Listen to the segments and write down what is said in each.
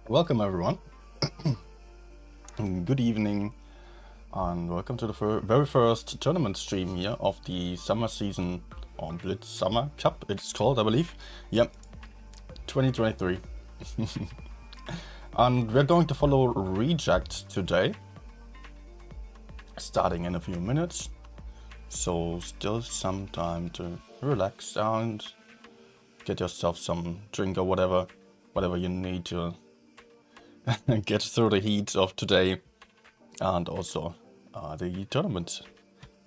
Welcome everyone, good evening, and welcome to the very first tournament stream here of the summer season on Blitz Summer Cup, it's called, I believe. Yep, 2023. And we're going to follow Reject today, starting in a few minutes. So still some time to relax and get yourself some drink or whatever you need to get through the heat of today, and also the tournament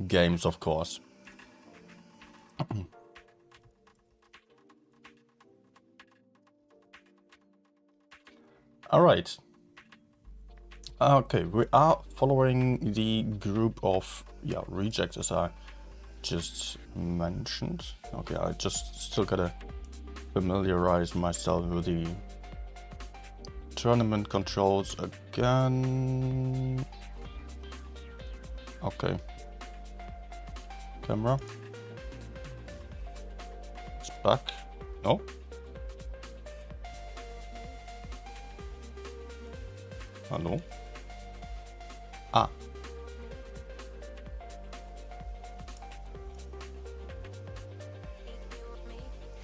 games, of course. All right. Okay, we are following the group of rejects, as I just mentioned. Okay, I just still gotta familiarize myself with the tournament controls again. Okay. camera. It's back. No? Hello? Ah.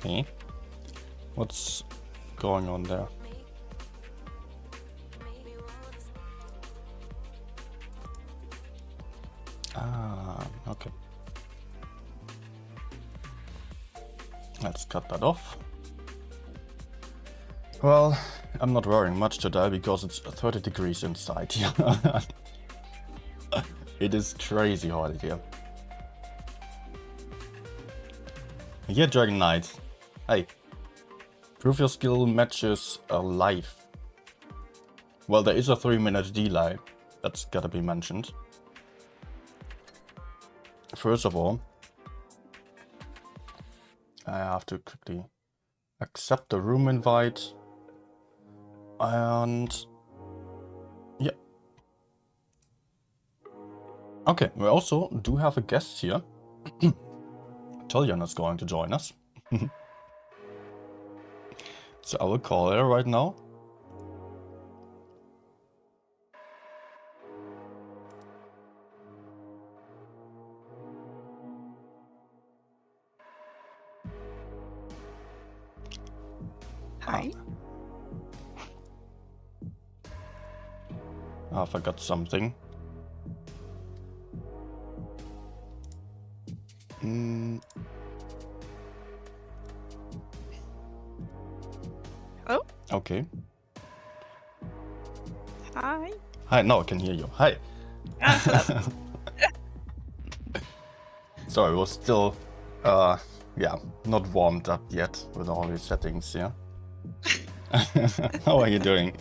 Hey. What's going on there? Ah, okay. Let's cut that off. Well, I'm not wearing much today because it's 30 degrees inside here. It is crazy hot here. Yeah, Dragon Knight. Hey. Prove your skill matches are live. Well, there is a 3-minute delay. That's gotta be mentioned. First of all, I have to quickly accept the room invite. And yeah. Okay, we also do have a guest here. Talion is going to join us. So I will call her right now. Hi. I forgot something. Oh. Okay. Hi. Hi, now I can hear you. Hi. Sorry, we're still, yeah, not warmed up yet with all these settings here. How are you doing?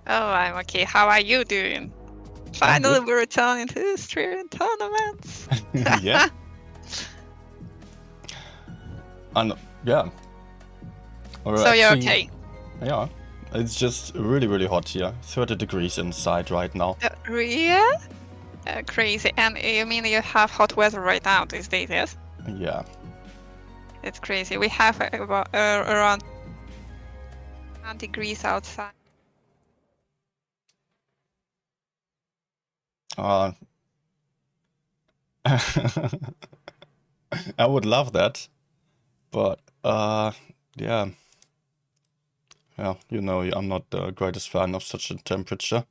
Oh, I'm okay. How are you doing? Finally, we're returning to the stream tournaments. Yeah. And yeah. So you're okay? Yeah. It's just really, really hot here. 30 degrees inside right now. Yeah? Crazy. And you mean you have hot weather right now these days, yes? Yeah. It's crazy. We have about around 9 degrees outside. I would love that. But, yeah. Yeah, you know, I'm not the greatest fan of such a temperature.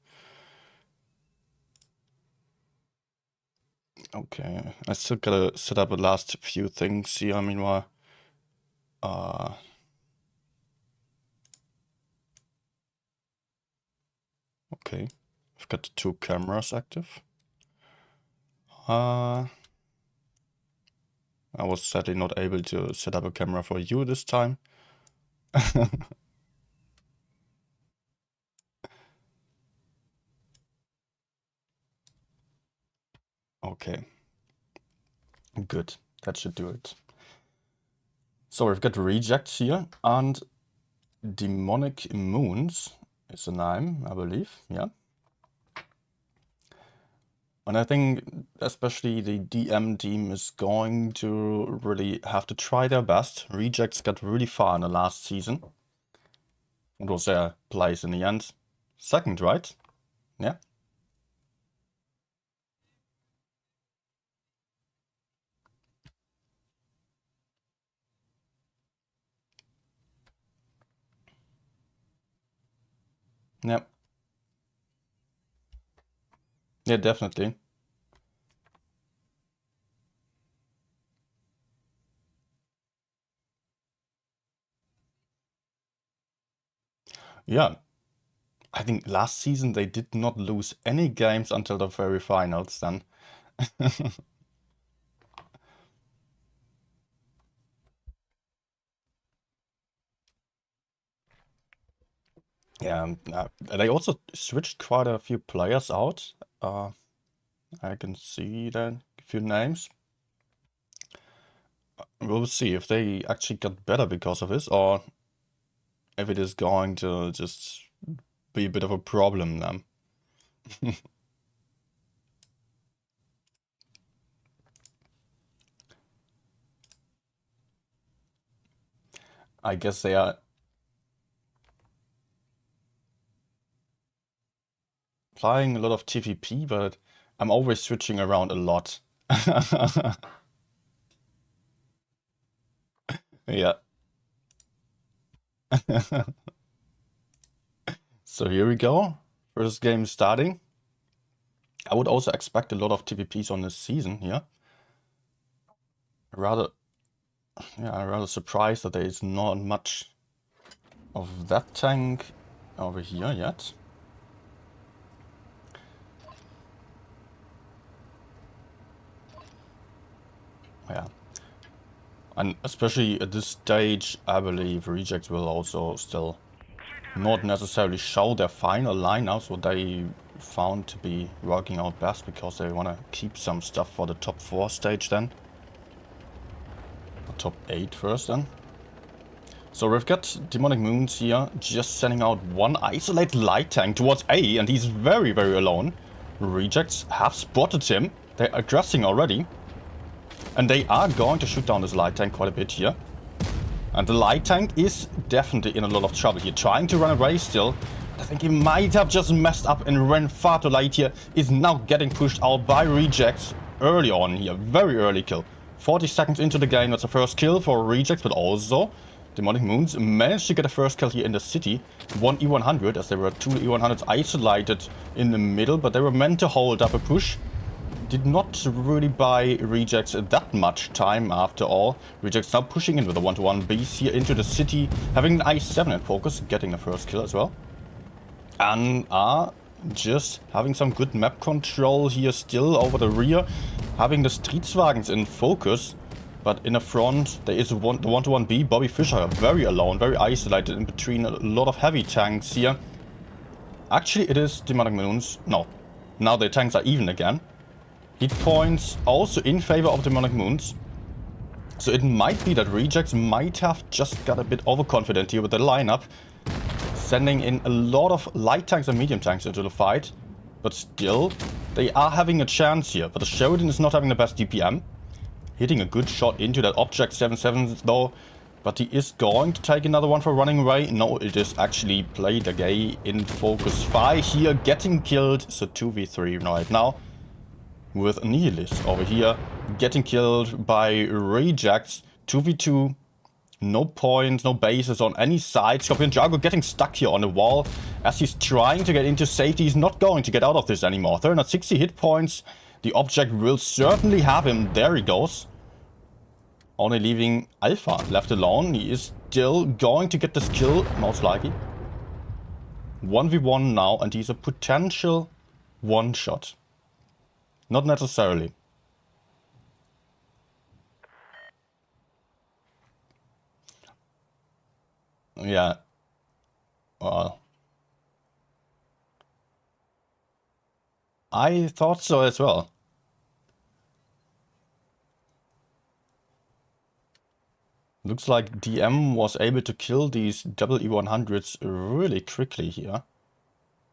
Okay, I still gotta set up the last few things here, meanwhile. Okay, I've got 2 cameras active. I was sadly not able to set up a camera for you this time. Okay. Good. That should do it. So we've got rejects here, and demonic immunes is the name, I believe. Yeah. And I think especially the DM team is going to really have to try their best. Rejects got really far in the last season. What was their place in the end? Second, right? Yeah. Yeah. Yeah, definitely. Yeah. I think last season they did not lose any games until the very finals then. Yeah, they also switched quite a few players out. I can see that a few names. We'll see if they actually got better because of this, or if it is going to just be a bit of a problem then. I guess they are applying a lot of TVP, but I'm always switching around a lot. Yeah. So here we go. First game starting. I would also expect a lot of TVPs on this season here. I'm rather surprised that there is not much of that tank over here yet. Yeah. And especially at this stage, I believe Rejects will also still not necessarily show their final lineups, what they found to be working out best, because they want to keep some stuff for the top 4 stage then. Or top 8 first then. So we've got Demonic Moons here, just sending out one isolated light tank towards A, and he's very, very alone. Rejects have spotted him. They're aggressing already. And they are going to shoot down this light tank quite a bit here. And the light tank is definitely in a lot of trouble here, trying to run away still. I think he might have just messed up and ran far too late here. Is now getting pushed out by Rejects early on here. Very early kill. 40 seconds into the game, that's the first kill for Rejects, but also Demonic Moons managed to get a first kill here in the city. One E100, as there were 2 E100s isolated in the middle, but they were meant to hold up a push. Did not really buy Rejects that much time after all. Rejects now pushing in with a 1-to-1 base here into the city, having an I7 in focus, getting the first kill as well. And are just having some good map control here still over the rear, having the Streetswagens in focus. But in the front, there is the 1-to-1B, Bobby Fischer, very alone, very isolated in between a lot of heavy tanks here. Actually, it is Demonic Moons. No, now the tanks are even again. Hit points also in favor of Demonic Moons. So it might be that Rejects might have just got a bit overconfident here with the lineup. Sending in a lot of light tanks and medium tanks into the fight. But still, they are having a chance here. But the Sheridan is not having the best DPM. Hitting a good shot into that object 7-7 though. But he is going to take another one for running away. No, it is actually played again in focus 5 here. Getting killed. So 2v3 right now. With Nihilist over here, getting killed by Rejects. 2v2, no points, no bases on any side. Scorpion Jago getting stuck here on the wall as he's trying to get into safety. He's not going to get out of this anymore. 360 hit points. The object will certainly have him. There he goes. Only leaving Alpha left alone. He is still going to get this kill, most likely. 1v1 now, and he's a potential one-shot. Not necessarily. Yeah. Well, I thought so as well. Looks like DM was able to kill these double E100s really quickly here.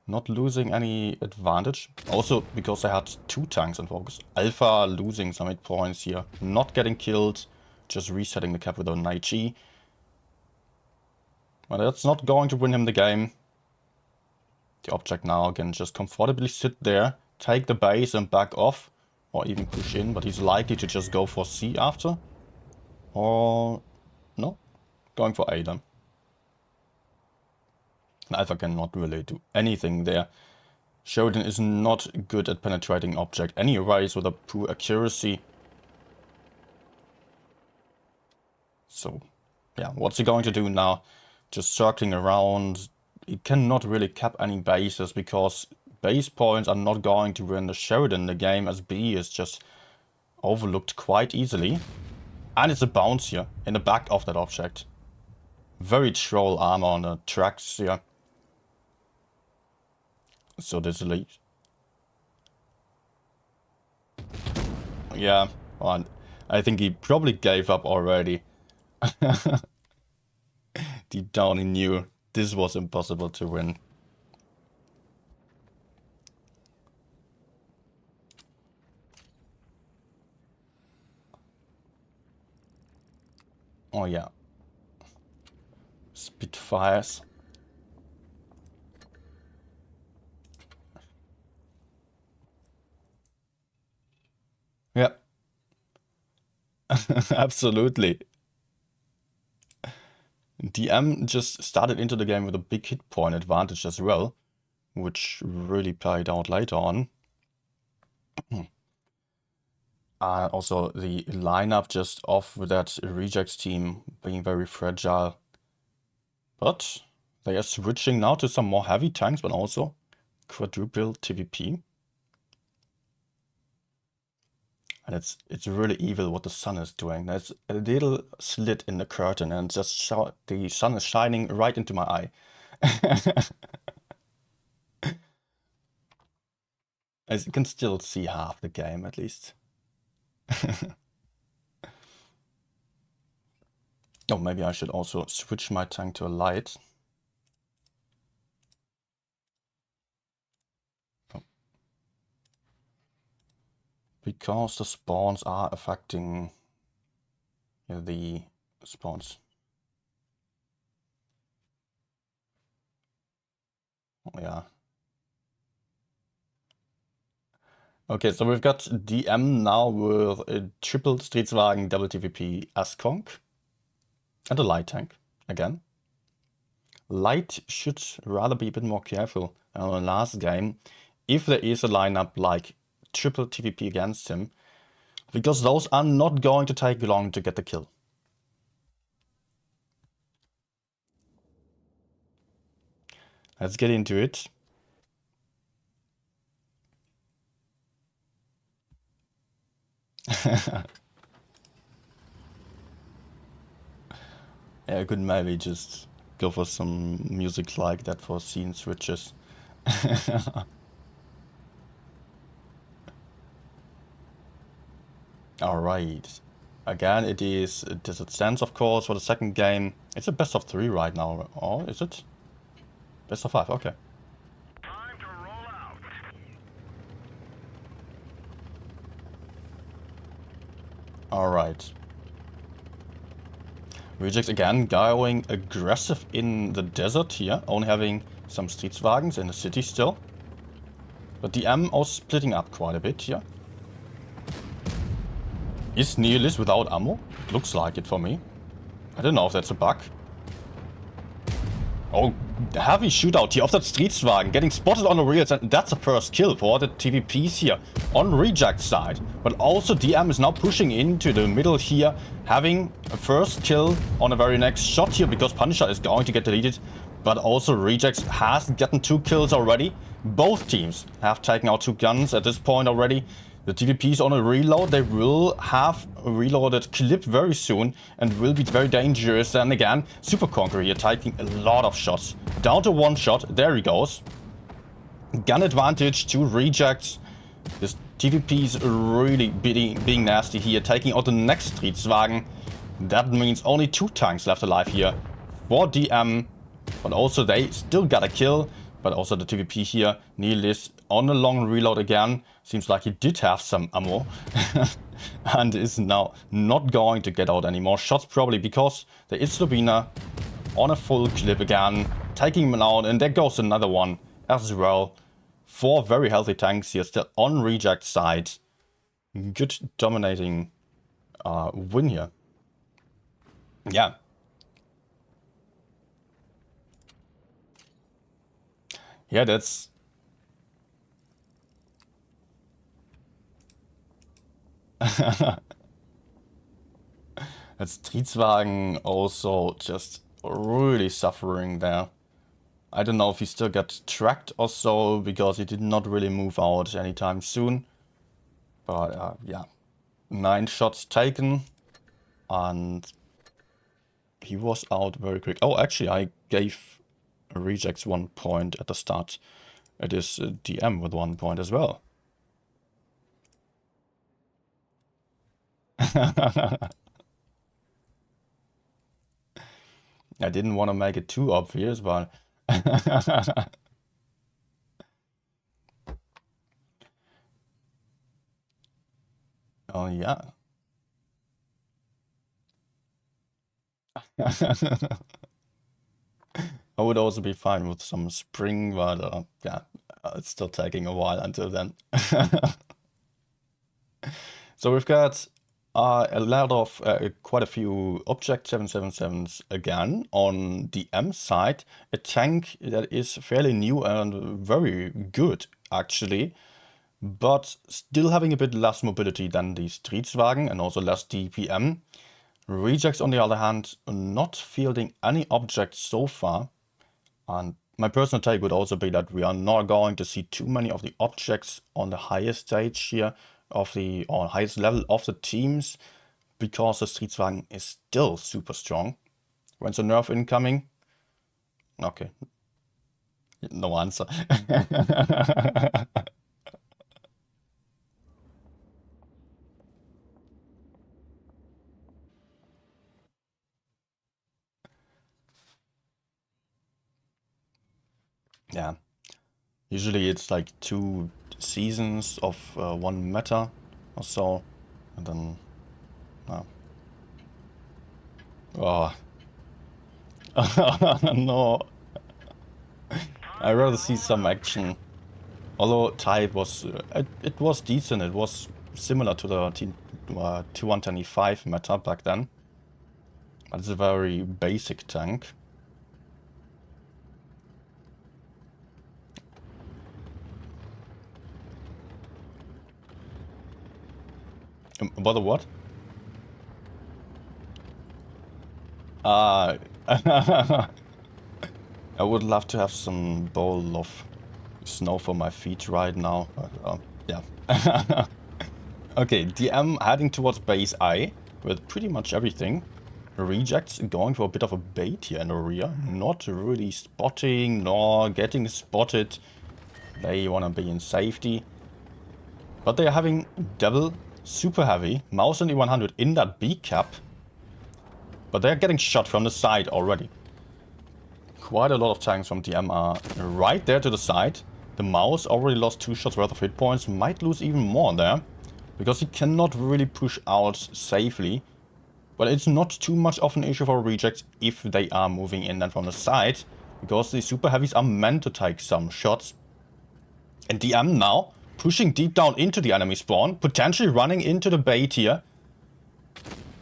Not losing any advantage. Also because they had 2 tanks in focus. Alpha losing some hit points here. Not getting killed. Just resetting the cap with a Naichi. But that's not going to win him the game. The object now can just comfortably sit there. Take the base and back off. Or even push in. But he's likely to just go for C after. Or... no. Going for A then. Alpha cannot really do anything there. Sheridan is not good at penetrating object anyways with a poor accuracy. So, yeah, what's he going to do now? Just circling around. He cannot really cap any bases because base points are not going to win the Sheridan the game, as B is just overlooked quite easily. And it's a bounce here in the back of that object. Very troll armor on the tracks here. So this leaves. Yeah, well, I think he probably gave up already. Deep down he knew this was impossible to win. Oh yeah. Spitfires. Yeah. Absolutely. DM just started into the game with a big hit point advantage as well, which really paid out later on. Also, the lineup just off with that rejects team being very fragile. But they are switching now to some more heavy tanks, but also quadruple TVP. And it's really evil what the sun is doing. There's a little slit in the curtain and just the sun is shining right into my eye. I can still see half the game at least. Oh, maybe I should also switch my tank to a light. Oh. Because the spawns are affecting the spawns. Oh, yeah. Okay, so we've got DM now with a triple Streetswagen, double TVP Askonk, and a light tank again. Light should rather be a bit more careful in the last game if there is a lineup like triple TVP against him, because those are not going to take long to get the kill. Let's get into it. Yeah, I could maybe just go for some music like that for scene switches. Alright. Again, it is Desert Sands, of course, for the second game. It's a best of 3 right now. Or is it? Best of 5, okay. Time to roll out. Alright. Rejects again going aggressive in the desert here, only having some Streetswagens in the city still. But DM also splitting up quite a bit here. Is Nihilist without ammo? It looks like it for me. I don't know if that's a bug. Oh, heavy shootout here of that Streetswagen, getting spotted on the rears, and that's the first kill for the TVPs here on Reject side. But also DM is now pushing into the middle here, having a first kill on the very next shot here, because Punisher is going to get deleted. But also Rejects has gotten 2 kills already. Both teams have taken out 2 guns at this point already. The TVPs on a reload, they will have a reloaded clip very soon and will be very dangerous. And again, Super Conqueror here taking a lot of shots. Down to 1 shot, there he goes. Gun advantage to Rejects. This TVP is really being nasty here, taking out the next Streetswagen. That means only 2 tanks left alive here for DM. But also they still got a kill. But also the TVP here, Nihilist on a long reload again. Seems like he did have some ammo. And is now not going to get out any more shots probably, because there is Slobina on a full clip again, taking him out, and there goes another one as well. 4 very healthy tanks here still on Reject side. Good dominating win here. Yeah. Yeah, that's... That Streetswagen also just really suffering there. I don't know if he still got tracked or so, because he did not really move out anytime soon. But yeah, 9 shots taken, and he was out very quick. Oh, actually, I gave Rejects 1 point at the start. It is DM with 1 point as well. I didn't want to make it too obvious, but... Oh, yeah. I would also be fine with some spring, but yeah, it's still taking a while until then. So we've got a lot of, quite a few Object 777s again on the M side. A tank that is fairly new and very good, actually, but still having a bit less mobility than the Streetswagen and also less DPM. Rejects, on the other hand, not fielding any objects so far. And my personal take would also be that we are not going to see too many of the objects on the highest stage here of the, or highest level of the teams, because the Streetswagen is still super strong. When's a nerf incoming? Okay. No answer. Yeah. Usually it's like 2 seasons of one meta or so, and then oh. No. I'd rather see some action. Although type was, it was decent. It was similar to the T125 meta back then. But it's a very basic tank. About the what? I would love to have some bowl of snow for my feet right now. Yeah. Okay, DM heading towards base I with pretty much everything. Rejects going for a bit of a bait here in the rear. Not really spotting nor getting spotted. They want to be in safety. But they are having double super heavy Mouse and E100 in that B cap. But they're getting shot from the side already. Quite a lot of tanks from DM are right there to the side. The Mouse already lost 2 shots worth of hit points. Might lose even more there, because he cannot really push out safely. But it's not too much of an issue for Rejects if they are moving in then from the side, because the super heavies are meant to take some shots. And DM now pushing deep down into the enemy spawn, potentially running into the bait here.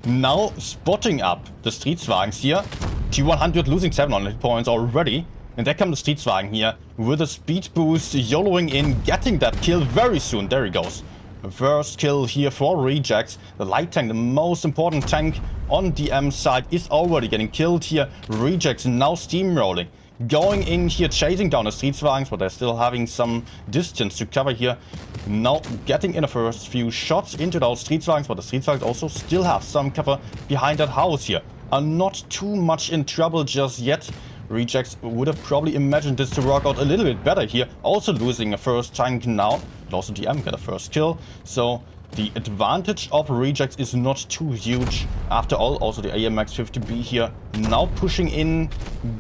Now spotting up the Streetswagens here. T100 losing 700 points already. And there comes the Streetswagen here with a speed boost, YOLOing in, getting that kill very soon. There he goes. First kill here for Rejects. The light tank, the most important tank on DM side, is already getting killed here. Rejects now steamrolling. Going in here, chasing down the Streetswagens, but they're still having some distance to cover here. Now getting in the first few shots into those Streetswagens, but the Streetswagens also still have some cover behind that house here. Are not too much in trouble just yet. Rejects would have probably imagined this to work out a little bit better here. Also losing a first tank now. But also DM got a first kill. So the advantage of Rejects is not too huge. After all, also the AMX 50B here now pushing in,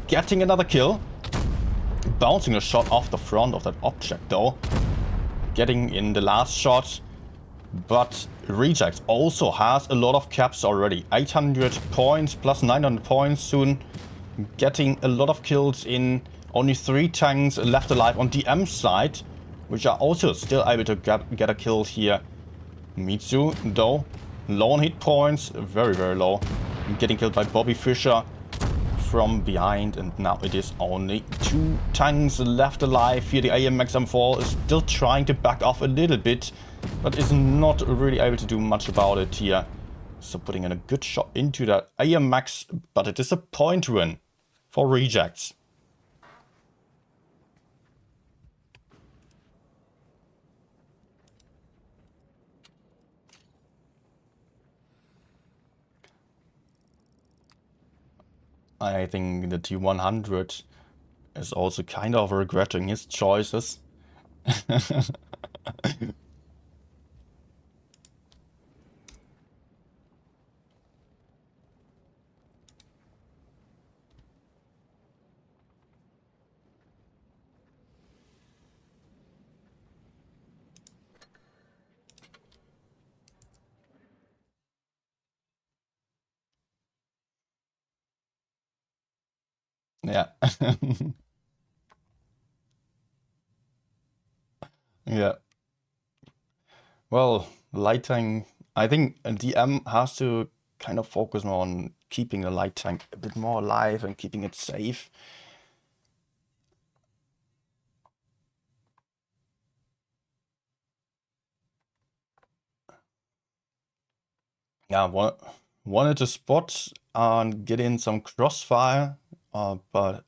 getting another kill. Bouncing a shot off the front of that object though. Getting in the last shot. But Rejects also has a lot of caps already. 800 points plus 900 points soon. Getting a lot of kills in. Only 3 tanks left alive on DM side, which are also still able to get a kill here. Mitsu, though, low on hit points, very, very low. Getting killed by Bobby Fischer from behind, and now it is only 2 tanks left alive here. The AMX M4 is still trying to back off a little bit, but is not really able to do much about it here. So putting in a good shot into that AMX, but it is a point win for Rejects. I think the T100 is also kind of regretting his choices. Yeah. Yeah. Well, light tank, I think a DM has to kind of focus more on keeping the light tank a bit more alive and keeping it safe. Yeah, wanted to spot and get in some crossfire, but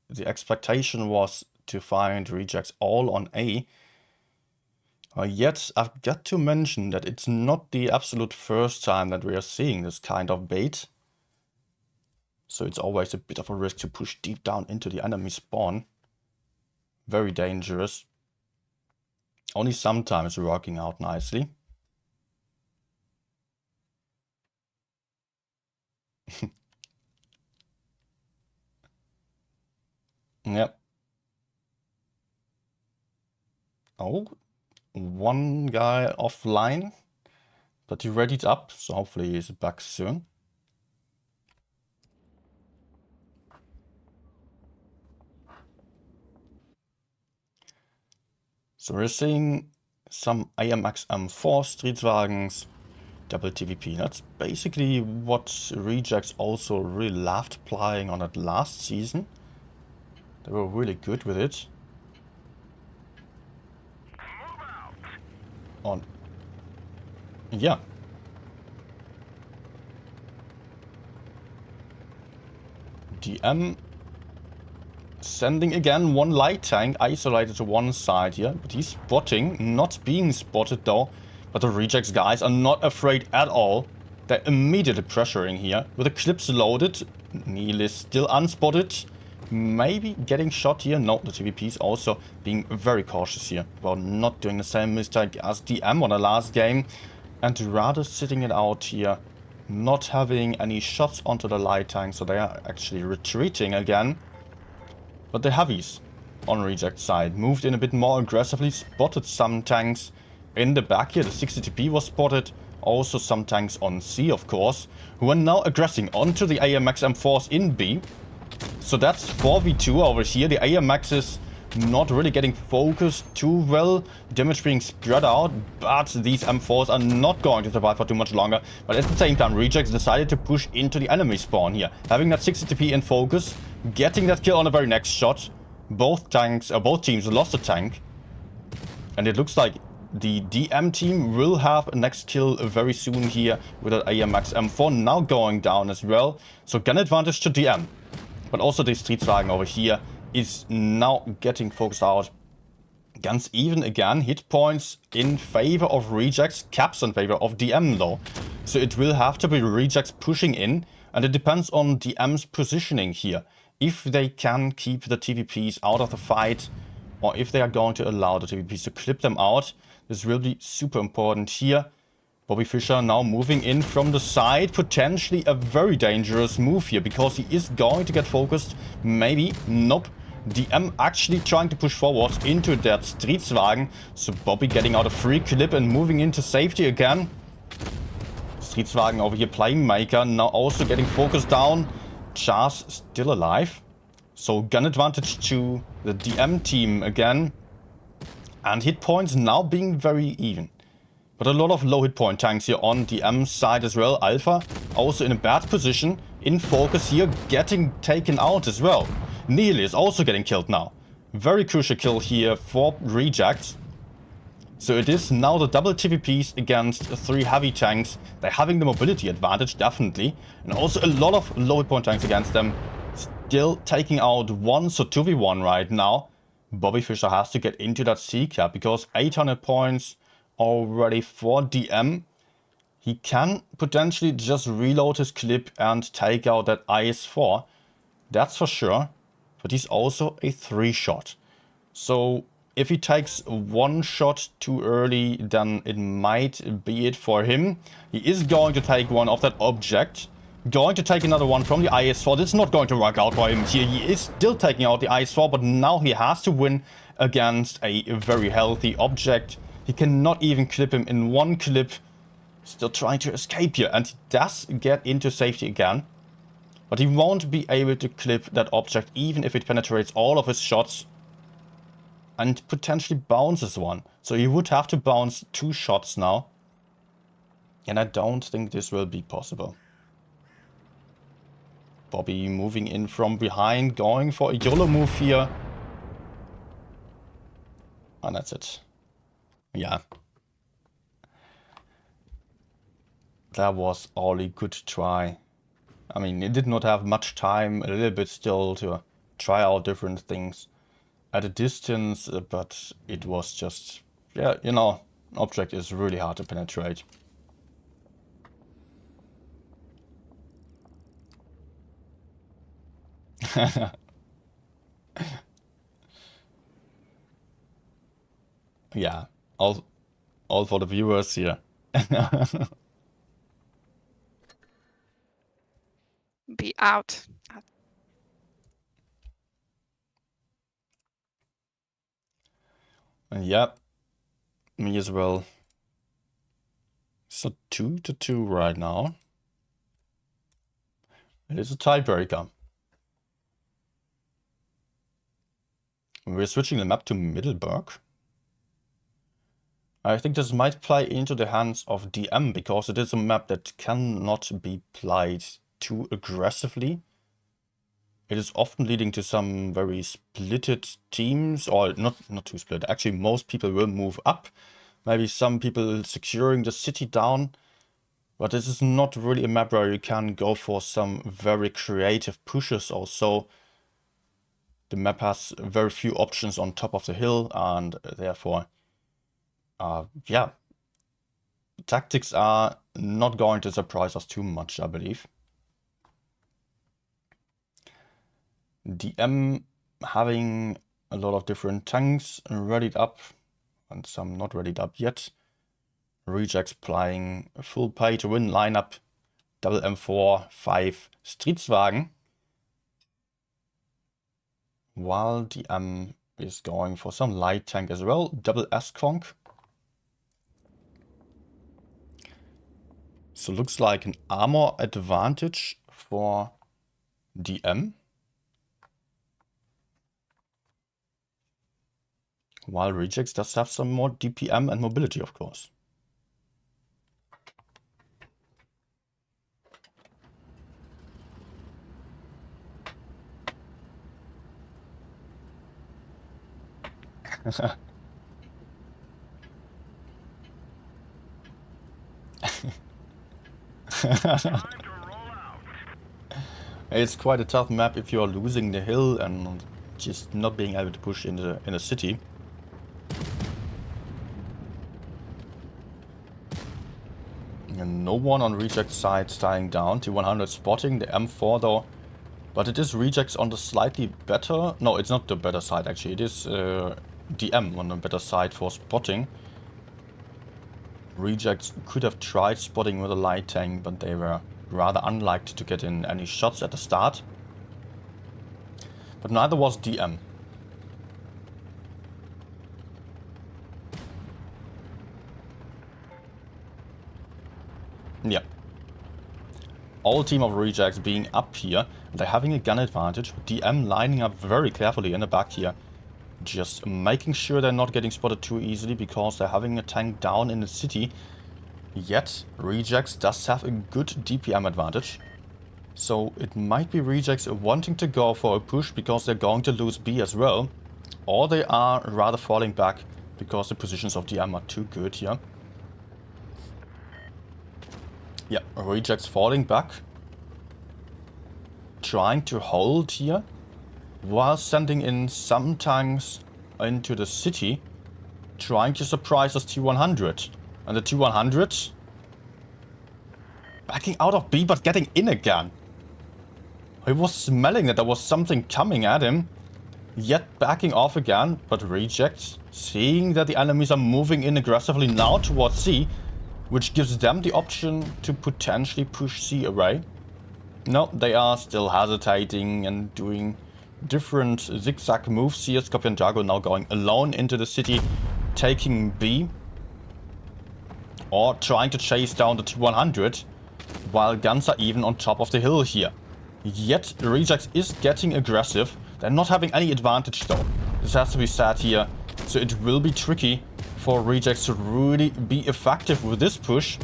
the expectation was to find rejects all on A. Yet I've got to mention that it's not the absolute first time that we are seeing this kind of bait. So it's always a bit of a risk to push deep down into the enemy spawn. Very dangerous. Only sometimes working out nicely. Yep. Oh, one guy offline, but he readied up, so hopefully he's back soon. So we're seeing some AMX M4 Streetwagens, double TVP. That's basically what Rejects also really loved playing on it last season. They were really good with it. On, yeah. DM sending again one light tank isolated to one side here, but he's spotting, not being spotted though. But the Rejects guys are not afraid at all. They're immediately pressuring here with the clips loaded. Neil is still unspotted. Maybe getting shot here. No, the TVP is also being very cautious here about not doing the same mistake as DM on the last game, and rather sitting it out here, not having any shots onto the light tank, so they are actually retreating again. But the heavies on Reject side moved in a bit more aggressively, spotted some tanks in the back here. The 60 TP was spotted. Also some tanks on C, of course, who are now aggressing onto the AMX M4s in B. So that's 4v2 over here. The AMX is not really getting focused too well. Damage being spread out, but these M4s are not going to survive for too much longer. But at the same time, Rejects decided to push into the enemy spawn here. Having that 60 TP in focus, getting that kill on the very next shot. Both teams lost a tank. And it looks like the DM team will have a next kill very soon here with that AMX M4 now going down as well. So gun advantage to DM. But also the Streetwagen over here is now getting focused out. Guns even again. Hit points in favor of Rejects. Caps in favor of DM though. So it will have to be Rejects pushing in. And it depends on DM's positioning here. If they can keep the TVPs out of the fight, or if they are going to allow the TVPs to clip them out. This will be super important here. Bobby Fischer now moving in from the side. Potentially a very dangerous move here, because he is going to get focused. Maybe. Nope. DM actually trying to push forwards into that Streetwagen. So Bobby getting out a free clip and moving into safety again. Streetwagen over here playing Maker. Now also getting focused down. Chars still alive. So gun advantage to the DM team again. And hit points now being very even. But a lot of low hit point tanks here on DM side as well. Alpha also in a bad position. In focus here, getting taken out as well. Neil is also getting killed now. Very crucial kill here for Rejects. So it is now the double TVPs against 3 heavy tanks. They're having the mobility advantage, definitely. And also a lot of low hit point tanks against them. Still taking out one, so 2v1 right now. Bobby Fischer has to get into that C cap because 800 points already for DM. He can potentially just reload his clip and take out that IS-4. That's for sure. But he's also a 3-shot. So if he takes one shot too early, then it might be it for him. He is going to take one of that object. Going to take another one from the IS-4. This is not going to work out for him here. He is still taking out the IS-4, but now he has to win against a very healthy object. He cannot even clip him in one clip. Still trying to escape here, and he does get into safety again. But he won't be able to clip that object even if it penetrates all of his shots and potentially bounces one. So he would have to bounce 2 shots now. And I don't think this will be possible. Bobby moving in from behind, going for a YOLO move here. And that's it. Yeah. That was all he could try. I mean, he did not have much time, a little bit still, to try out different things at a distance, but it was just, yeah, you know, an object is really hard to penetrate. Yeah, all for the viewers here. Be out. Yep, me as well. So 2-2 right now. It is a tiebreaker. We're switching the map to Middleburg. I think this might play into the hands of DM because it is a map that cannot be played too aggressively. It is often leading to some very splitted teams, or not too split. Actually, most people will move up. Maybe some people securing the city down. But this is not really a map where you can go for some very creative pushes or so. The map has very few options on top of the hill, and therefore, yeah, tactics are not going to surprise us too much, I believe. DM having a lot of different tanks readied up, and some not readied up yet. Rejects playing a full pay-to-win lineup, double M4, 5 Stridswagen. While DM is going for some light tank as well, double S-Conk. So looks like an armor advantage for DM. While Rejects does have some more DPM and mobility, of course. It's quite a tough map if you're losing the hill and just not being able to push in the city. And no one on Reject's side staying down. T100 spotting the M4 though. But it is Rejects on the slightly better... No, it's not the better side actually. It is DM on the better side for spotting. Rejects could have tried spotting with a light tank, but they were rather unlikely to get in any shots at the start. But neither was DM. Yeah. All team of Rejects being up here. They're having a gun advantage. DM lining up very carefully in the back here. Just making sure they're not getting spotted too easily because they're having a tank down in the city. Yet, Rejects does have a good DPM advantage. So it might be Rejects wanting to go for a push because they're going to lose B as well. Or they are rather falling back because the positions of DM are too good here. Yeah, Rejects falling back. Trying to hold here. While sending in some tanks into the city. Trying to surprise us T100. And the T100 backing out of B but getting in again. He was smelling that there was something coming at him. Yet backing off again, but Rejects seeing that the enemies are moving in aggressively now towards C, which gives them the option to potentially push C away. No, they are still hesitating and doing different zigzag moves here. Scorpion Jago now going alone into the city, taking B. Or trying to chase down the T100, while guns are even on top of the hill here. Yet Rejects is getting aggressive. They're not having any advantage though. This has to be said here. So it will be tricky for Rejects to really be effective with this push.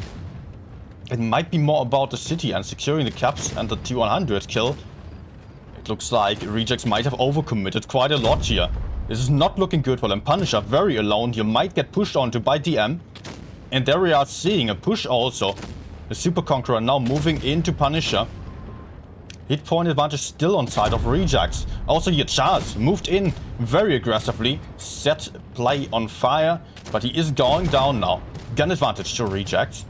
It might be more about the city and securing the caps and the T100 kill. It looks like Rejects might have overcommitted quite a lot here. This is not looking good for them. Punisher very alone. You might get pushed onto by DM. And there we are seeing a push also. The Super Conqueror now moving into Punisher. Hit point advantage still on side of Rejects. Also here Charles moved in very aggressively. Set play on fire. But he is going down now. Gun advantage to Rejects.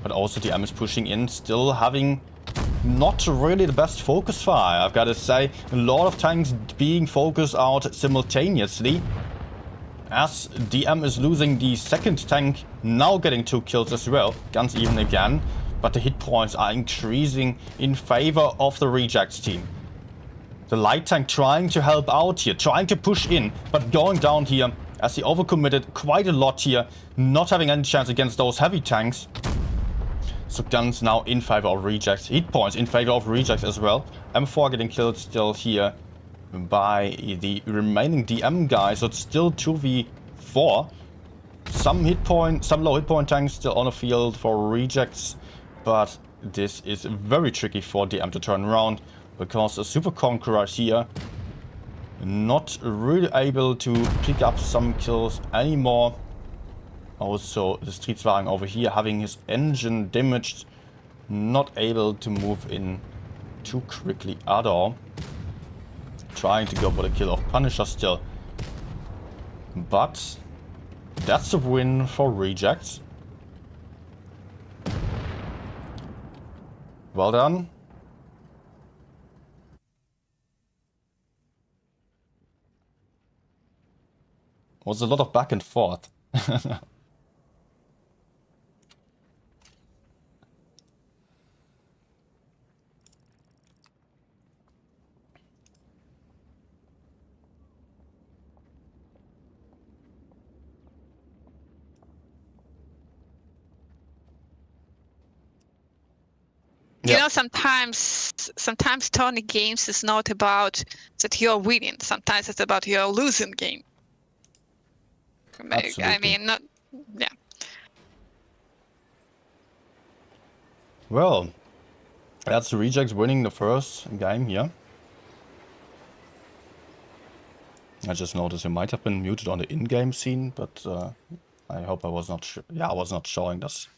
But also DM is pushing in. Still having not really the best focus fire, I've got to say. A lot of tanks being focused out simultaneously. As DM is losing the second tank, now getting 2 kills as well. Guns even again. But the hit points are increasing in favor of the Rejects team. The light tank trying to help out here, trying to push in, but going down here as he overcommitted quite a lot here, not having any chance against those heavy tanks. So guns now in favor of Rejects. Hit points in favor of Rejects as well. M4 getting killed still here by the remaining DM guys. So it's still 2v4. Some low hit point tanks still on the field for Rejects. But this is very tricky for DM to turn around. Because the Super Conqueror here not really able to pick up some kills anymore. Also, the Streetswagen over here having his engine damaged. Not able to move in too quickly at all. Trying to go for the kill of Punisher still. But that's a win for Rejects. Well done. Was a lot of back and forth. You know, sometimes Tony games is not about that you're winning. Sometimes it's about you're losing game. Absolutely. I mean, not, yeah. Well, that's Rejects winning the first game here. I just noticed you might have been muted on the in-game scene, but I hope I was not. I was not showing this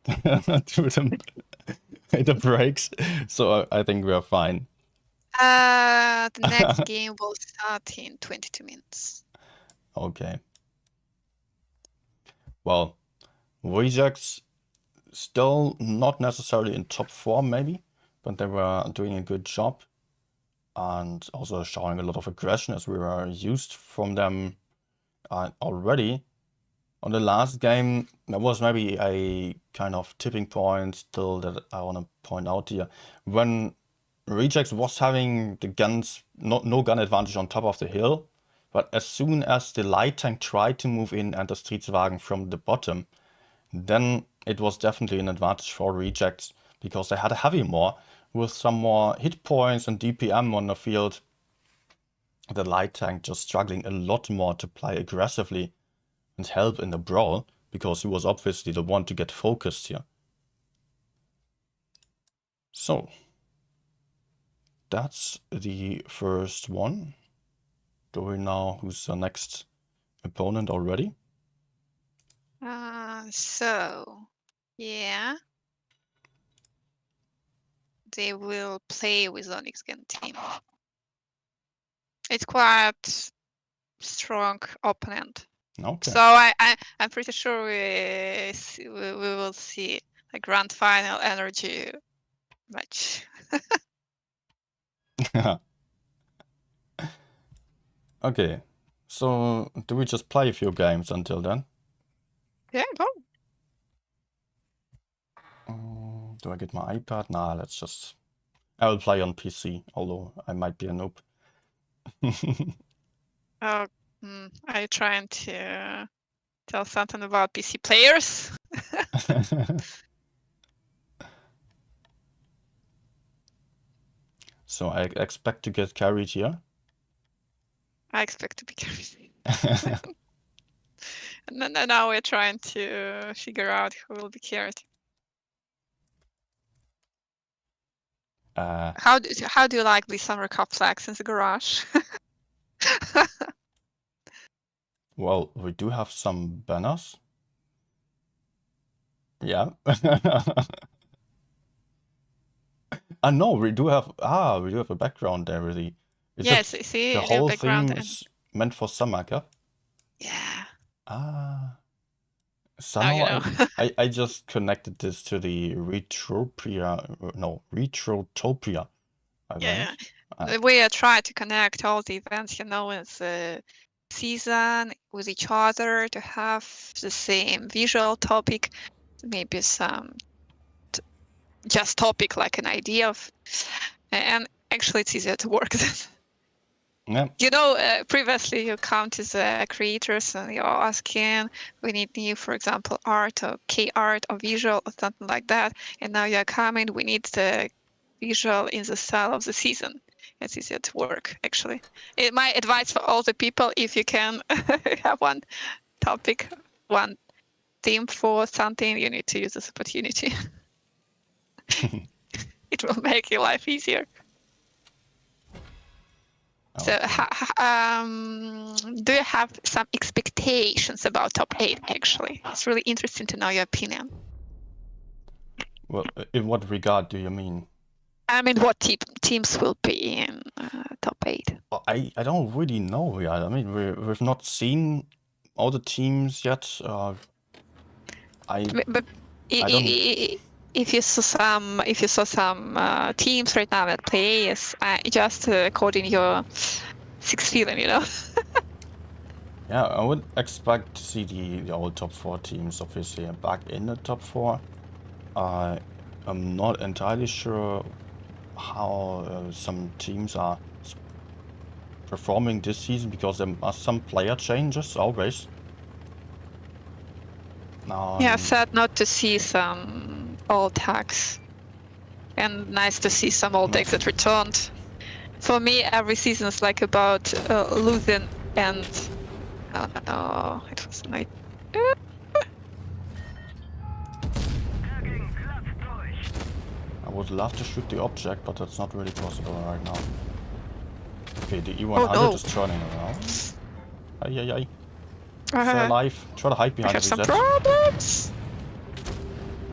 to them in the breaks, so I think we are fine. The next game will start in 22 minutes. Okay. Well, Rejects still not necessarily in top 4 maybe, but they were doing a good job and also showing a lot of aggression as we were used from them already. On the last game, there was maybe a kind of tipping point still that I want to point out here. When Rejects was having the guns, no gun advantage on top of the hill, but as soon as the light tank tried to move in and the Streetswagen from the bottom, then it was definitely an advantage for Rejects because they had a heavy more with some more hit points and DPM on the field. The light tank just struggling a lot more to play aggressively and help in the brawl because he was obviously the one to get focused here. So that's the first one. Do we know who's the next opponent already? So, yeah. They will play with Onyx Gun team. It's quite strong opponent. Okay. So I'm pretty sure we will see a grand final energy match. Okay, so do we just play a few games until then? Yeah, go. Do I get my iPad? Nah, let's just... I will play on PC, although I might be a noob. Are you trying to tell something about PC players? So I expect to get carried here. I expect to be carried. And then now we're trying to figure out who will be carried. How do you like the summer cup flags in the garage? Well, we do have some banners. Yeah. No, we do have a background there really. Is Yes, it see the the whole background thing and is meant for summer cup? yeah. Ah. Now Somehow you know. I just connected this to the Retrotopia Yeah, event. we try to connect all the events, you know, in the season with each other to have the same visual topic, maybe some just topic like an idea of, and actually it's easier to work than. Yeah. You know, previously you come to the creators and you're asking, we need new, for example, art or K-art or visual or something like that. And now you're coming, we need the visual in the style of the season. It's easier to work, actually. My advice for all the people, if you can have one topic, one theme for something, you need to use this opportunity. It will make your life easier. So, do you have some expectations about top 8, actually? It's really interesting to know your opinion. Well, in what regard do you mean? I mean, what teams will be in top 8? Well, I don't really know yet. I mean, we've not seen all the teams yet. But I don't. if you saw some teams right now that play, just according your sixth feeling, you know. Yeah, I would expect to see the old top 4 teams obviously back in the top 4. I'm not entirely sure how some teams are performing this season because there are some player changes always. Yeah, sad not to see some old tags, and nice to see some old decks that returned. For me, every season is like about losing and oh no, it was night. I would love to shoot the object, but that's not really possible right now. Okay, the E100 Oh, no. is turning around. Ay. Stay Uh, alive. Try to hide I behind have the some reset. problems.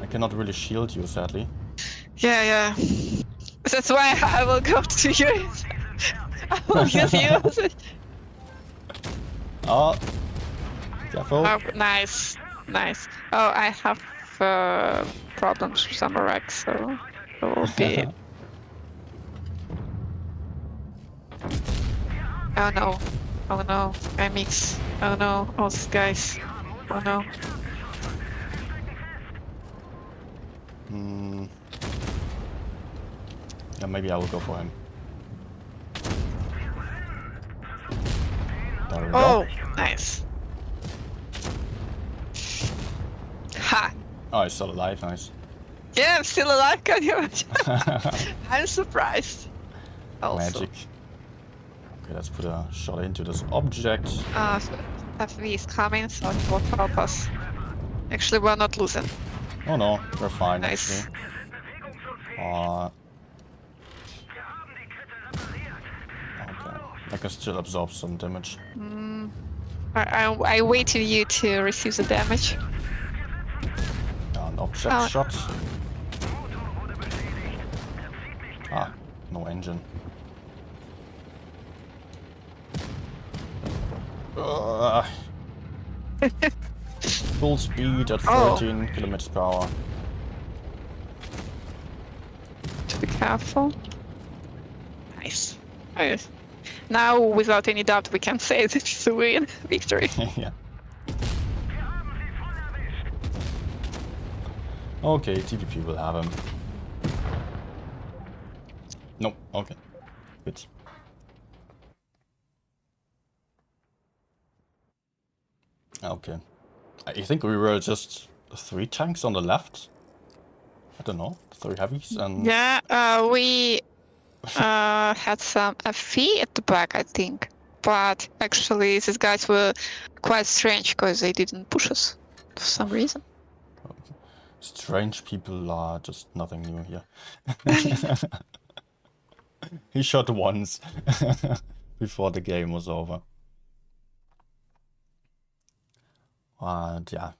I cannot really shield you, sadly. Yeah. That's why I will go to you. I will use you. Oh, careful. Oh, nice. Oh, I have problems with some wrecks, so it will be. Oh no, I mix. Oh no, all these guys. Oh no. Yeah, maybe I will go for him. There we Oh, go. nice. Ha! Oh, he's still alive, nice. Yeah, I'm still alive, can you imagine? I'm surprised. Also. Magic. Okay, let's put a shot into this object. FV is coming, so it will help us. Actually, we're not losing. Oh no, we're fine Nice. actually. Okay, I can still absorb some damage. I waited you to receive the damage. An object shot. No engine. Full speed at 13 kilometers per hour. To be careful. Nice. Now, without any doubt, we can say this is a win. Victory. Yeah. Okay, TVP will have him. Nope, okay. Good. Okay. I think we were just 3 tanks on the left. I don't know, 3 heavies and... Yeah, we had a fee at the back, I think. But actually, these guys were quite strange because they didn't push us for some reason. Strange people are just nothing new here. He shot once before the game was over. And yeah,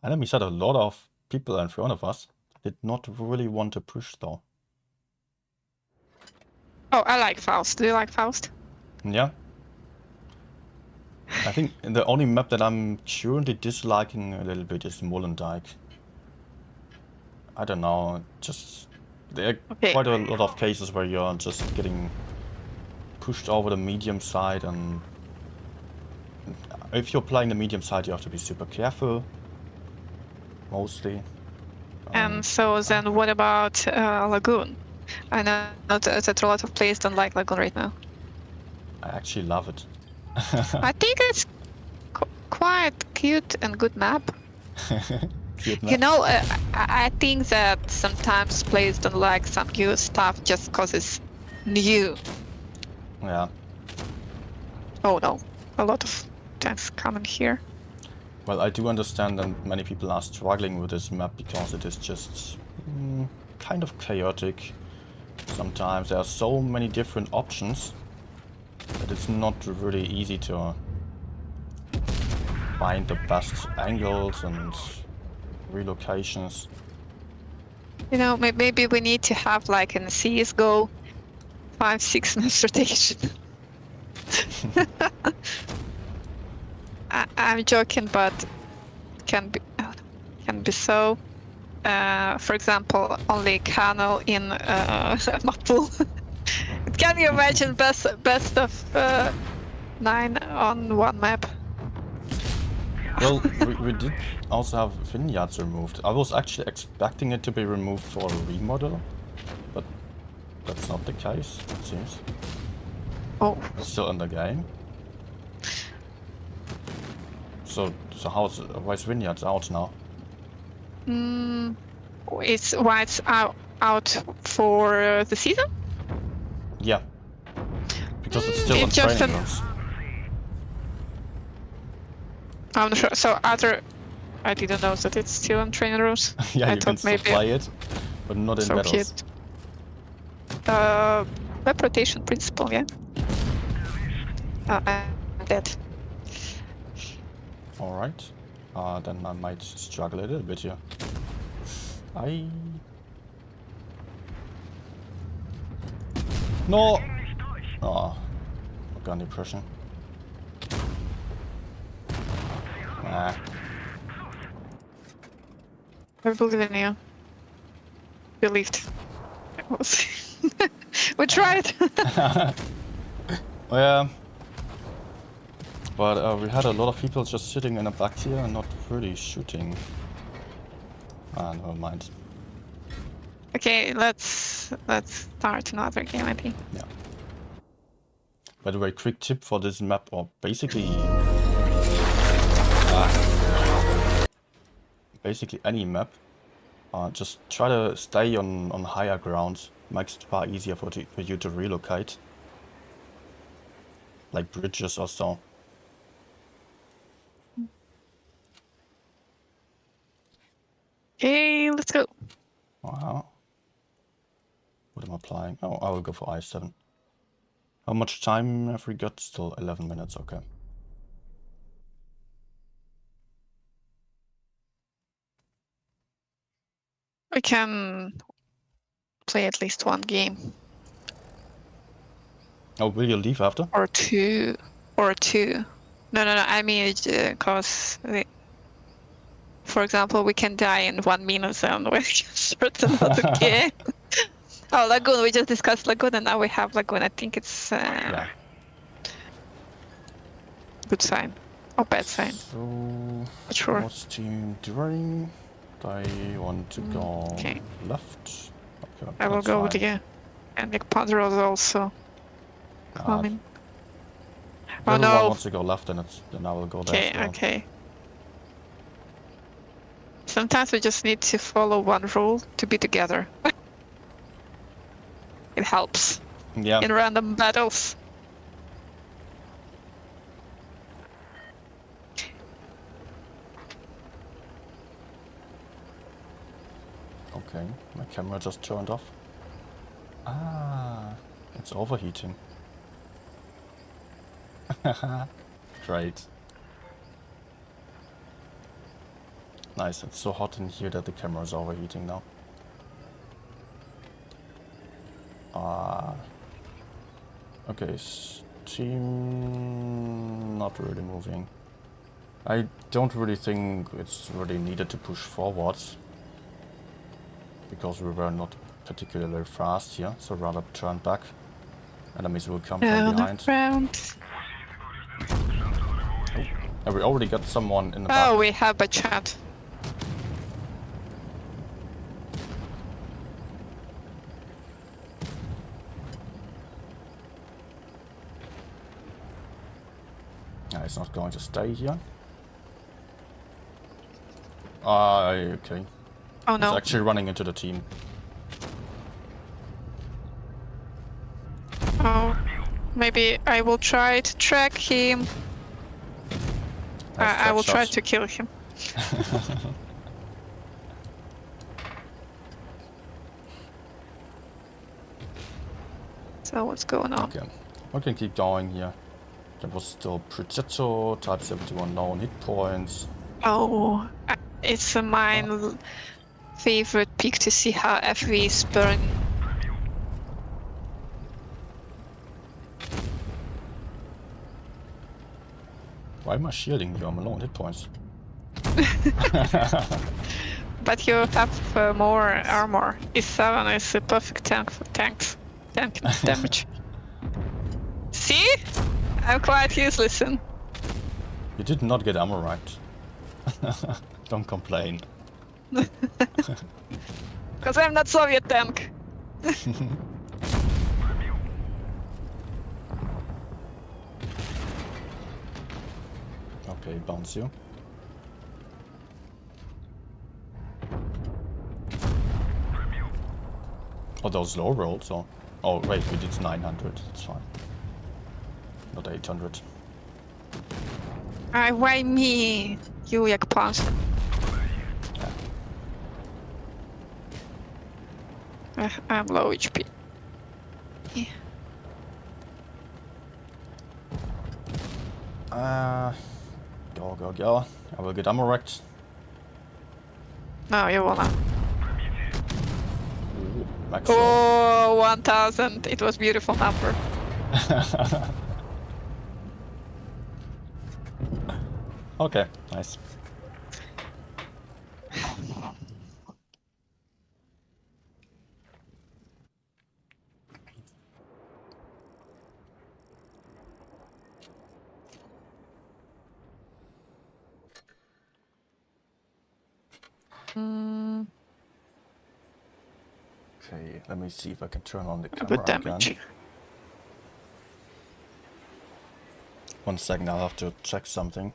enemies had a lot of people in front of us. Did not really want to push though. Oh, I like Faust. Do you like Faust? Yeah. I think the only map that I'm currently disliking a little bit is Molendyke. I don't know, just there are Okay. quite a lot of cases where you're just getting pushed over the medium side, and if you're playing the medium side you have to be super careful, mostly. And so then what about Lagoon? I know that a lot of players don't like Lagoon right now. I actually love it. I think it's quite cute and good map. Cute map. You know, I think that sometimes players don't like some new stuff just because it's new. Yeah. Oh no, a lot of tanks coming here. Well, I do understand that many people are struggling with this map because it is just kind of chaotic. Sometimes there are so many different options that it's not really easy to find the best angles and relocations. You know, maybe we need to have like in CSGO 5-6 mass rotation. I'm joking, but can be so. For example, only Canal in map pool. Can you imagine best of 9 on one map? Well, we did also have vineyards removed. I was actually expecting it to be removed for a remodel, but that's not the case, it seems. Oh, It's still in the game. So why is vineyards out now? it's why it's out for the season? Yeah. Because it's still on It's just training an- rooms. I'm not sure. So I didn't know that it's still in training rooms. Yeah, I you can thought still maybe play it, but not in so battles. cute. Web rotation principle, yeah. I'm dead. Alright. Then I might struggle a little bit here. No! Oh, gun depression. Ah. I believe in you. Believed. We tried. Yeah. But we had a lot of people just sitting in the back here and not really shooting. Ah, never mind. Okay, let's start another game, I think. Yeah. By the way, quick tip for this map, or basically any map. Just try to stay on higher ground. Makes it far easier for you to relocate. Like bridges or so. Okay, let's go. Wow. What am I applying? Oh, I will go for I7. How much time have we got? Still 11 minutes, okay. We can play at least one game. Oh, will you leave after? Or two. No, I mean, because, for example, we can die in 1 minute and we can start another game. Oh, Lagoon, we just discussed Lagoon and now we have Lagoon. I think it's Yeah. good sign. Or bad sign. So, Not sure. what's team doing? They want to go Okay. left. Okay, I will that's go with fine. you. And Nick Padros also coming. If Oh everyone no. wants to go left, then I will go there as well. Okay. Sometimes we just need to follow one rule to be together. It helps. Yeah. in random battles. Okay, my camera just turned off. Ah, it's overheating. Great. Nice, it's so hot in here that the camera is overheating now. Okay, steam not really moving. I don't really think it's really needed to push forwards, because we were not particularly fast here, so rather turn back. Enemies will come from behind. Round. And we already got someone in the back. Oh, we have a chat. Yeah, it's not going to stay here. Okay. Oh It's no. actually running into the team. Oh, maybe I will try to track him. I will try to kill him. So what's going on? Okay, we can keep going here. There was still Progetto, type 71 known hit points. Oh, it's my favorite peak to see how FV is burning. Why am I shielding you? I'm alone hit points. But you have more armor. E7 is a perfect tank for tank damage. See? I'm quite useless. You did not get armor right. Don't complain. Because I'm not Soviet tank. Okay, bounce you. Oh, those low rolls, or... Oh, wait, we did 900, that's fine. Not 800. Why me? You jak punch. I'm low HP. Go. I will get ammo wrecked. No, you wanna. Ooh, max Oh, 1000. It was beautiful number. Okay, nice. Okay, let me see if I can turn on the camera Good damage. again. 1 second, I'll have to check something.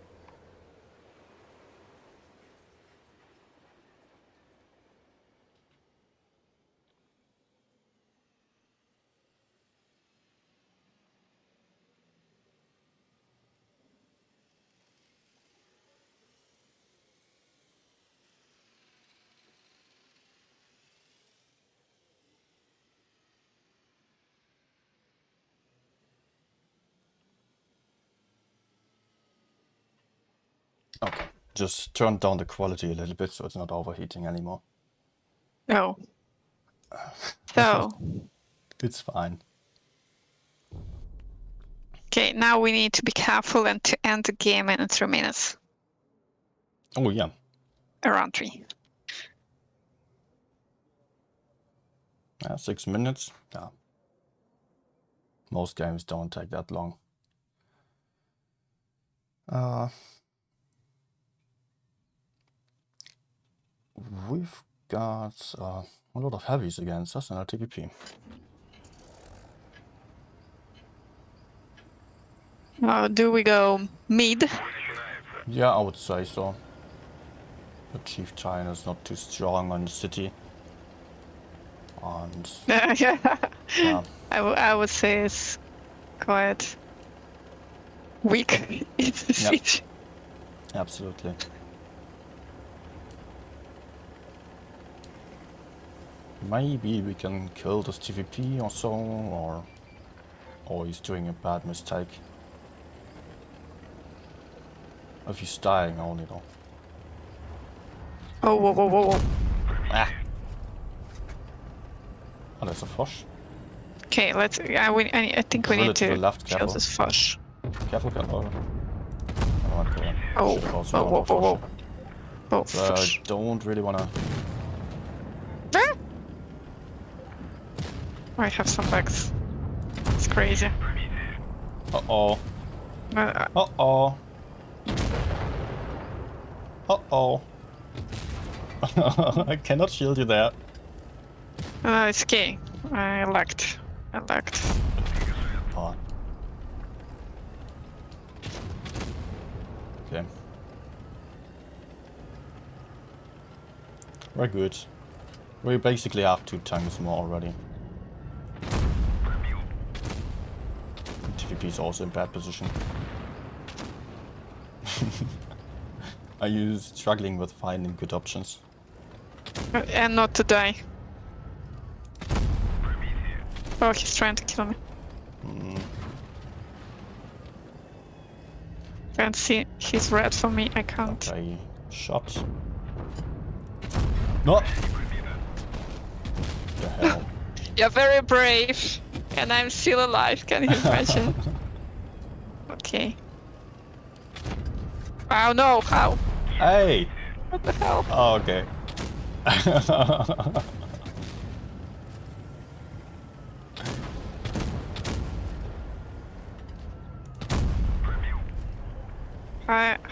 Okay, just turn down the quality a little bit so it's not overheating anymore. Oh. So. It's fine. Okay, now we need to be careful and to end the game in 3 minutes. Oh yeah. Around 3. 6 minutes. Yeah. Most games don't take that long. We've got a lot of heavies against us in our TPP. Do we go mid? Yeah, I would say so. The Chief China is not too strong on the city. And Yeah. yeah. I would say it's quite weak in the siege. Absolutely. Maybe we can kill this TVP or so, or he's doing a bad mistake. If he's dying only though. Oh, whoa, whoa, whoa, whoa. Ah! Oh, that's a Foch. Okay, let's. I think we Drill need it to the to left, kill careful. this Foch. Careful, careful. Oh, okay. Oh, Should also whoa, want whoa, a whoa, whoa. Foch. Oh, But I Foch. don't really wanna. Ah! I have some bugs. It's crazy. Uh-oh. Uh, Uh-oh. Uh-oh. I cannot shield you there. it's okay. I lagged. Oh. Okay. Very good. We basically have 2 tanks more already. TVP is also in bad position. Are you struggling with finding good options? And not to die. Oh, he's trying to kill me. Can't see. He's red for me. I can't. Okay, shot. No! The hell? You're very brave, and I'm still alive. Can you imagine? Okay. Oh no! How? Hey! What the hell? Oh, okay.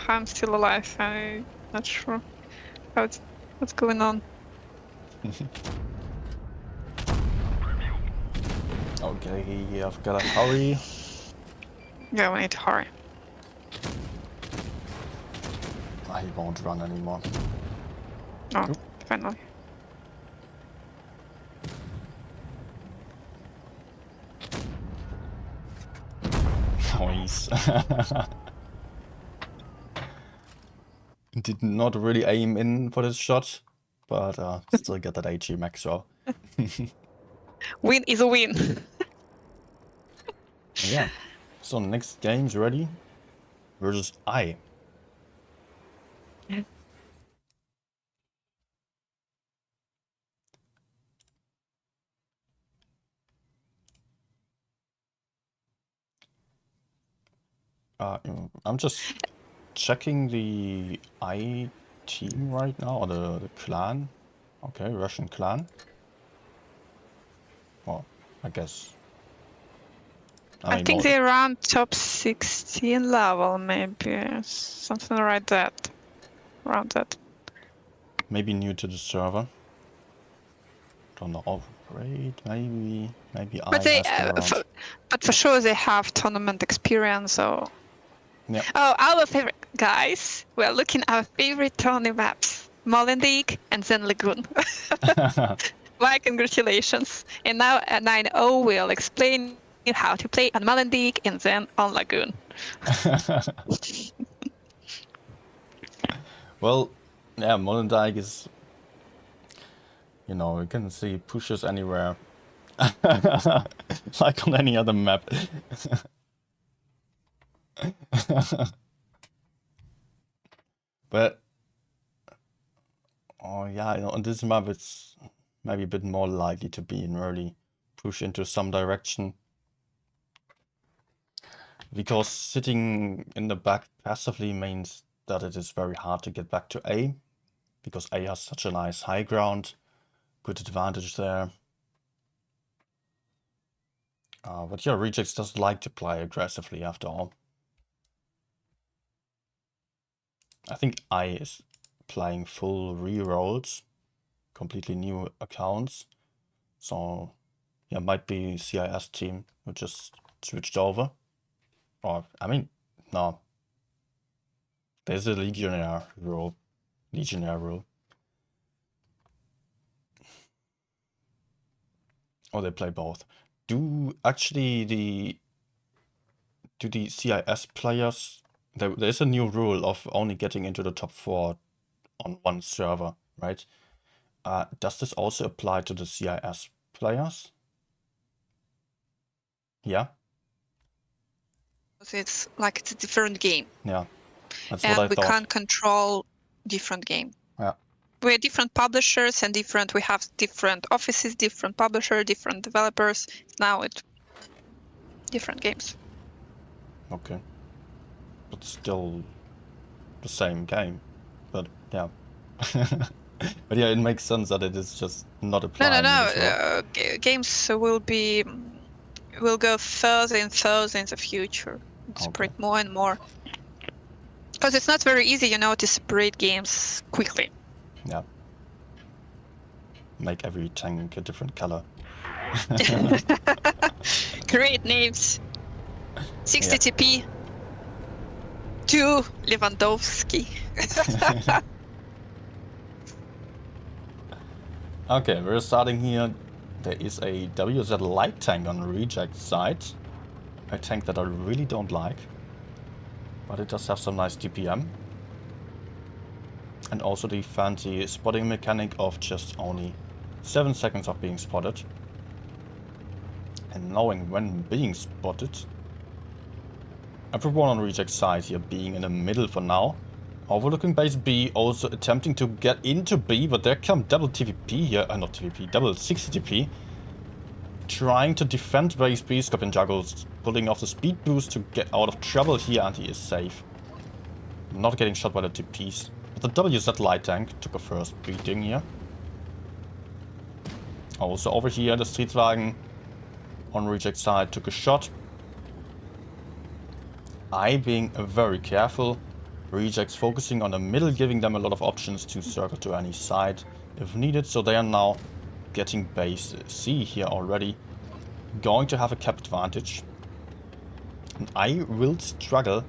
I'm still alive. I'm not sure what's going on. Okay, I've gotta hurry. Yeah, we need to hurry. I won't run anymore. Oh, Oop. finally. Nice. Did not really aim in for this shot, but still get that HE max raw. Win is a win. Yeah. So next game's ready versus I. I'm just checking the I team right now, or the clan. Okay, Russian clan. Well, I guess. I mean, think more- they're around top 16 level, maybe something like that. Around that. maybe new to the server. Don't know. Oh, great. Maybe I But they, has been around. but for sure they have tournament experience. So. Yeah. Oh, our favorite guys. We're looking at our favorite tourney maps: Molenbeek and then Lagoon. My congratulations! And now at 9:0 we'll explain you how to play on Molenbeek and then on Lagoon. Well, yeah, Molenbeek is, you know, you can see pushes anywhere. Like on any other map. But, oh yeah, you know, on this map it's maybe a bit more likely to be an early push into some direction. Because sitting in the back passively means that it is very hard to get back to A. Because A has such a nice high ground, good advantage there. But yeah, Rejects doesn't like to play aggressively after all. I think I is playing full rerolls, completely new accounts. So yeah, might be CIS team who just switched over. Or, I mean, no. There's a Legionnaire rule. Oh, they play both. do actually the CIS players, there's a new rule of only getting into the top 4 on one server, right? Does this also apply to the CIS players? Yeah? It's like it's a different game. Yeah, that's what I And we thought. can't control different game. Yeah. We're different publishers and we have different offices, different publisher, different developers. Now it's different games. Okay. But still the same game. But yeah. But yeah, it makes sense that it is just not applying. No. Games will go further and further in the future. Separate more and more. Because it's not very easy, to separate games quickly. Yeah. Make every tank a different color. Great names. 60 TP. 2 Lewandowski. Okay, we're starting here. There is a WZ light tank on the reject side. A tank that I really don't like. But it does have some nice DPM. And also the fancy spotting mechanic of just only 7 seconds of being spotted. And knowing when being spotted. Everyone on reject side here being in the middle for now. Overlooking base B, also attempting to get into B, but there come double TVP here, not TVP, double 60 TP. Trying to defend base B, Scorpion Juggles pulling off the speed boost to get out of trouble here, and he is safe. Not getting shot by the TPs. But the WZ light tank took a first beating here. Also over here, the Streetwagen on reject side took a shot. I being very careful. Rejects focusing on the middle, giving them a lot of options to circle to any side if needed. So they are now getting base C here already. Going to have a cap advantage. And I will struggle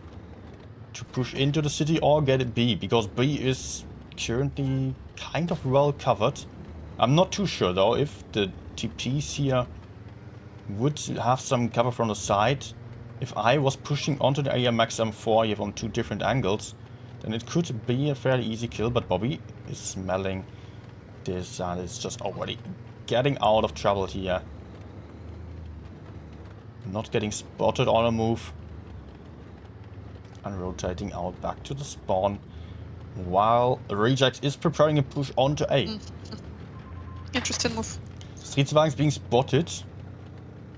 to push into the city or get it B, because B is currently kind of well covered. I'm not too sure though if the TPs here would have some cover from the side. If I was pushing onto the AMX M4 here from 2 different angles, then it could be a fairly easy kill, but Bobby is smelling this and is just already getting out of trouble here. Not getting spotted on a move. And rotating out back to the spawn. While Reject is preparing a push onto A. Interesting move. Streetwagen's being spotted.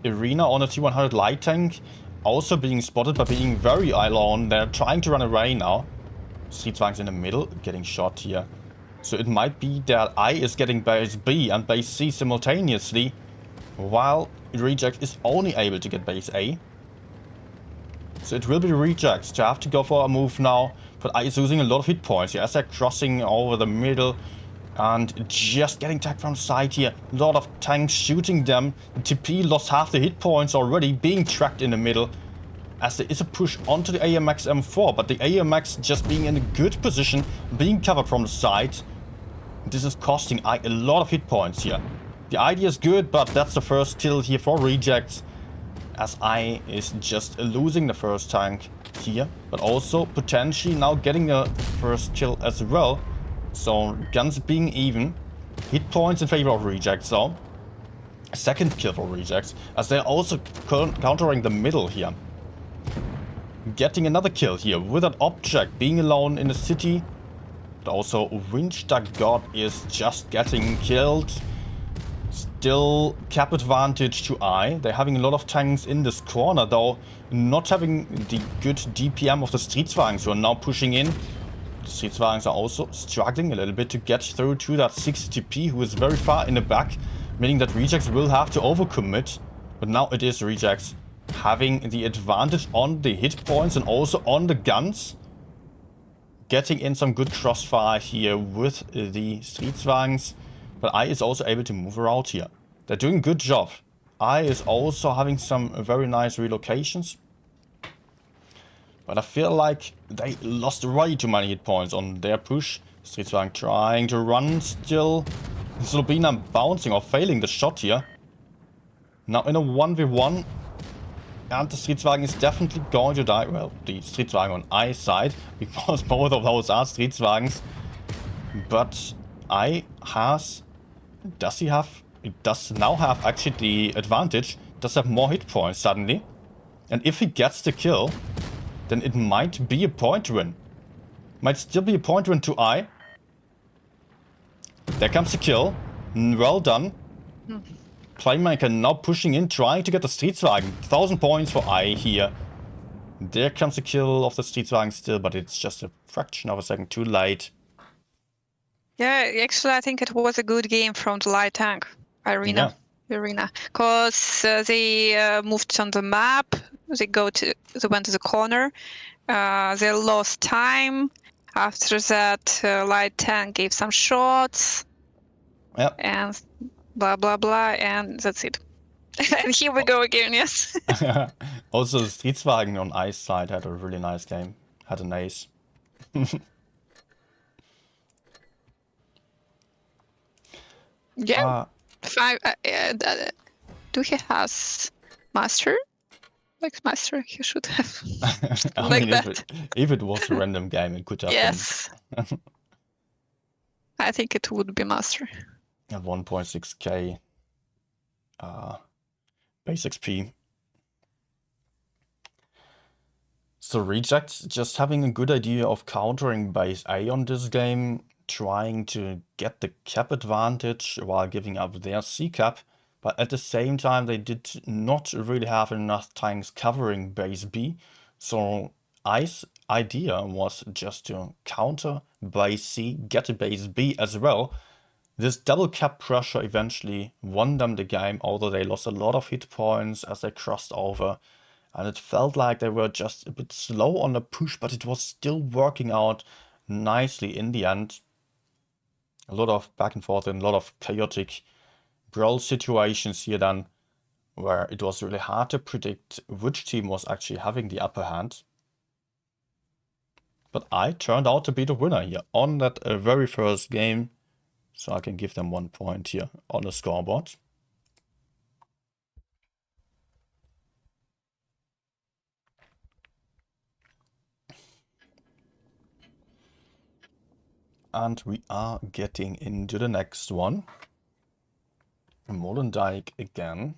Arena on a T100 light tank. Also being spotted, but being very alone. They're trying to run away now. Streetwagen's in the middle, getting shot here. So it might be that I is getting base B and base C simultaneously, while Reject is only able to get base A. So it will be Reject to have to go for a move now, but I is losing a lot of hit points here as they're crossing over the middle and just getting tagged from the side here. A lot of tanks shooting them. The TP lost half the hit points already, being tracked in the middle. As there is a push onto the AMX M4, but the AMX just being in a good position, being covered from the side. This is costing I a lot of hit points here. The idea is good, but that's the first kill here for Rejects, as I is just losing the first tank here, but also potentially now getting a first kill as well. So guns being even, hit points in favor of Rejects though. Second kill for Rejects, as they're also countering the middle here. Getting another kill here with an object being alone in the city. But also Winchtar God is just getting killed. Still cap advantage to I. They're having a lot of tanks in this corner though. Not having the good DPM of the Streetwagens who are now pushing in. The Streetwagens are also struggling a little bit to get through to that 60 TP who is very far in the back. Meaning that Rejects will have to overcommit. But now it is Rejects having the advantage on the hit points and also on the guns. Getting in some good crossfire here with the Streetwagens. But I is also able to move around here. They're doing a good job. I is also having some very nice relocations. But I feel like they lost way too many hit points on their push. Streetwagen trying to run still. Slobina bouncing or failing the shot here. Now in a 1v1, and the Streetswagen is definitely going to die. Well, the Streetswagen on I side, because both of those are Streetswagens. But I does now have actually the advantage, does have more hit points suddenly. And if he gets the kill, then it might be a point win. Might still be a point win to I. There comes the kill. Well done. Playmaker now pushing in, trying to get the Streetswagen. 1000 points for I here. There comes the kill of the Streetswagen still, but it's just a fraction of a second too late. Yeah, actually, I think it was a good game from the light tank arena. Because they moved on the map. They went to the corner. They lost time. After that, light tank gave some shots. Yep. And blah blah blah, and that's it. And here we go again. Yes. Also, the Streetswagen on Ice side had a really nice game. Had an ace. Yeah. Five. Do he has master? Like master, he should have. I like mean, that. If it was a random game, it could have Yes. been. I think it would be master. At 1.6k base XP. So Rejects just having a good idea of countering base A on this game, trying to get the cap advantage while giving up their C cap, but at the same time they did not really have enough tanks covering base B, so I's idea was just to counter base C, get to base B as well. This double cap pressure eventually won them the game, although they lost a lot of hit points as they crossed over. And it felt like they were just a bit slow on the push, but it was still working out nicely in the end. A lot of back and forth and a lot of chaotic brawl situations here then, where it was really hard to predict which team was actually having the upper hand. But I turned out to be the winner here on that very first game. So I can give them 1 point here on the scoreboard. And we are getting into the next one. Molenbeek again.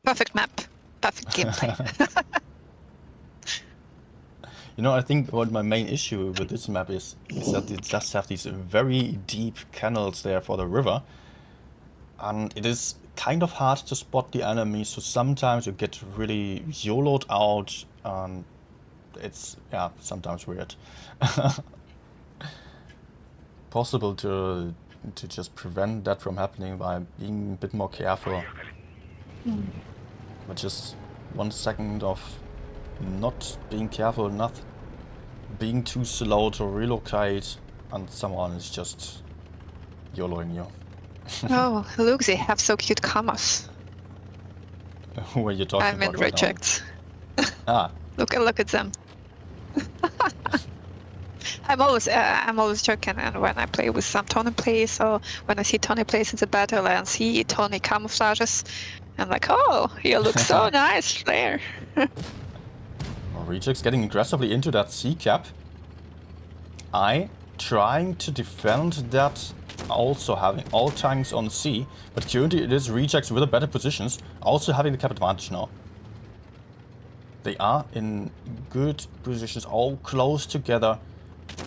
Perfect map. Perfect gameplay. You know, I think what my main issue with this map is that it does have these very deep canals there for the river. And it is kind of hard to spot the enemy, so sometimes you get really YOLO'd out, and it's, yeah, sometimes weird. Possible to just prevent that from happening by being a bit more careful. But just 1 second of not being careful enough, being too slow to relocate, and someone is just YOLOing you. Oh, look, they have so cute commas. Who are you talking I'm in about? Right now? rejects. Ah, Look at them. I'm always joking, and when I play with some Tony plays, or when I see Tony plays in the battle and see Tony camouflages, I'm like, oh, you look so nice there. Rejects getting aggressively into that C cap. I trying to defend that, also having all tanks on C, but currently it is Rejects with the better positions, also having the cap advantage now. They are in good positions, all close together,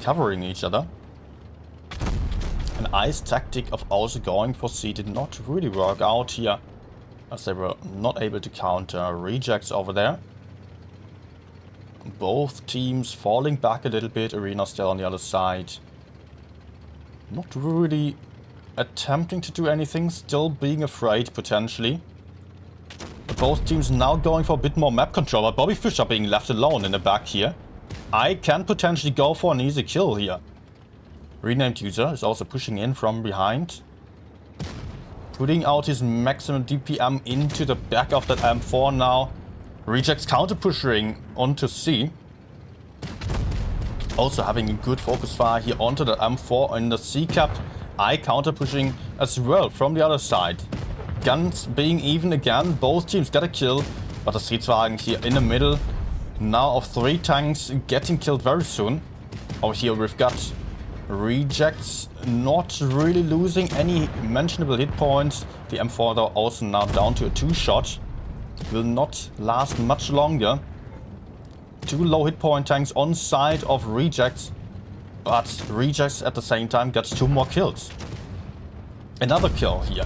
covering each other. An I's tactic of also going for C did not really work out here, as they were not able to counter Rejects over there. Both teams falling back a little bit, Arena still on the other side. Not really attempting to do anything, still being afraid potentially. But both teams now going for a bit more map control, but Bobby Fischer being left alone in the back here. I can potentially go for an easy kill here. Renamed user is also pushing in from behind. Putting out his maximum DPM into the back of that M4 now. Rejects counter pushing onto C. Also having a good focus fire here onto the M4 in the C cap. I counter pushing as well from the other side. Guns being even again, both teams got a kill, but the Streetwagen here in the middle. Now of 3 tanks getting killed very soon. Over here we've got rejects not really losing any mentionable hit points. The M4 though also now down to a 2-shot. Will not last much longer. 2 low hit point tanks on side of rejects. But rejects at the same time gets 2 more kills. Another kill here.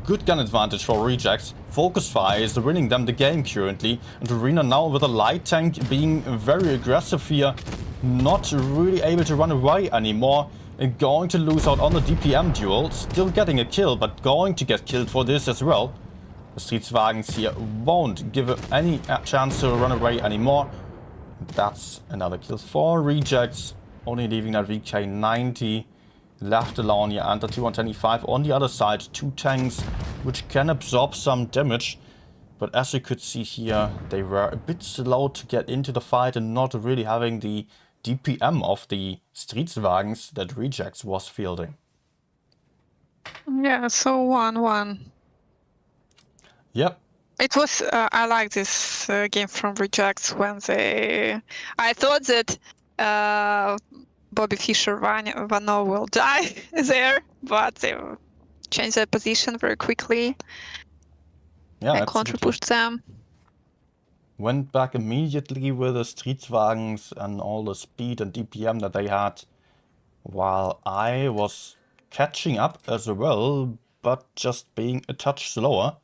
Good gun advantage for rejects. Focus Fire is winning them the game currently. And Arena now with a light tank being very aggressive here. Not really able to run away anymore. And going to lose out on the DPM duel. Still getting a kill, but going to get killed for this as well. The Streetwagens here won't give any chance to run away anymore. That's another kill for rejects. Only leaving that VK90 left alone here under 225. On the other side, 2 tanks which can absorb some damage. But as you could see here, they were a bit slow to get into the fight and not really having the DPM of the Streetwagens that rejects was fielding. Yeah, so 1-1. Yep. It was, I like this game from Rejects when they... I thought that Bobby Fischer Vano will die there, but they changed their position very quickly Yeah, and absolutely. counter-pushed them. Went back immediately with the Streetwagens and all the speed and DPM that they had, while I was catching up as well, but just being a touch slower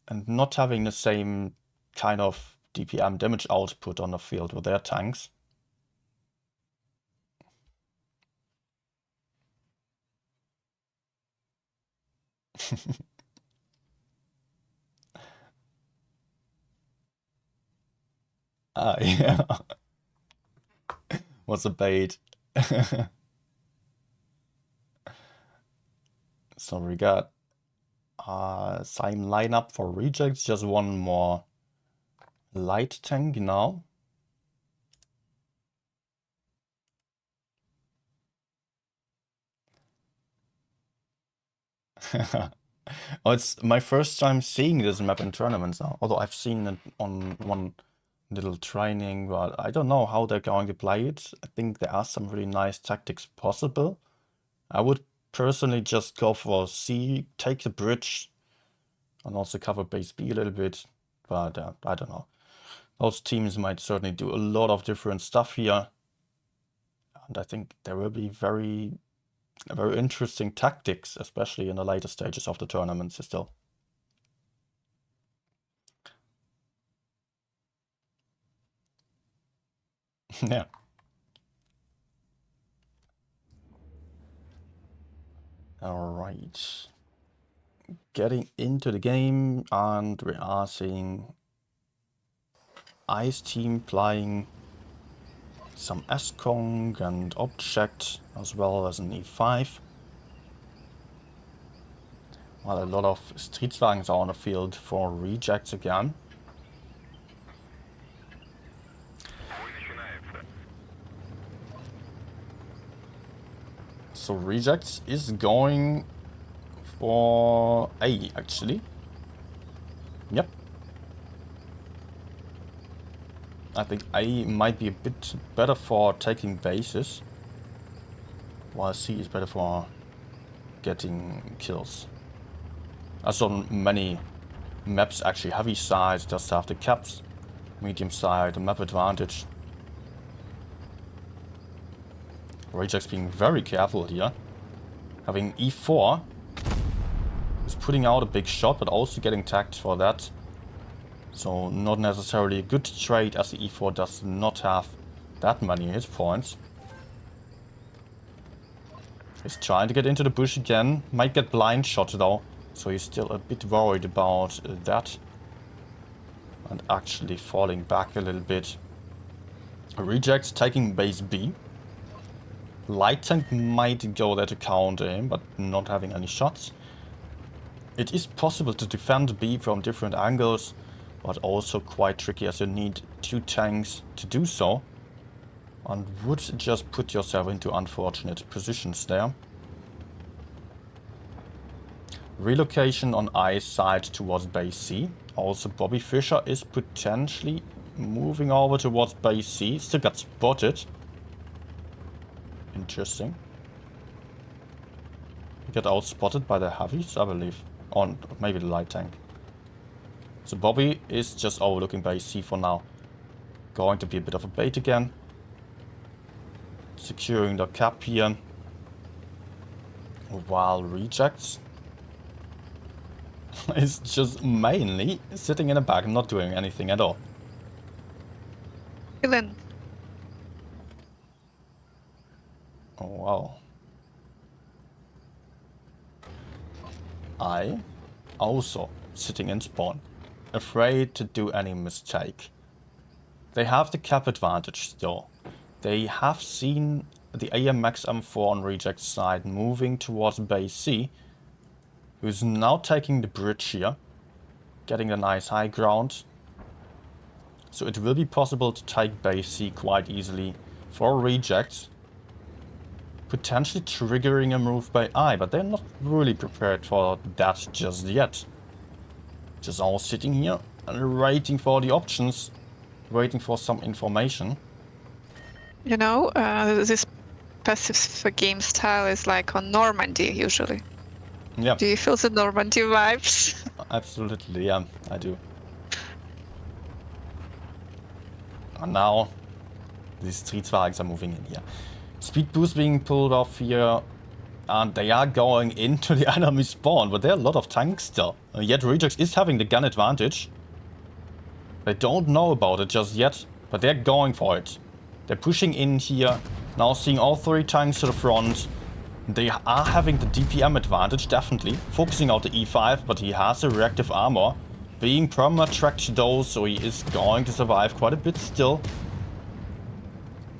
and not having the same kind of DPM damage output on the field with their tanks. Yeah. What's a bait? So we got same lineup for rejects, just 1 more light tank now. Oh, it's my first time seeing this map in tournaments now, although I've seen it on one little training, but I don't know how they're going to play it. I think there are some really nice tactics possible. I would personally just go for C, take the bridge, and also cover base B a little bit, but I don't know. Those teams might certainly do a lot of different stuff here, and I think there will be very interesting tactics, especially in the later stages of the tournaments still. Yeah. All right. Getting into the game, and we are seeing Ice Team playing some S-Kong and Object, as well as an E5. While a lot of Streetwagens are on the field for rejects again. So rejects is going for A, actually. Yep. I think A might be a bit better for taking bases, while C is better for getting kills. As on many maps, actually, heavy side just have the caps, medium side, the map advantage. Rejects being very careful here. Having E4 is putting out a big shot, but also getting tagged for that. So not necessarily a good trade, as the E4 does not have that many hit points. He's trying to get into the bush again. Might get blind shot though, so he's still a bit worried about that. And actually falling back a little bit. Rejects taking base B. Light tank might go there to counter him, but not having any shots. It is possible to defend B from different angles, but also quite tricky, as you need 2 tanks to do so. And would just put yourself into unfortunate positions there. Relocation on I side towards base C. Also, Bobby Fischer is potentially moving over towards base C. Still got spotted. Interesting. He got outspotted by the heavies, I believe. Or maybe the light tank. So Bobby is just overlooking base C for now. Going to be a bit of a bait again. Securing the cap here. While Rejects is just mainly sitting in the back and not doing anything at all. Villain. Oh wow. I also sitting in spawn, afraid to do any mistake. They have the cap advantage still. They have seen the AMX M4 on Reject's side moving towards base C, who's now taking the bridge here, getting a nice high ground. So it will be possible to take base C quite easily for Rejects, potentially triggering a move by I, but they're not really prepared for that just yet. Just all sitting here and waiting for the options, waiting for some information. You know, this passive game style is like on Normandy usually. Yeah. Do you feel the Normandy vibes? Absolutely, yeah, I do. And now these Streetwagens are moving in here. Speed boost being pulled off here, and they are going into the enemy spawn, but there are a lot of tanks still. Yet Rejects is having the gun advantage. They don't know about it just yet, but they're going for it. They're pushing in here, now seeing all 3 tanks to the front. They are having the DPM advantage, definitely. Focusing out the E5, but he has a reactive armor. Being perma-tracked though, so he is going to survive quite a bit still.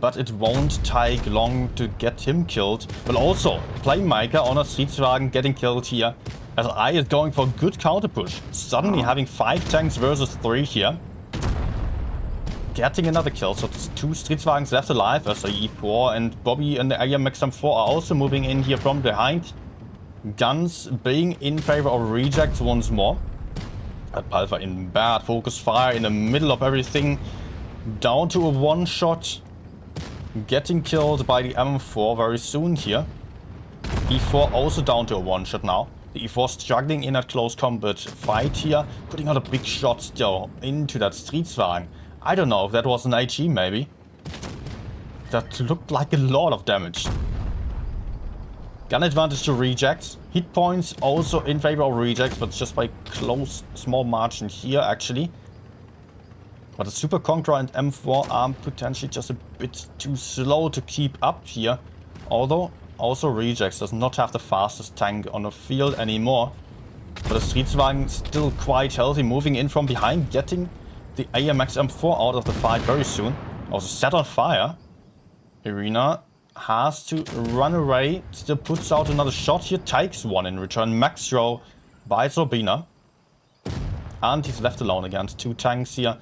But it won't take long to get him killed. But also, Playmaker on a Streetwagen getting killed here. As I is going for a good counter push. Suddenly having 5 tanks versus 3 here. Getting another kill, so there's 2 Streetwagens left alive as a E4, and Bobby and the AMX M4 are also moving in here from behind. Guns being in favor of Rejects once more. Palva in bad focus fire in the middle of everything. Down to a 1-shot. Getting killed by the M4 very soon here. E4 also down to a 1-shot now. The E4 struggling in a close combat fight here. Putting out a big shot still into that Streetwagen. I don't know if that was an HE maybe. That looked like a lot of damage. Gun advantage to Rejects. Hit points also in favor of Rejects, but just by close, small margin here actually. But the Super Conqueror and M4 are potentially just a bit too slow to keep up here. Although, also Rejects does not have the fastest tank on the field anymore. But the Streetwagen still quite healthy, moving in from behind, getting the AMX M4 out of the fight very soon. Also set on fire. Irina has to run away, still puts out another shot here, takes one in return. Max throw by Zorbina. And he's left alone against 2 tanks here.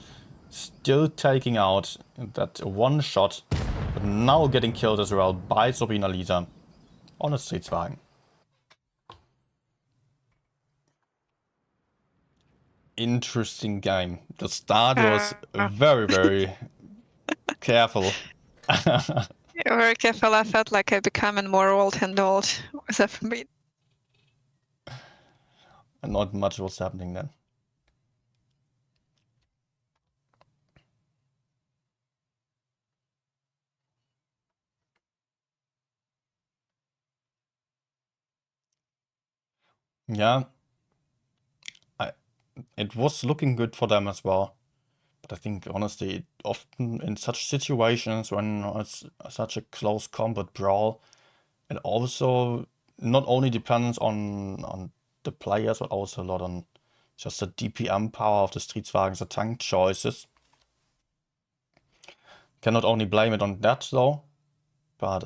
Still taking out that 1-shot, but now getting killed as well by Zorbina Lisa on a Streetwagen. Interesting game. The start was very, very careful. Very careful. I felt like I becoming more old and old. Was that for me? And not much was happening then. Yeah, it was looking good for them as well. But I think, honestly, often in such situations when it's such a close combat brawl, it also not only depends on the players, but also a lot on just the DPM power of the Streetwagens, the tank choices. Cannot only blame it on that, though, but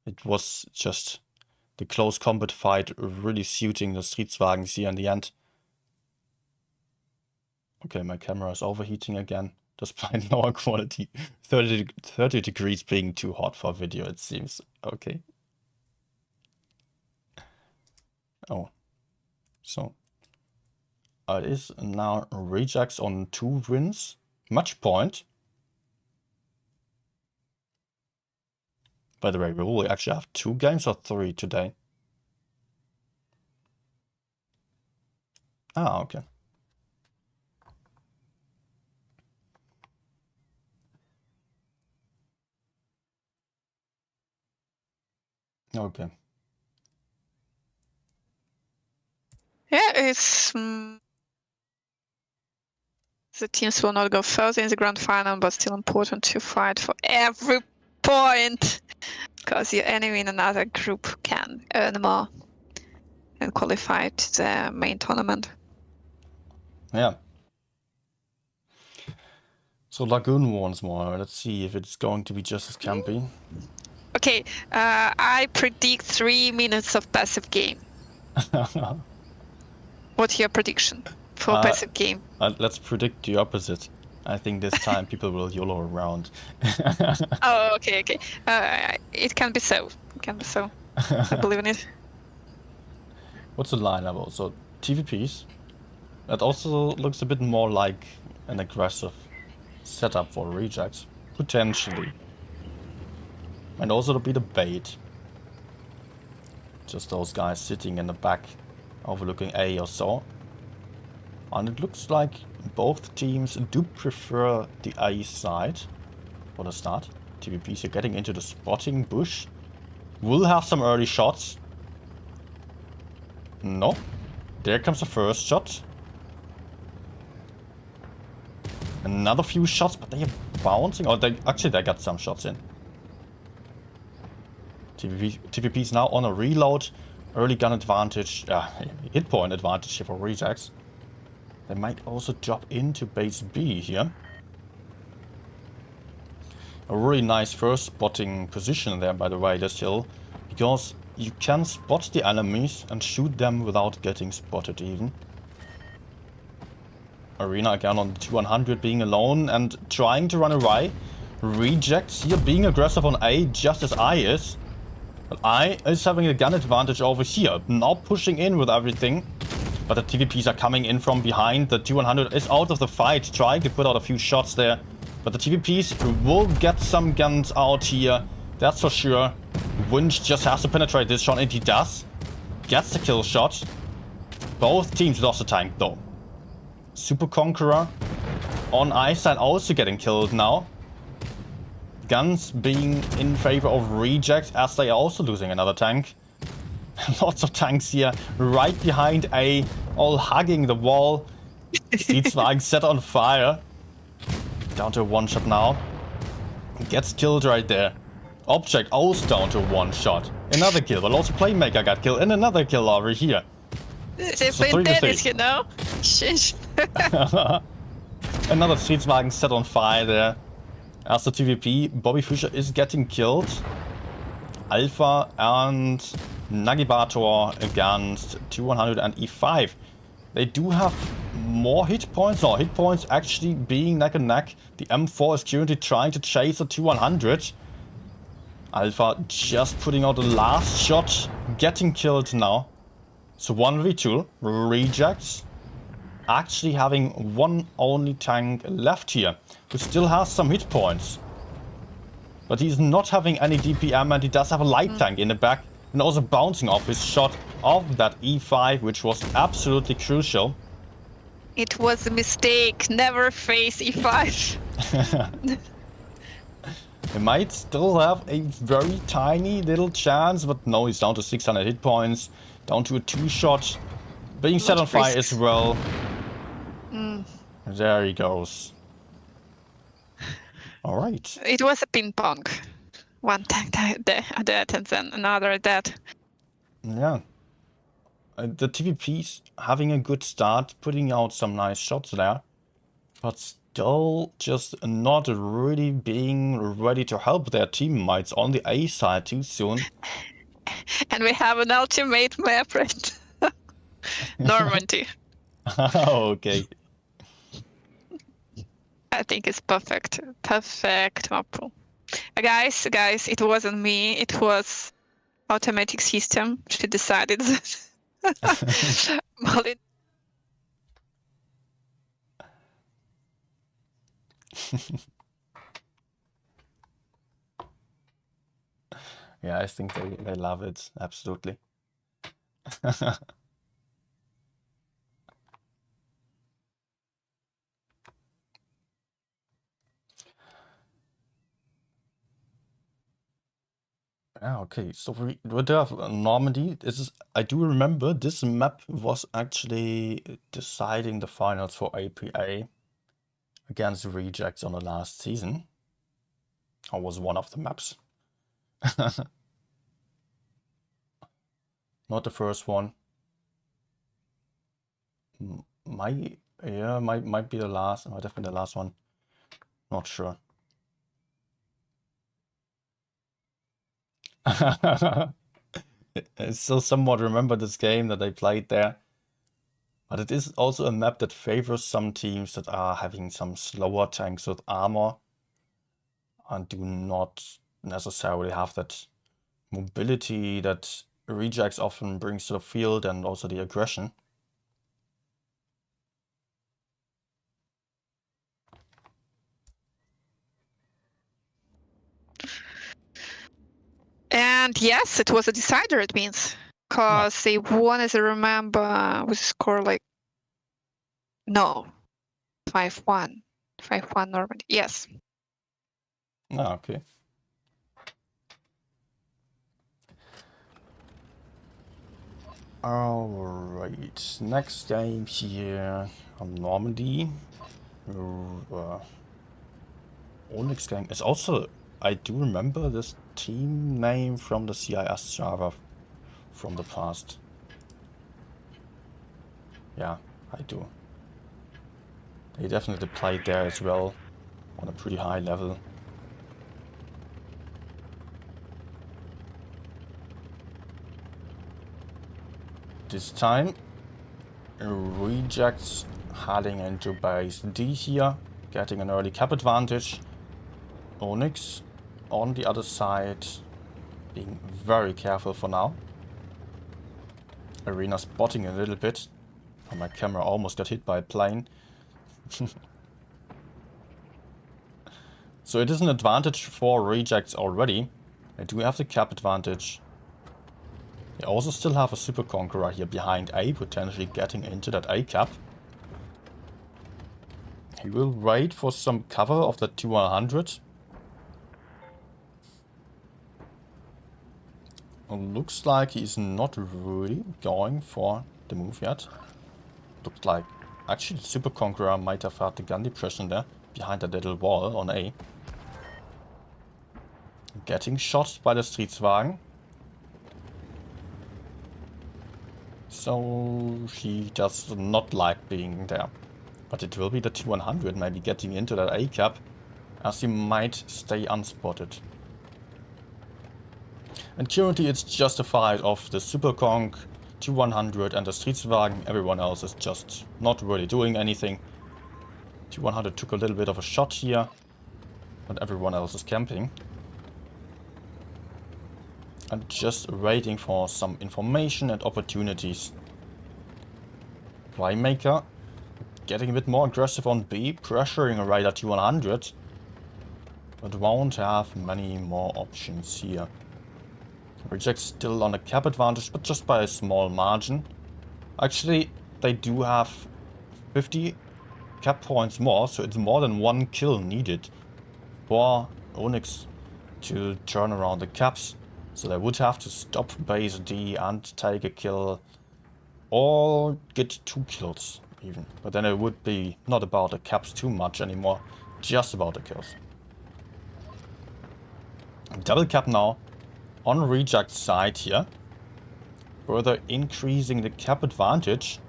it was just the close combat fight really suiting the Streetwagens here in the end. Okay, my camera is overheating again, despite lower quality. 30 degrees being too hot for video, it seems. Okay. Oh, so it is now rejects on 2 wins. Match point. By the way, will we actually have 2 games or 3 today? Ah, okay. Okay. Yeah, it's the teams will not go further in the grand final, but still important to fight for every point, because your enemy in another group can earn more and qualify to the main tournament. Yeah. So Lagoon once more. Let's see if it's going to be just as campy. Okay, I predict 3 minutes of passive game. What's your prediction for passive game? Let's predict the opposite. I think this time people will YOLO around. Oh, okay. It can be so. It can be so. I believe in it. What's the lineup also? TVPs. That also looks a bit more like an aggressive setup for rejects. Potentially. And also to be the bait. Just those guys sitting in the back, overlooking A or so. And it looks like both teams do prefer the A side for the start. TVPs are getting into the spotting bush. Will have some early shots. No. There comes the first shot. Another few shots, but they are bouncing. Oh, they got some shots in. TVP's now on a reload. Early gun advantage. Hit point advantage here for rejects. They might also drop into base B here. A really nice first spotting position there, by the way, this hill. Because you can spot the enemies and shoot them without getting spotted even. Arena again on the 200 being alone and trying to run away. Rejects here being aggressive on A just as I is. But I is having a gun advantage over here. Now pushing in with everything. But the TVPs are coming in from behind. The 200 is out of the fight, trying to put out a few shots there. But the TVPs will get some guns out here. That's for sure. Winch just has to penetrate this shot, and he does. Gets the kill shot. Both teams lost a tank though. Super Conqueror on I side also getting killed now. Guns being in favor of rejects as they are also losing another tank. Lots of tanks here right behind A, all hugging the wall. Seedswagen set on fire. Down to a 1-shot now. Gets killed right there. Object also down to 1 shot. Another kill, but also Playmaker got killed and another kill over here. They've So been 3 to dead, 3. you know? Sheesh. Another Seedswagen set on fire there. As the TVP, Bobby Fischer is getting killed. Alpha and Nagibator against 200 and E5. They do have more hit points. No, hit points actually being neck and neck. The M4 is currently trying to chase the 200. Alpha just putting out the last shot, getting killed now. So 1v2, rejects. Actually having one only tank left here, who still has some hit points. But he's not having any DPM and he does have a light tank in the back. And also bouncing off his shot of that E5, which was absolutely crucial. It was a mistake. Never face E5. He might still have a very tiny little chance, but no, he's down to 600 hit points. Down to a 2-shot. Being set on fire as well. There he goes. Alright. It was a ping pong. One tank dead and then another dead. Yeah. The TVP's having a good start, putting out some nice shots there. But still just not really being ready to help their teammates on the A side too soon. And we have an ultimate map right. Normandy. Okay. I think it's perfect. Perfect map pool. Guys, it wasn't me. It was automatic system. She decided that Molly. Yeah, I think they love it, absolutely. Yeah, okay, so we do have Normandy. I do remember this map was actually deciding the finals for APA against Rejects on the last season. Or was one of the maps. Not the first one. Might be the last. Might have been the last one. Not sure. I still somewhat remember this game that I played there. But it is also a map that favors some teams that are having some slower tanks with armor and do not necessarily have that mobility that Rejects often brings to the field, and also the aggression. And yes, it was a decider, it means. Because they won, as I remember, with a score like... No. 5-1. 5-1 Normandy. Yes. Ah, okay. Alright, next game here on Normandy. Onyx game is also, I do remember this team name from the CIS Java from the past. Yeah, I do. They definitely played there as well on a pretty high level. This time, Rejects heading into base D here, getting an early cap advantage. Onyx on the other side, being very careful for now. Arena spotting a little bit. Oh, my camera almost got hit by a plane. So it is an advantage for Rejects already. They do have the cap advantage. They also still have a Super Conqueror here behind A, potentially getting into that A cap. He will wait for some cover of the 200. Looks like he's not really going for the move yet. Looks like actually the Super Conqueror might have had the gun depression there behind that little wall on A. Getting shot by the Streetswagen. So he does not like being there. But it will be the 200 maybe getting into that A cap, as he might stay unspotted. And currently it's just a fight of the Super Conk, 200 and the Streetswagen. Everyone else is just not really doing anything. 200 took a little bit of a shot here, but everyone else is camping. And just waiting for some information and opportunities. Playmaker getting a bit more aggressive on B, pressuring a Raider 200, but won't have many more options here. Reject still on a cap advantage, but just by a small margin. Actually, they do have 50 cap points more, so it's more than one kill needed for Onyx to turn around the caps. So they would have to stop base D and take a kill, or get 2 kills even. But then it would be not about the caps too much anymore, just about the kills. Double cap now on Reject's side here, further increasing the cap advantage.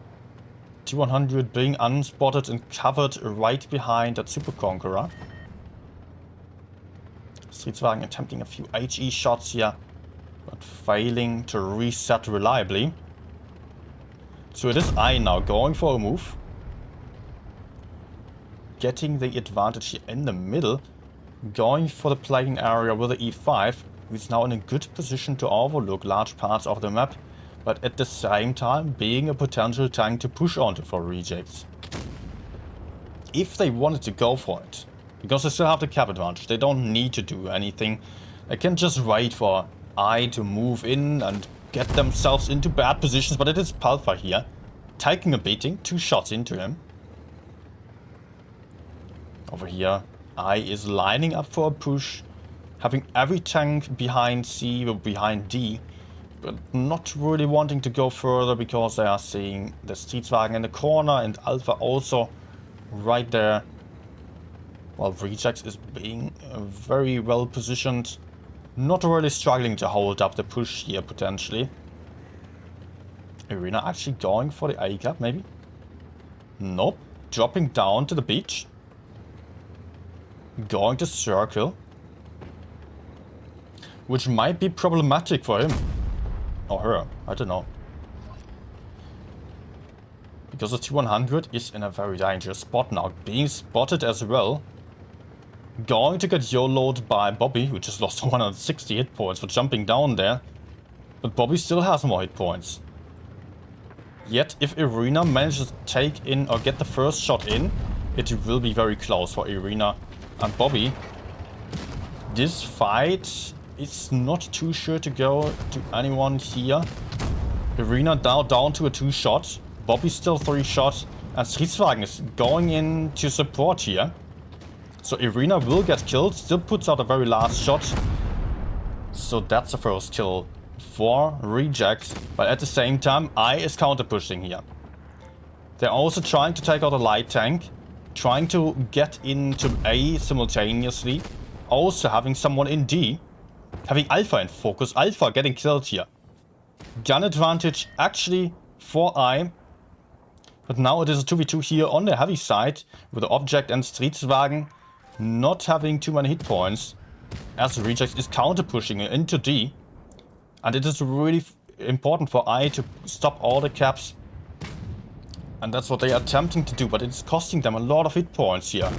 200 being unspotted and covered right behind that Super Conqueror. Streetswagen attempting a few HE shots here, but failing to reset reliably. So it is I now going for a move. Getting the advantage here in the middle. Going for the playing area with the E5. Who's now in a good position to overlook large parts of the map. but at the same time being a potential tank to push onto for rejects. If they wanted to go for it, because they still have the cap advantage, they don't need to do anything. They can just wait for I to move in and get themselves into bad positions, but it is Palfa here, taking a beating, 2 shots into him. Over here, I is lining up for a push, having every tank behind C or behind D, but not really wanting to go further because they are seeing the Streetswagen in the corner and Alpha also right there. While Rejects is being very well positioned, not really struggling to hold up the push here potentially. Arena actually going for the A cap maybe? Nope, dropping down to the beach. Going to circle. Which might be problematic for him. Or her, I don't know. Because the T100 is in a very dangerous spot now. Being spotted as well. Going to get YOLO'd by Bobby, who just lost 160 hit points for jumping down there. But Bobby still has more hit points. Yet, if Irina manages to take in or get the first shot in, it will be very close for Irina and Bobby. This fight is not too sure to go to anyone here. Irina now down to a 2-shot. Bobby still 3 shots. And Streetswagen is going in to support here. So Irina will get killed. Still puts out a very last shot. So that's the first kill for Rejects. But at the same time, I is counter pushing here. They're also trying to take out a light tank. Trying to get into A simultaneously. Also having someone in D. Having Alpha in focus. Alpha getting killed here. Gun advantage actually for I. But now it is a 2v2 here on the heavy side. With the object and Streetswagen not having too many hit points. As Rejects is counter pushing into D. And it is really important for I to stop all the caps. And that's what they are attempting to do. But it's costing them a lot of hit points here.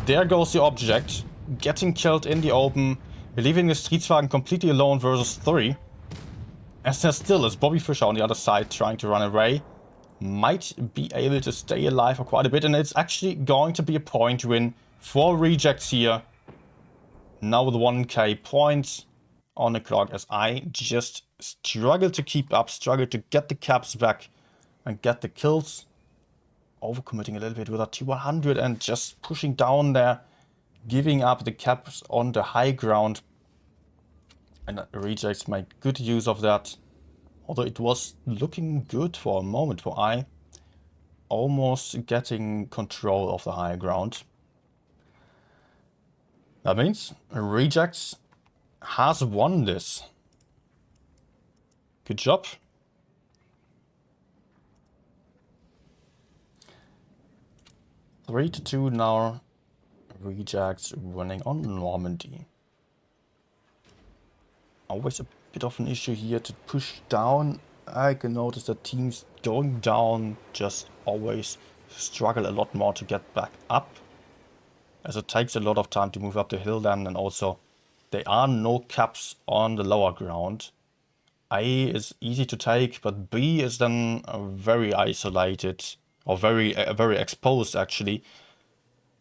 There goes the object. Getting killed in the open. Leaving the Streetswagen completely alone versus 3. As there still is Bobby Fischer on the other side trying to run away. Might be able to stay alive for quite a bit. And it's actually going to be a point win for Rejects here. Now with 1k points on the clock as I just struggle to keep up. Struggle to get the caps back and get the kills. Overcommitting a little bit with a T100 and just pushing down there. Giving up the caps on the high ground. And Rejects made good use of that. Although it was looking good for a moment for I. Almost getting control of the high ground. That means Rejects has won this. Good job. Three to 2 now. Rejects winning on Normandy. Always a bit of an issue here to push down. I can notice that teams going down just always struggle a lot more to get back up. As it takes a lot of time to move up the hill then, and also there are no caps on the lower ground. A is easy to take, but B is then very isolated, or very exposed actually.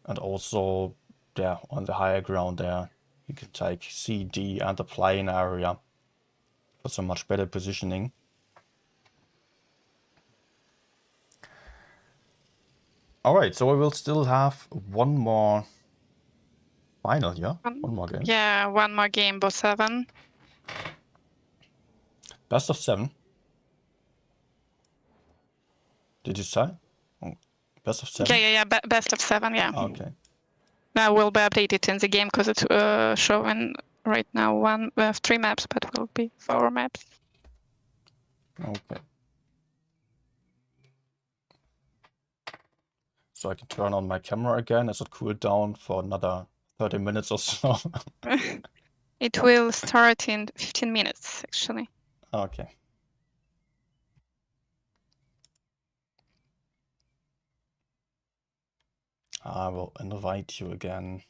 And also, yeah, on the higher ground there, you can take C, D and the plain area for some much better positioning. Alright, so we will still have one more final, yeah? One more game. Yeah, one more game, both 7. Best of 7. Did you say? Oh, best of 7? Yeah, best of 7, yeah. Okay. That will be updated in the game because it's showing right now we have 3 maps, but will be 4 maps. Okay. So I can turn on my camera again as it cooled down for another 30 minutes or so. It will start in 15 minutes, actually. Okay. I will invite you again.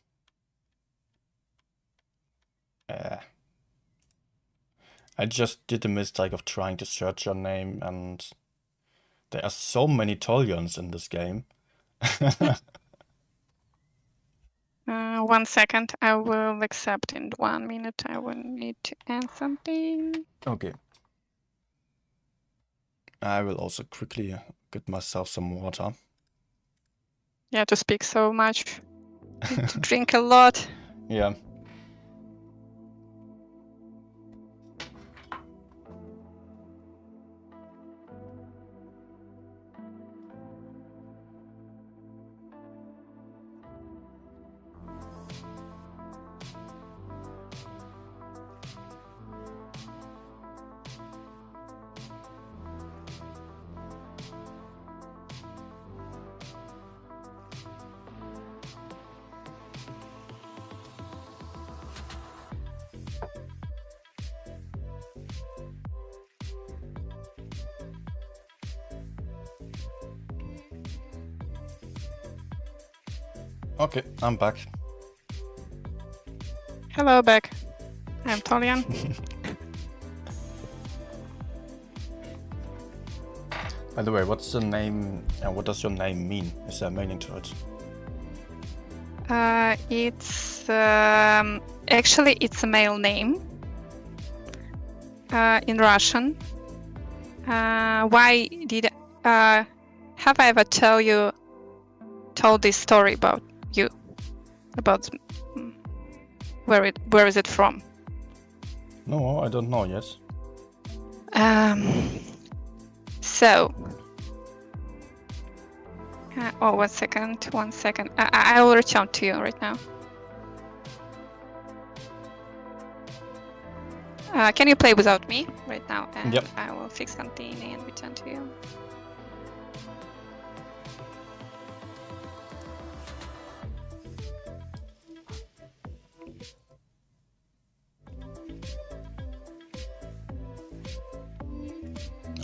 I just did the mistake of trying to search your name, and there are so many Tolians in this game. 1 second, I will accept in 1 minute. I will need to add something. Okay. I will also quickly get myself some water. Yeah, to speak so much. Need to drink a lot. Yeah. Okay, I'm back. Hello, Beck. I'm Tolian. By the way, what's the name and what does your name mean? Is there a meaning to it? It's actually it's a male name in Russian. Why did have I ever told this story about you? About where is it from? No, I don't know yet. So. Oh, 1 second, 1 second. I will reach out to you right now. Can you play without me right now? And Yep. I will fix something and return to you.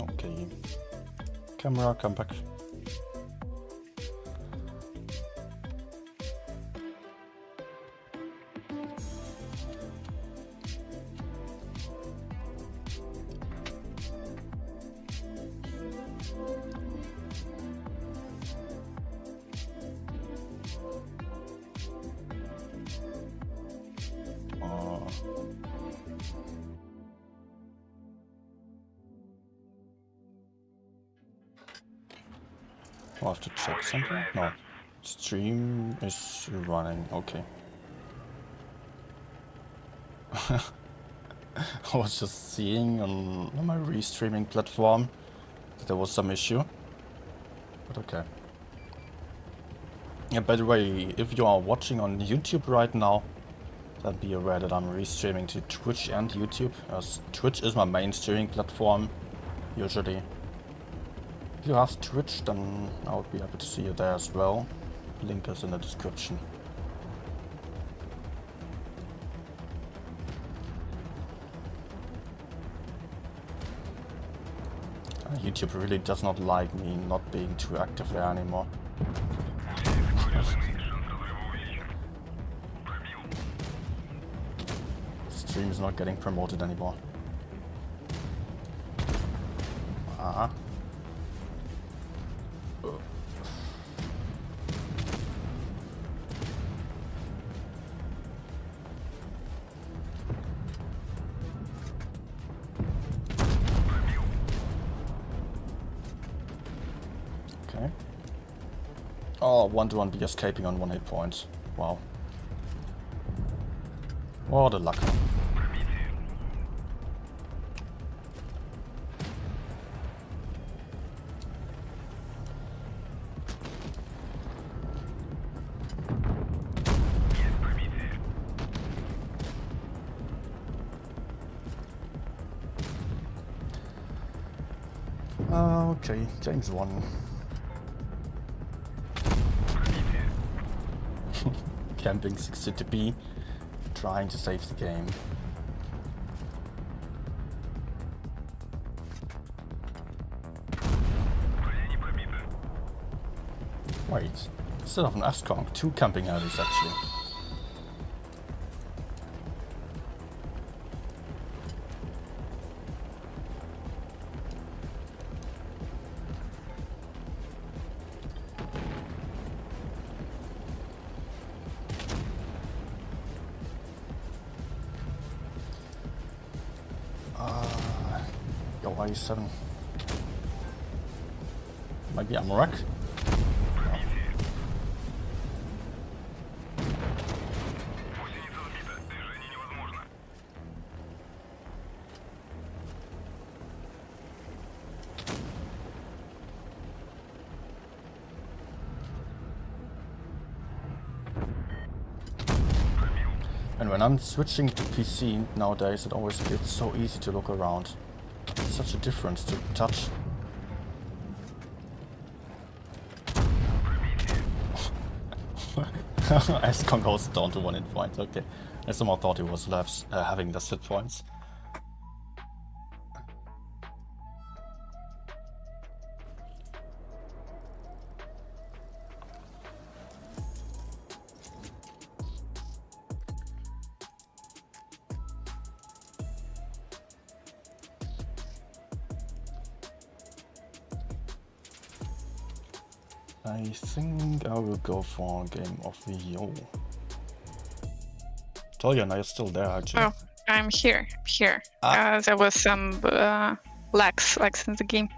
Okay. Camera, come back. I'll have to check something. No. Stream is running. Okay. I was just seeing on my restreaming platform that there was some issue. But okay. Yeah, by the way, if you are watching on YouTube right now, then be aware that I'm restreaming to Twitch and YouTube, as Twitch is my main streaming platform, usually. If you have Twitch, then I would be happy to see you there as well. Link is in the description. YouTube really does not like me not being too active there anymore. Stream is not getting promoted anymore. Ah. Okay. Oh, 1-1 be escaping on 1 hit point. Wow. What a luck. Okay, James won. Camping 60B, trying to save the game. Wait, instead of an S-Kong, 2 camping helis actually. PYS 7. Might be Amorak. And when I'm switching to PC nowadays, it always feels so easy to look around. It's such a difference to touch. As Kong goes down to 1 hit point, okay. I somehow thought he was having the hit points. I think I will go for a game of VO. Tolia, now you're still there, aren't you? Oh, I'm here. There was some lags in the game.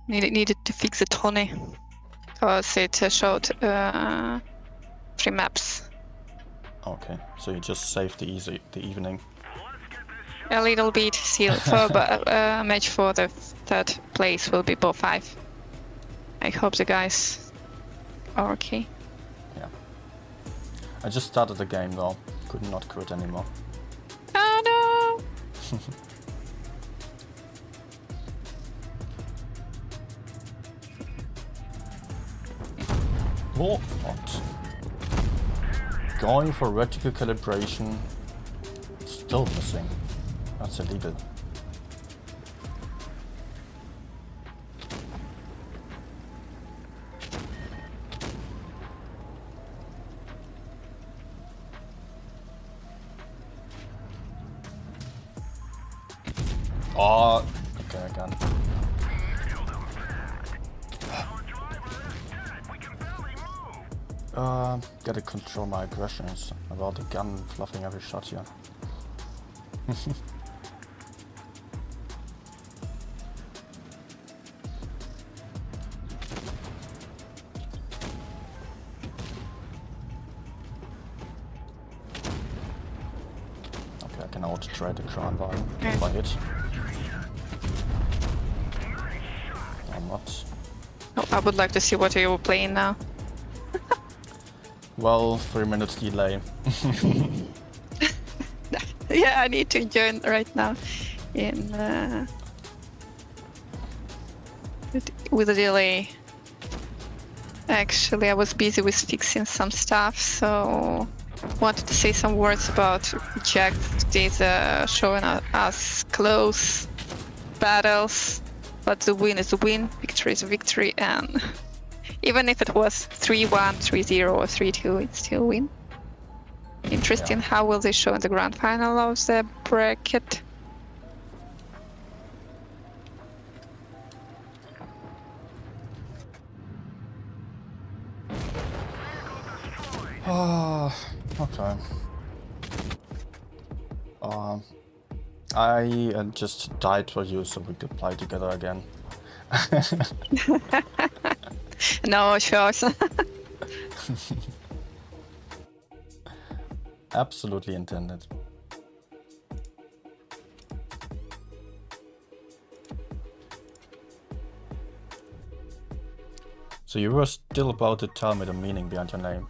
Needed to fix it, Tony, because it showed 3 maps. Okay, so you just saved the evening. A little bit still, but match for the 3rd place will be both 5. I hope the guys are okay. Yeah. I just started the game though. Could not quit anymore. Oh no! Oh, what? Going for reticle calibration. Still missing. That's illegal. Oh, okay, I got it. Gotta control my aggressions about the gun fluffing every shot here. Okay, I can auto-try the crown volume if I hit. I'm not. Oh, I would like to see what you're playing now. Well, 3 minutes delay. Yeah, I need to join right now in with a delay. Actually, I was busy with fixing some stuff, so wanted to say some words about Jack. Today's showing us close battles, but the win is the win, victory is a victory, and even if it was 3-1, 3-0, or 3-2, it's still a win. Interesting, yeah. How will they show in the grand final of the bracket? Okay. I just died for you so we could play together again. No choice. Absolutely intended. So you were still about to tell me the meaning behind your name.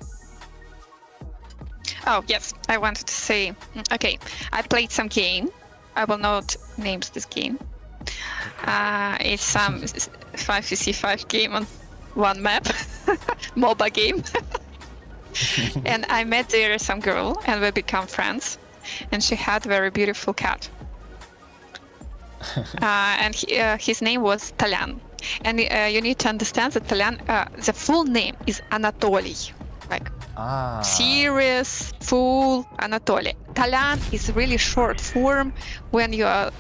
Oh, yes, I wanted to say, okay, I played some game. I will not name this game. It's some 5v5 game on one map, MOBA game. And I met there some girl and we become friends. And she had a very beautiful cat. And his name was Talyan. And you need to understand that Talyan, the full name is Anatoly. Like serious, full Anatoly. Talyan is really short form when you are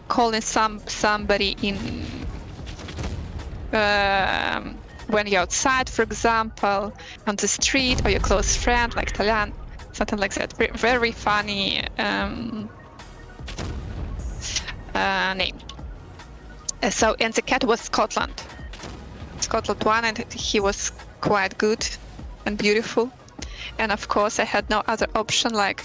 calling somebody in when you're outside, for example, on the street, or your close friend like Talyan, something like that. Very funny name. So, and the cat was Scotland. Scotland won, and he was quite good and beautiful. And of course, I had no other option, like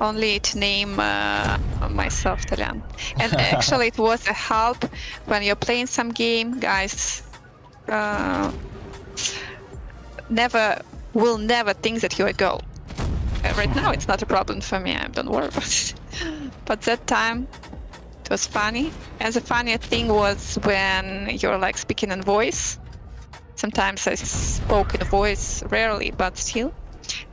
only to name myself Talyan. And actually, it was a help when you're playing some game, guys. Will never think that you're a girl. Right now, it's not a problem for me. Don't worry about it. But that time, it was funny. And the funny thing was when you're like speaking in voice. Sometimes I spoke in voice, rarely, but still.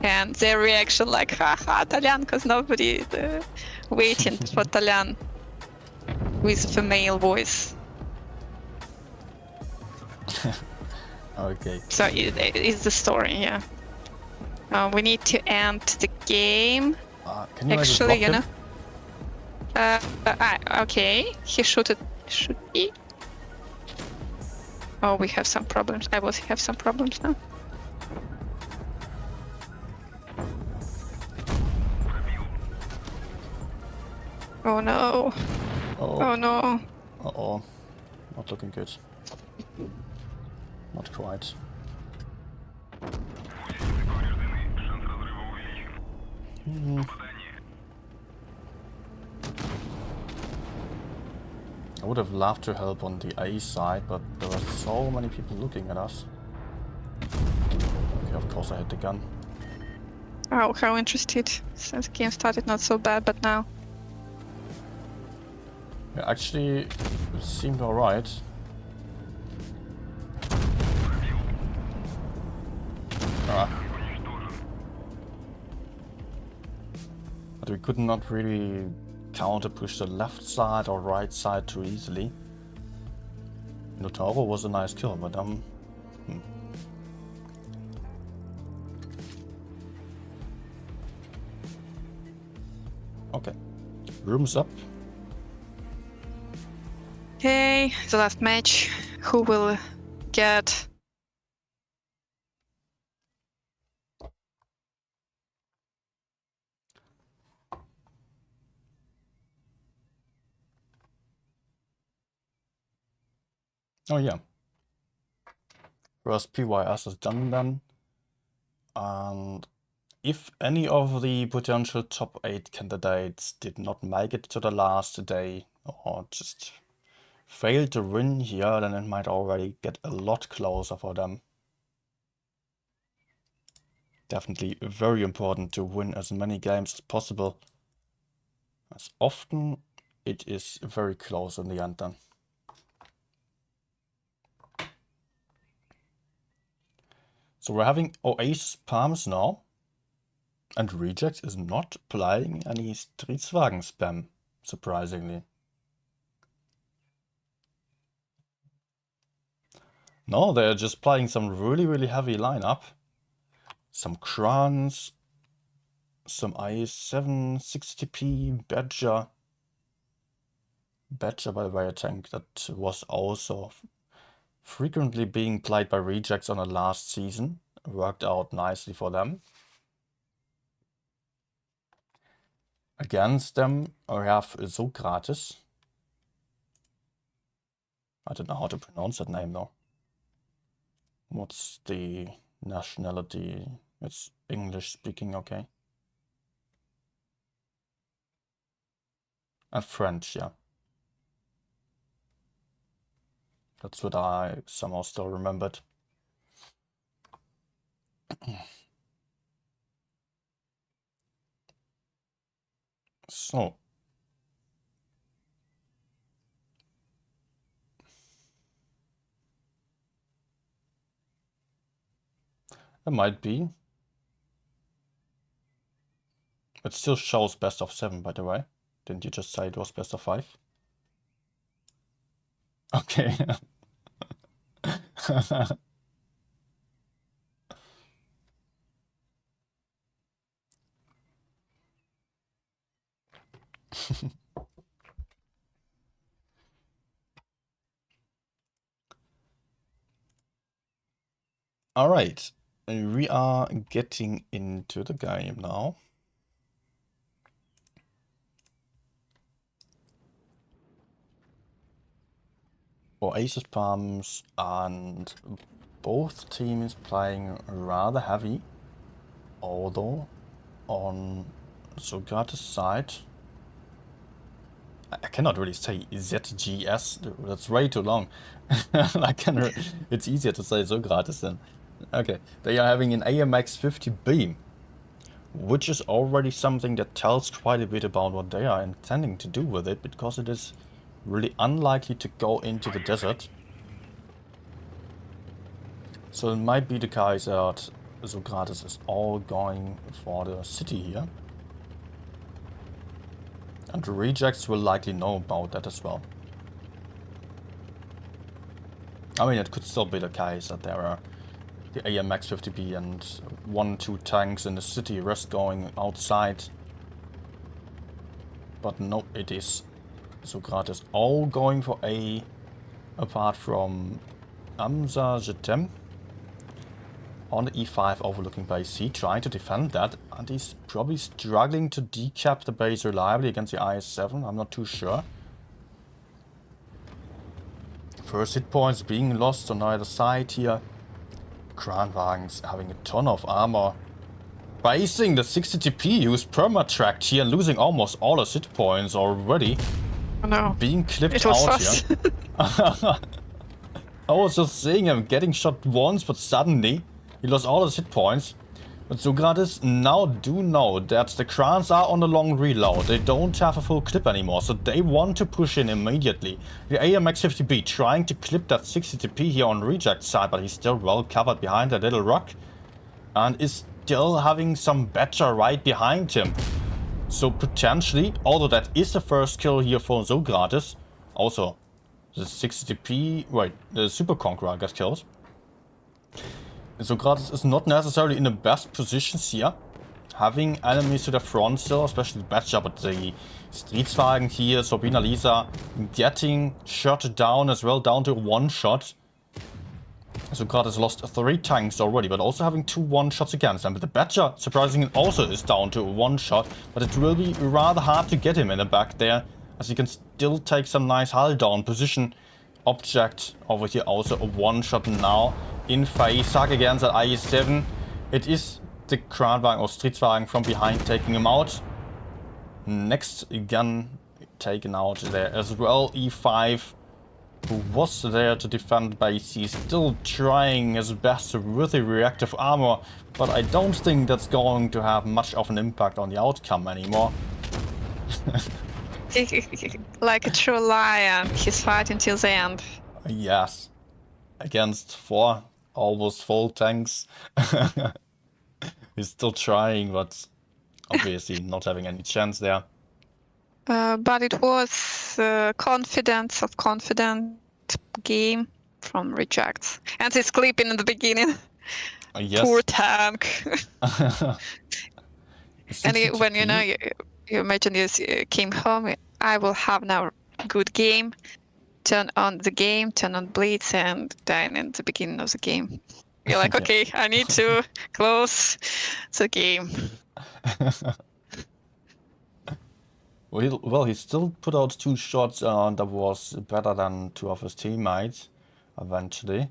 And their reaction like, haha, Talyan, because nobody waiting for Talyan with female voice. Okay. So it's the story, yeah. We need to end the game. Can you Actually, maybe block him? Okay, he should be. Oh, we have some problems. I will have some problems now. Oh no. Oh no. Uh-oh. Not looking good. Not quite. I would have loved to help on the A side, but there were so many people looking at us. Okay, of course I hit the gun. Oh, how interested. Since the game started not so bad, but now. Yeah, actually, it seemed alright. But we could not really counter push the left side or right side too easily. Notaro was a nice kill, but Okay. Rooms up. Okay, the last match. Who will get? Oh yeah. First PYS is done then. And if any of the potential top 8 candidates did not make it to the last day or just failed to win here, then it might already get a lot closer for them. Definitely very important to win as many games as possible, as often it is very close in the end then. So we're having Oasis Palms now, and Rejects is not playing any Streetswagen spam, surprisingly. No, they're just playing some really heavy lineup. Some Krans, some i7, 60p, Badger. Badger, by the way, a tank that was also frequently being played by Rejects on the last season. Worked out nicely for them. Against them, we have Sokrates. I don't know how to pronounce that name though. What's the nationality? It's English speaking, okay. And French, yeah. That's what I somehow still remembered. So. It might be. It still shows best of 7, by the way. Didn't you just say it was best of 5? Okay. All right, we are getting into the game now. for Aces Palms, and both teams playing rather heavy. Although on Sokrates' side, I cannot really say ZGS, that's way too long. It's easier to say Sokrates then. Okay, they are having an AMX 50B, which is already something that tells quite a bit about what they are intending to do with it, because it is really unlikely to go into the desert. So it might be the case that Sokrates is all going for the city here. And the rejects will likely know about that as well. I mean, it could still be the case that there are the AMX 50B and 1-2 tanks in the city, rest going outside. But no, it is Sokrates all going for A, apart from RJCTS on the E5 overlooking base C, trying to defend that, and he's probably struggling to decap the base reliably against the IS-7, I'm not too sure. First hit points being lost on either side here. Kranwagen's having a ton of armor. Facing the 60 TP, who's perma-tracked here and losing almost all his hit points already. Oh no. Being clipped It was out fast. here. I was just seeing him getting shot once, but suddenly he lost all his hit points. But Sokrates now do know that the Krans are on a long reload. They don't have a full clip anymore, so they want to push in immediately. The AMX 50B trying to clip that 60 TP here on reject side, but he's still well covered behind that little rock. And is still having some Badger right behind him. So potentially, although that is the first kill here for Sokrates, also the 60 TP, wait, the Super Conqueror gets kills. Sokrates is not necessarily in the best positions here. Having enemies to the front still, especially the Badger, but the Streetswagen here, Sorbina Lisa getting shot down as well, down to one shot. Sokrates lost 3 tanks already, but also having 2 one-shots against them. But the Badger, surprisingly, also is down to 1 shot, but it will be rather hard to get him in the back there, as he can still take some nice hull down position. Object over here also a 1-shot now in face against that IS-7. It is the Kranwagen or Streetswagen from behind taking him out. Next gun taken out there as well. E5, who was there to defend base, he's still trying his best with the reactive armor, but I don't think that's going to have much of an impact on the outcome anymore. Like a true lion, he's fighting till the end. Yes, against 4 almost full tanks. He's still trying, but obviously not having any chance there. But it was confident game from rejects. And he's clipping in the beginning. Yes. Poor tank. And when you imagine this came home, I will have now good game. Turn on the game, turn on Blitz, and then in the beginning of the game. You're like, okay, I need to close the game. Well, he still put out 2 shots that was better than 2 of his teammates, eventually.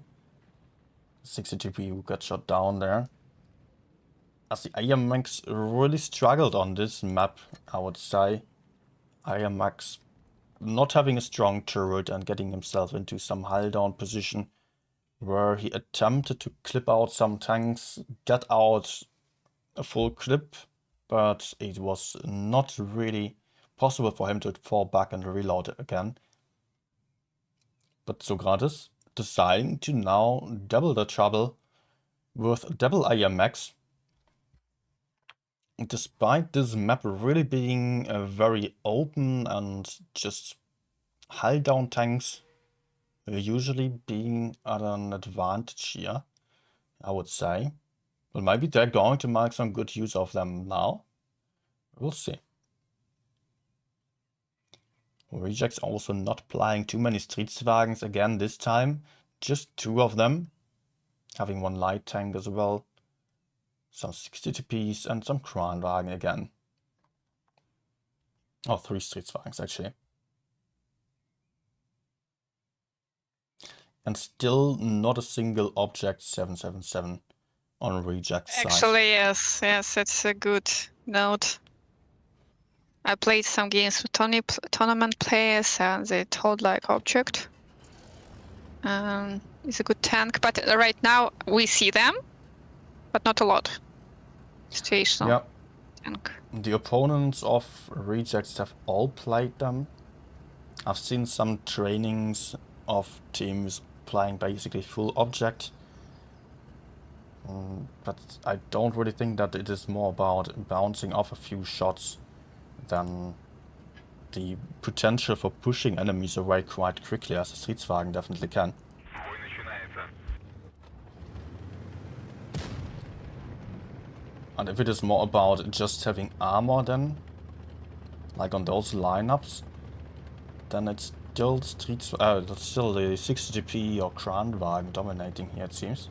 60 TP who got shot down there. As the AMX really struggled on this map, I would say. AMX not having a strong turret and getting himself into some hull down position, where he attempted to clip out some tanks, get out a full clip, but it was not really possible for him to fall back and reload again. But Sokrates deciding to now double the trouble with double AMX. Despite this map really being very open and just hull down tanks usually being at an advantage here, I would say. But maybe they're going to make some good use of them now. We'll see. Rejects also not playing too many Streetswagens again this time. Just 2 of them. Having 1 light tank as well. Some 60 TPs and some Kranwagen again. Oh, 3 Streetswagens actually. and still not a single object 777 on reject side. Actually, yes, it's a good note. I played some games with tournament players, and they told like object. It's a good tank, but right now we see them, but not a lot. Situational Yeah, tank. the opponents of rejects have all played them. I've seen some trainings of teams playing basically full object. But I don't really think that it is more about bouncing off a few shots than the potential for pushing enemies away quite quickly, as a Streetswagen definitely can. Бой начинается. And if it is more about just having armor then, like on those lineups, then it's still that's still the 60GP or Kranwagen dominating here, it seems.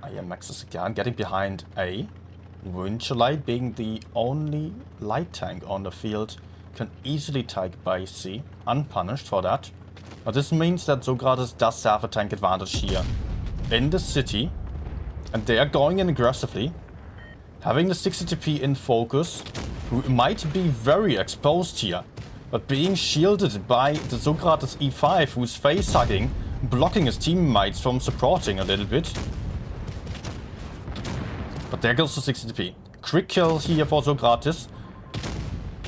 IMX is again getting behind A. Windchalight, being the only light tank on the field, can easily take base C, unpunished for that. But this means that Sokrates does have a tank advantage here in the city, and they are going in aggressively, having the 60TP in focus, who might be very exposed here, but being shielded by the Sokrates E5, who's face-hugging, blocking his teammates from supporting a little bit. But there goes the 60TP. Quick kill here for Sokrates.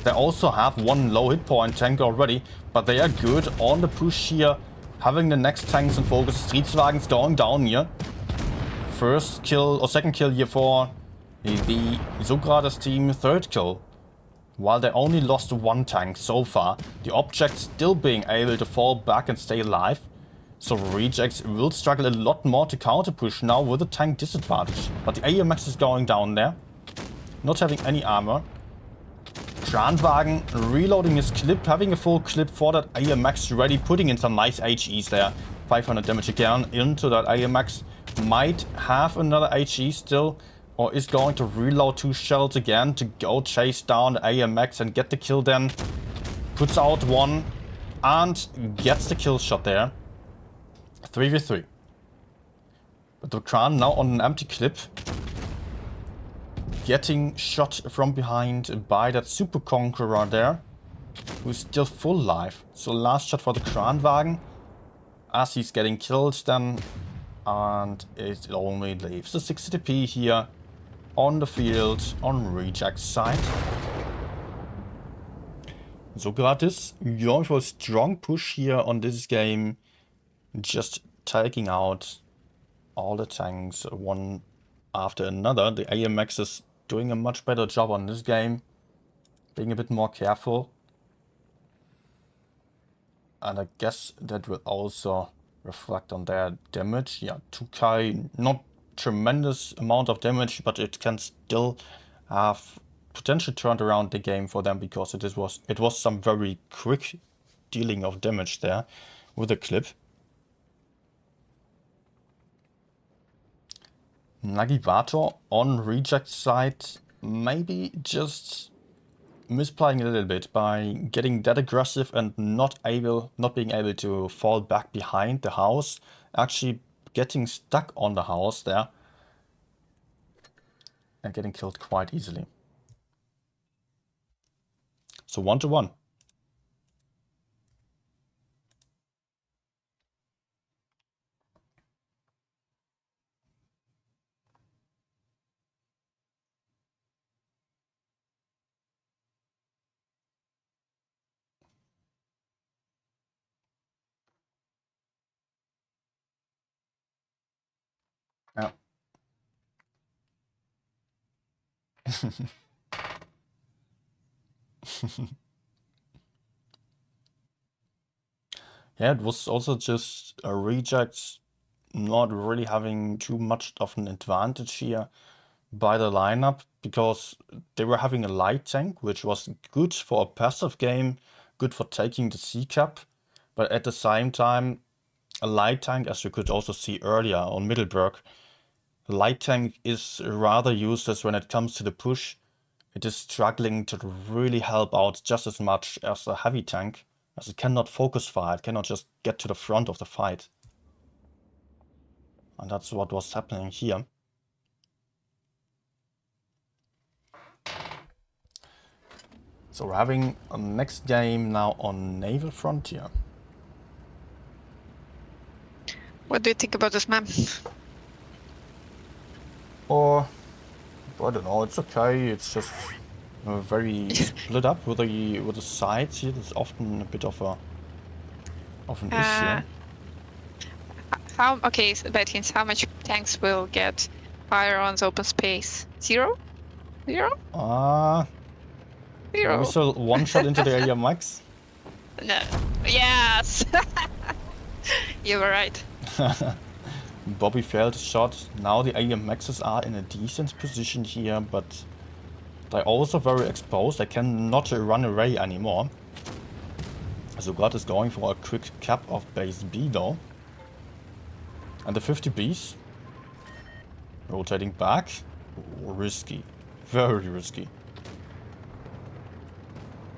They also have one low hit point tank already, but they are good on the push here, having the next tanks in focus. Streetswagen's going down here. First kill or second kill here for the Sokrates team, third kill. While they only lost one tank so far, the object still being able to fall back and stay alive. So rejects will struggle a lot more to counter push now with a tank disadvantage. But the AMX is going down there, not having any armor. Kranwagen reloading his clip, having a full clip for that AMX ready, putting in some nice HEs there. 500 damage again into that AMX. Might have another HE still, or is going to reload 2 shells again to go chase down the AMX and get the kill then. Puts out one and gets the kill shot there. 3v3. But the Kran now on an empty clip. Getting shot from behind by that Super Conqueror there, who's still full life. So last shot for the Kranwagen as he's getting killed then, and it only leaves the 60TP here on the field on reject side. Sokrates going for a strong push here on this game, just taking out all the tanks one after another. The AMX is doing a much better job on this game, being a bit more careful. And I guess that will also reflect on their damage. Yeah, 2k, not tremendous amount of damage, but it can still have potentially turned around the game for them, because it was some very quick dealing of damage there with the clip. Nagivator on reject side, maybe just misplaying a little bit by getting that aggressive and not being able to fall back behind the house, actually getting stuck on the house there and getting killed quite easily. So 1-1. Yeah. Yeah, it was also just a rejects not really having too much of an advantage here by the lineup, because they were having a light tank, which was good for a passive game, good for taking the C-cap, but at the same time, a light tank, as you could also see earlier on Middleburg, a light tank is rather useless when it comes to the push. It is struggling to really help out just as much as a heavy tank as it cannot focus fire, it cannot just get to the front of the fight. And that's what was happening here. So we're having a next game now on Naval Frontier. What do you think about this map? Or, I don't know, it's okay. It's just very split up with the sides here. There's often a bit of an issue. Okay, so that means how much tanks will get fire on the open space? 0? 0? We 0. still one shot into the area max. No. Yes. You were right. Bobby failed his shot. Now the AMXs are in a decent position here, but they're also very exposed. They cannot run away anymore. So God is going for a quick cap of base B though. And the 50 Bs rotating back. Risky. Very risky.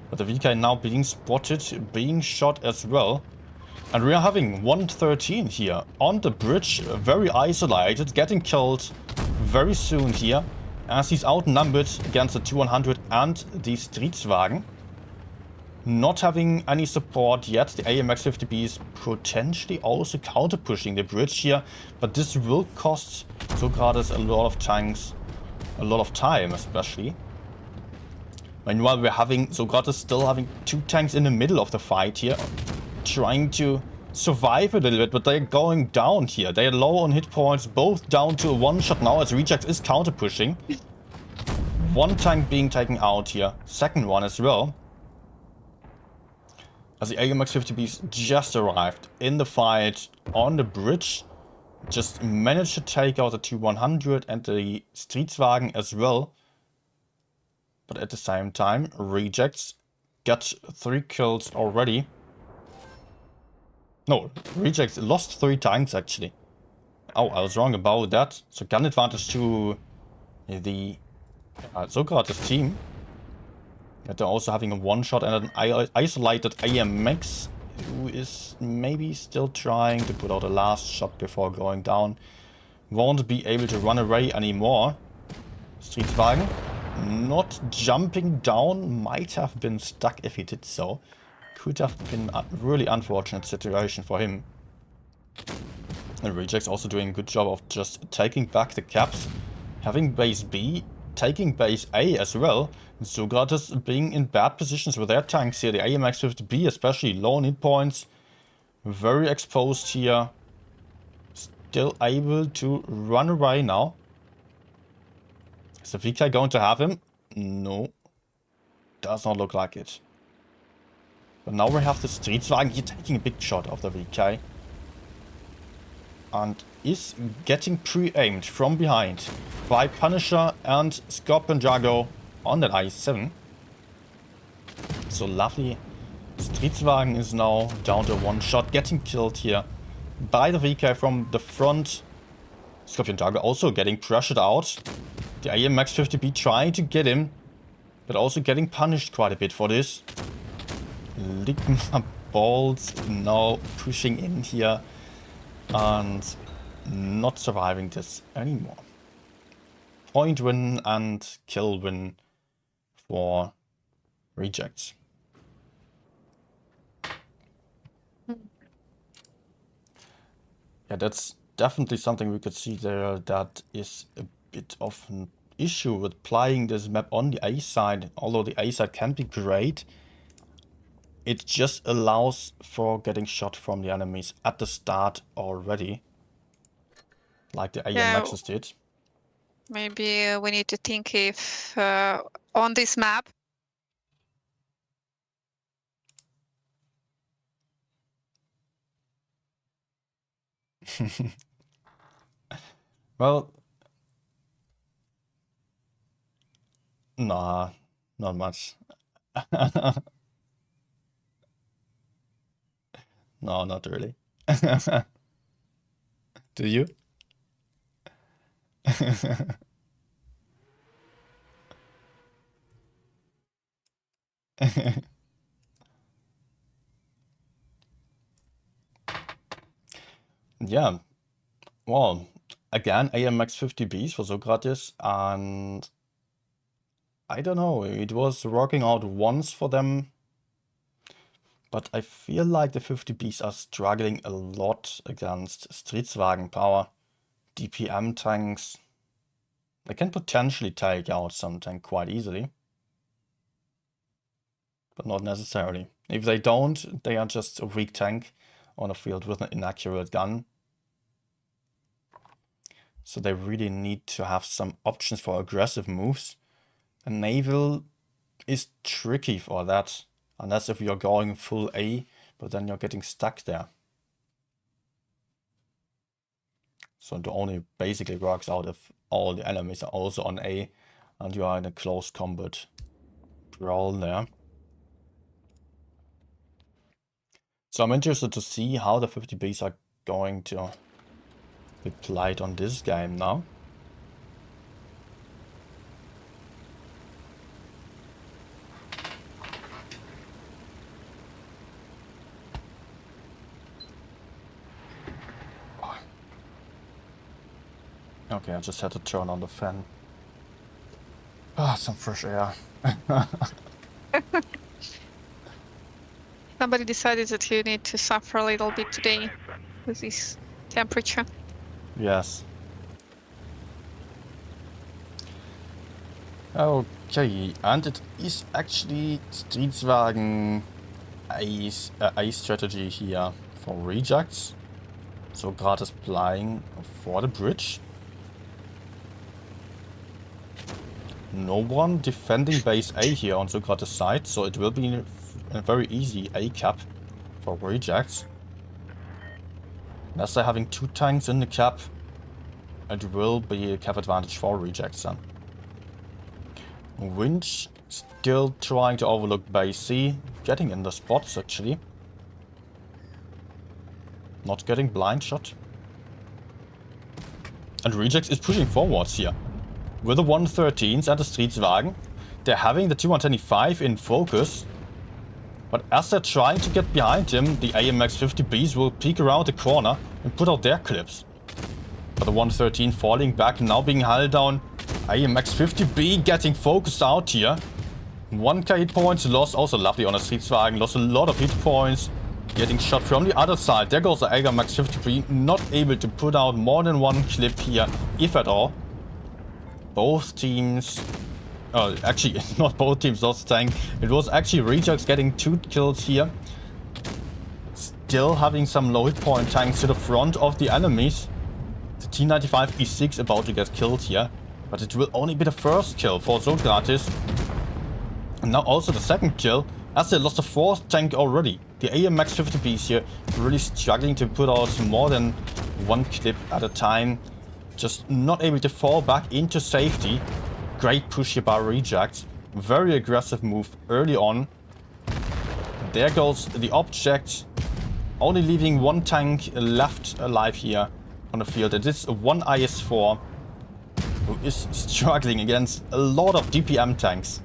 But the VK now being spotted, being shot as well. And we are having 113 here on the bridge, very isolated, getting killed very soon here, as he's outnumbered against the 200 and the Streetswagen. Not having any support yet, the AMX 50B is potentially also counter-pushing the bridge here, but this will cost Sokrates a lot of tanks, a lot of time especially. Meanwhile, we're having Sokrates still having 2 tanks in the middle of the fight here, trying to survive a little bit, but they're going down here. They're low on hit points, both down to a 1-shot now as Rejects is counter-pushing. 1 tank being taken out here, 2nd one as well. As the AMX 50Bs just arrived in the fight on the bridge, just managed to take out the 2-100 and the Streetswagen as well. But at the same time, Rejects got 3 kills already. No, Rejects lost 3 tanks actually. Oh, I was wrong about that. So gun advantage to the Sokrates team. But they're also having a 1-shot and an isolated AMX who is maybe still trying to put out a last shot before going down. Won't be able to run away anymore. Streetswagen not jumping down, might have been stuck if he did so. Could have been a really unfortunate situation for him. And Rejects also doing a good job of just taking back the caps, having base B, taking base A as well. Sokrates being in bad positions with their tanks here. The AMX 50B especially low on hit points. Very exposed here. Still able to run away now. Is the VK going to have him? No. Does not look like it. But now we have the Streetswagen here taking a big shot of the VK. And is getting pre-aimed from behind by Punisher and Scorpion Jago on that I-7. So lovely. Streetswagen is now down to 1 shot, getting killed here by the VK from the front. Scorpion Jago also getting pressured out. The AMX 50B trying to get him, but also getting punished quite a bit for this. Ligma Balls now pushing in here and not surviving this anymore. Point win and kill win for Rejects. Yeah, that's definitely something we could see there. That is a bit of an issue with playing this map on the A side. Although the A side can be great, it just allows for getting shot from the enemies at the start already. Like the AMXs did. Maybe we need to think if on this map. Well, nah, not much. No, not really. Do you? Yeah, well, again, AMX 50Bs for Socrates, and I don't know, it was working out once for them, but I feel like the 50Bs are struggling a lot against Streetswagen power, DPM tanks. They can potentially take out some tank quite easily, but not necessarily. If they don't, they are just a weak tank on a field with an inaccurate gun. So they really need to have some options for aggressive moves. And naval is tricky for that, unless if you're going full A, but then you're getting stuck there. So it only basically works out if all the enemies are also on A and you are in a close combat brawl there. So I'm interested to see how the 50Bs are going to be played on this game now. Okay, I just had to turn on the fan. Ah, some fresh air. Somebody decided that you need to suffer a little bit today with this temperature. Yes. Okay, and it is actually Streetswagen A strategy here for rejects. So Gratis flying for the bridge. No one defending base A here on Socrates' side, so it will be a very easy A cap for rejects. Unless they're having 2 tanks in the cap, it will be a cap advantage for rejects then. Winch still trying to overlook base C, getting in the spots actually. Not getting blind shot. And rejects is pushing forwards here. With the 113s and the Streetswagen, they're having the 225 in focus. But as they're trying to get behind him, the AMX 50Bs will peek around the corner and put out their clips. But the 113 falling back, now being hulled down. AMX 50B getting focused out here. 1k hit points lost, also lovely on a Streetswagen, lost a lot of hit points. Getting shot from the other side. There goes the AMX 50B, not able to put out more than 1 clip here, if at all. Both teams... actually, not both teams lost tank. It was actually rejects getting 2 kills here. Still having some low hit point tanks to the front of the enemies. The T95 E6 about to get killed here. But it will only be the first kill for Socrates. And now also the second kill, as they lost the 4th tank already. The AMX 50Bs here really struggling to put out more than 1 clip at a time. Just not able to fall back into safety. Great push here by rejects. Very aggressive move early on. There goes the object. Only leaving 1 tank left alive here on the field. It is 1 IS-4 who is struggling against a lot of DPM tanks.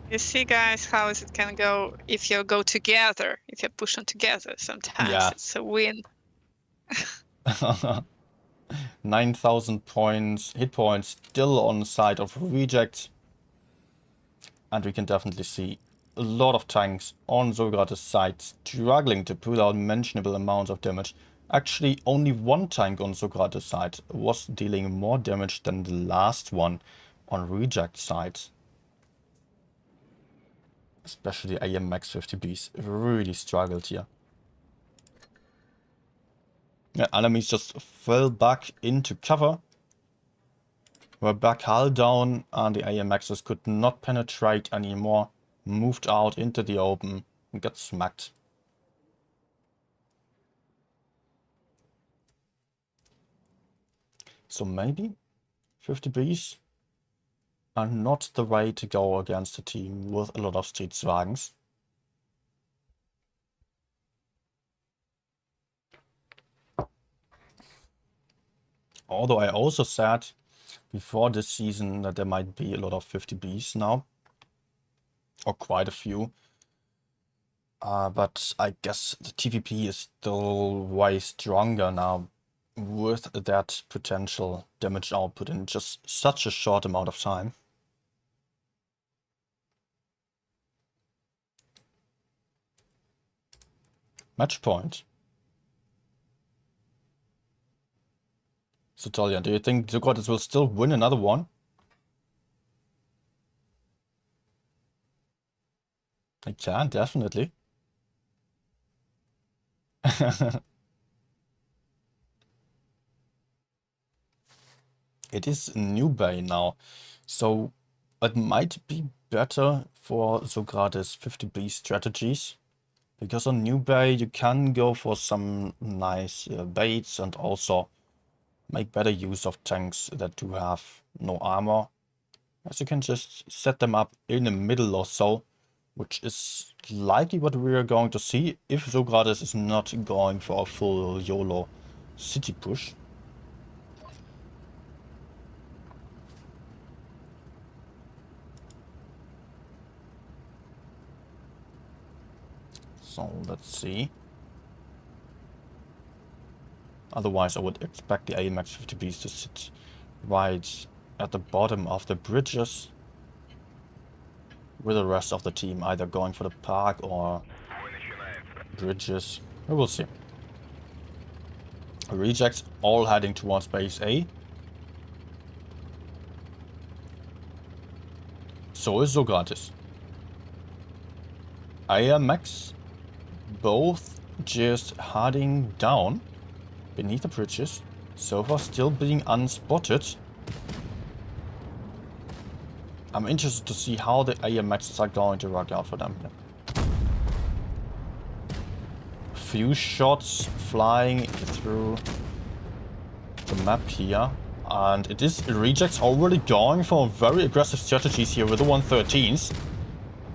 You see, guys, how it can go if you go together, if you push on together. Sometimes it's a win. 9,000 points, hit points still on the side of reject. And we can definitely see a lot of tanks on Socrates' side struggling to put out mentionable amounts of damage. Actually, only 1 tank on Socrates' side was dealing more damage than the last one on reject side. Especially AMX 50Bs really struggled here. Yeah, enemies just fell back into cover. Were back hull down and the AMXs could not penetrate anymore. Moved out into the open and got smacked. So maybe 50Bs are not the way to go against a team with a lot of Streetswagens. Although I also said before this season that there might be a lot of 50Bs now. Or quite a few. But I guess the TVP is still way stronger now with that potential damage output in just such a short amount of time. Match point. So Talia, do you think Socrates will still win another one? I can, definitely. It is New Bay now, so it might be better for Socrates 50B strategies, because on New Bay you can go for some nice baits and also make better use of tanks that do have no armor, as you can just set them up in the middle or so, which is likely what we are going to see if Socrates is not going for a full YOLO city push. So let's see. Otherwise I would expect the AMX 50Bs to sit right at the bottom of the bridges, with the rest of the team either going for the park or bridges. We will see. Rejects all heading towards base A. So is Socrates. AMX both just heading down beneath the bridges. So far still being unspotted. I'm interested to see how the AMXs are going to work out for them. A few shots flying through the map here. And it is Rejects already going for very aggressive strategies here with the 113s.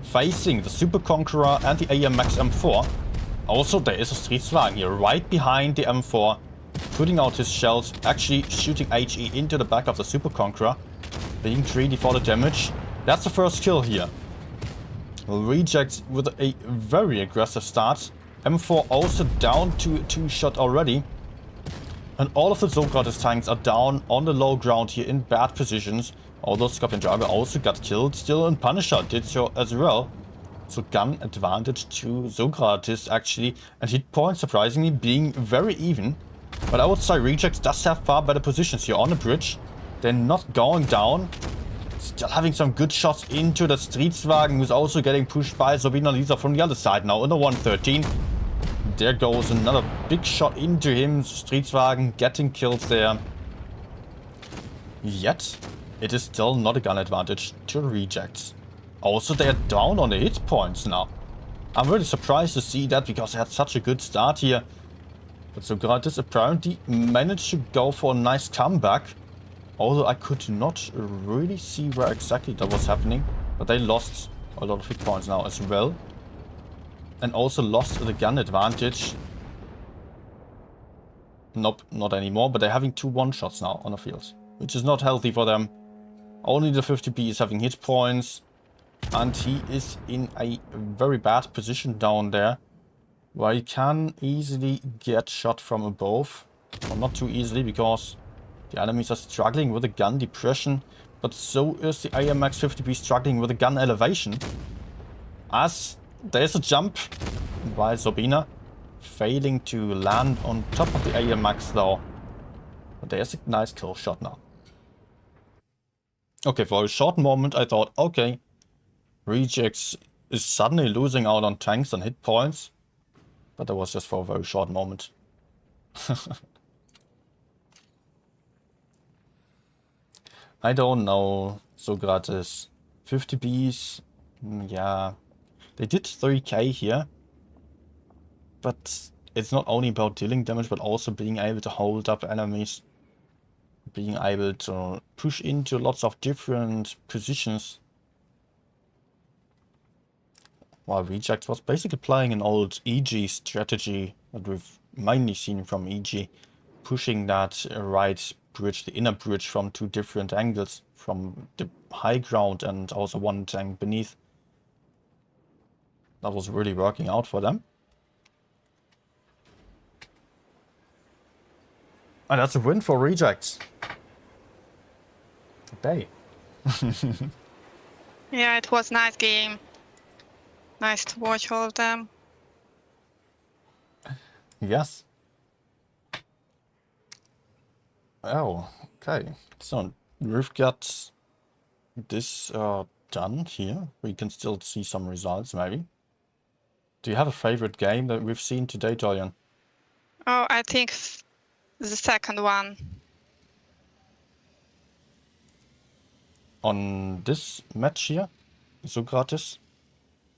Facing the Super Conqueror and the AMX M4. Also there is a Streetswagen here right behind the M4. Putting out his shells, actually shooting HE into the back of the Super Conqueror. Being greedy for the damage. That's the first kill here. Rejects with a very aggressive start. M4 also down to 2-shot already. And all of the Socrates tanks are down on the low ground here in bad positions. Although Scorpion Jagger also got killed. Still, and Punisher did so as well. So gun advantage to Socrates actually. And hit points surprisingly being very even. But I would say Rejects does have far better positions here on the bridge. They're not going down. Still having some good shots into the Streetswagen, who's also getting pushed by Sabina Lisa from the other side now in the 113. There goes another big shot into him. Streetswagen getting kills there. Yet, it is still not a gun advantage to Rejects. Also, they're down on the hit points now. I'm really surprised to see that because they had such a good start here. But Socrates apparently managed to go for a nice comeback. Although I could not really see where exactly that was happening. But they lost a lot of hit points now as well. And also lost the gun advantage. Nope, not anymore. But they're having 2 one-shots now on the field. Which is not healthy for them. Only the 50B is having hit points. And he is in a very bad position down there. Where he can easily get shot from above. Well, not too easily because the enemies are struggling with the gun depression. But so is the AMX 50B struggling with the gun elevation. As there's a jump by Sabina. Failing to land on top of the AMX though. But there's a nice kill shot now. Okay, for a short moment I thought, okay, Rejects is suddenly losing out on tanks and hit points. But that was just for a very short moment. I don't know, Socrates. 50Bs, yeah. They did 3k here. But it's not only about dealing damage, but also being able to hold up enemies. Being able to push into lots of different positions. While Rejects was basically playing an old EG strategy that we've mainly seen from EG. Pushing that right bridge, the inner bridge, from 2 different angles. From the high ground and also one tank beneath. That was really working out for them. And that's a win for Rejects. Okay. Yeah, it was a nice game. Nice to watch all of them. Yes. Oh, okay. So we've got this done here. We can still see some results, maybe. Do you have a favorite game that we've seen today, Julian? Oh, I think the second one. On this match here? Socrates?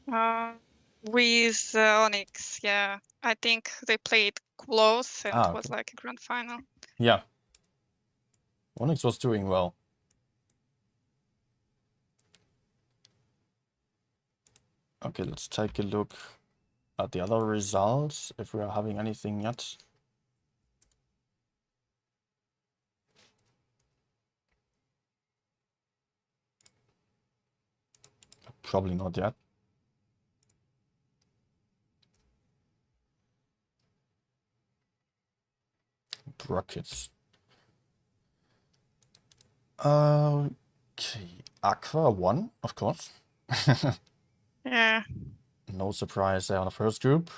With Onyx, yeah. I think they played close and it was Okay. like a grand final. Yeah. Onyx was doing well. Okay, let's take a look at the other results, if we are having anything yet. Probably not yet. Brackets. Okay, Aqua won, of course. Yeah. No surprise there on the first group.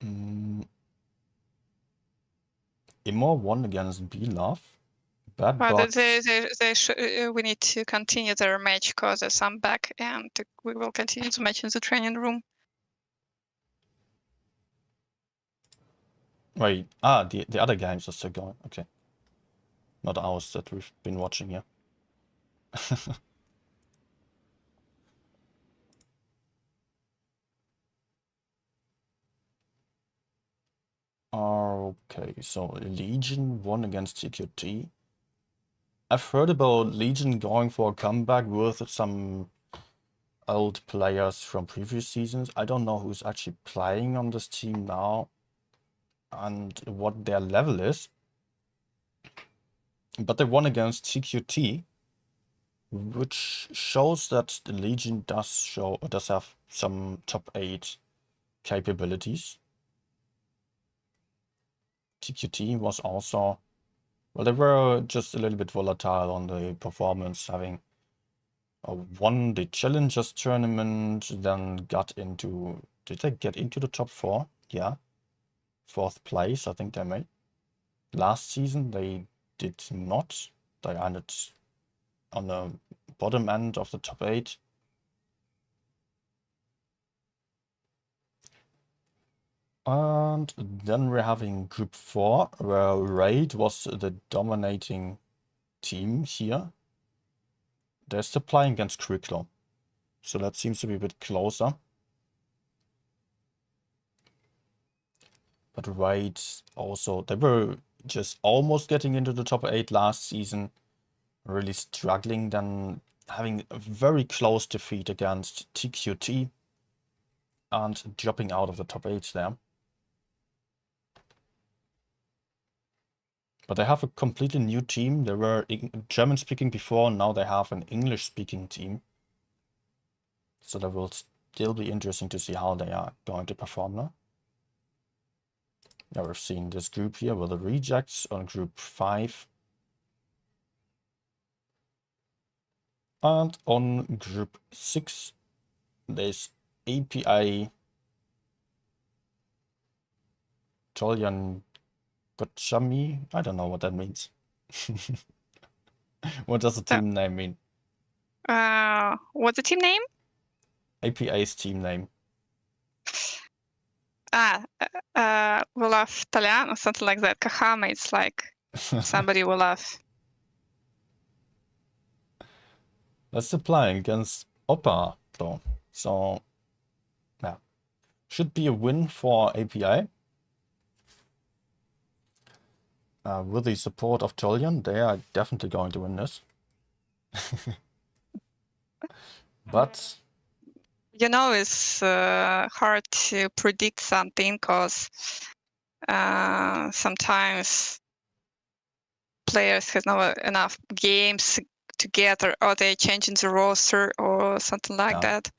Immo won against B-Love. Bad But Box. we need to continue their match because there's some back and we will continue to match in the training room. Wait, the other games are still going. Okay. Not ours that we've been watching here. Okay, so Legion won against TQT. I've heard about Legion going for a comeback with some old players from previous seasons. I don't know who's actually playing on this team now and what their level is. But they won against TQT, which shows that the Legion does have some top 8 capabilities. TQT was also, well, they were just a little bit volatile on the performance, having won the Challengers tournament, then got into, did they get into the top 4? Yeah, 4th place, I think they made. Last season they did not. They ended on the bottom end of the top 8. And then we're having Group 4, where Raid was the dominating team here. They're still playing against Curriculum, so that seems to be a bit closer. But Raid also, they were just almost getting into the top 8 last season, really struggling, then having a very close defeat against TQT and dropping out of the top 8 there. But they have a completely new team. They were German-speaking before, now they have an English-speaking team. So that will still be interesting to see how they are going to perform now. Now we've seen this group here with the Rejects on Group 5. And on Group 6, there's API, Tolyan Gochami. I don't know what that means. What does the team name mean? What's the team name? APA's team name. We love Talian or something like that. Kahama, it's like somebody will love. That's the playing against Oppa, though. So, yeah. Should be a win for API. With the support of Tolyan, they are definitely going to win this. But you know, it's hard to predict something because sometimes players have not enough games together, or they changing the roster or something like Yeah. that.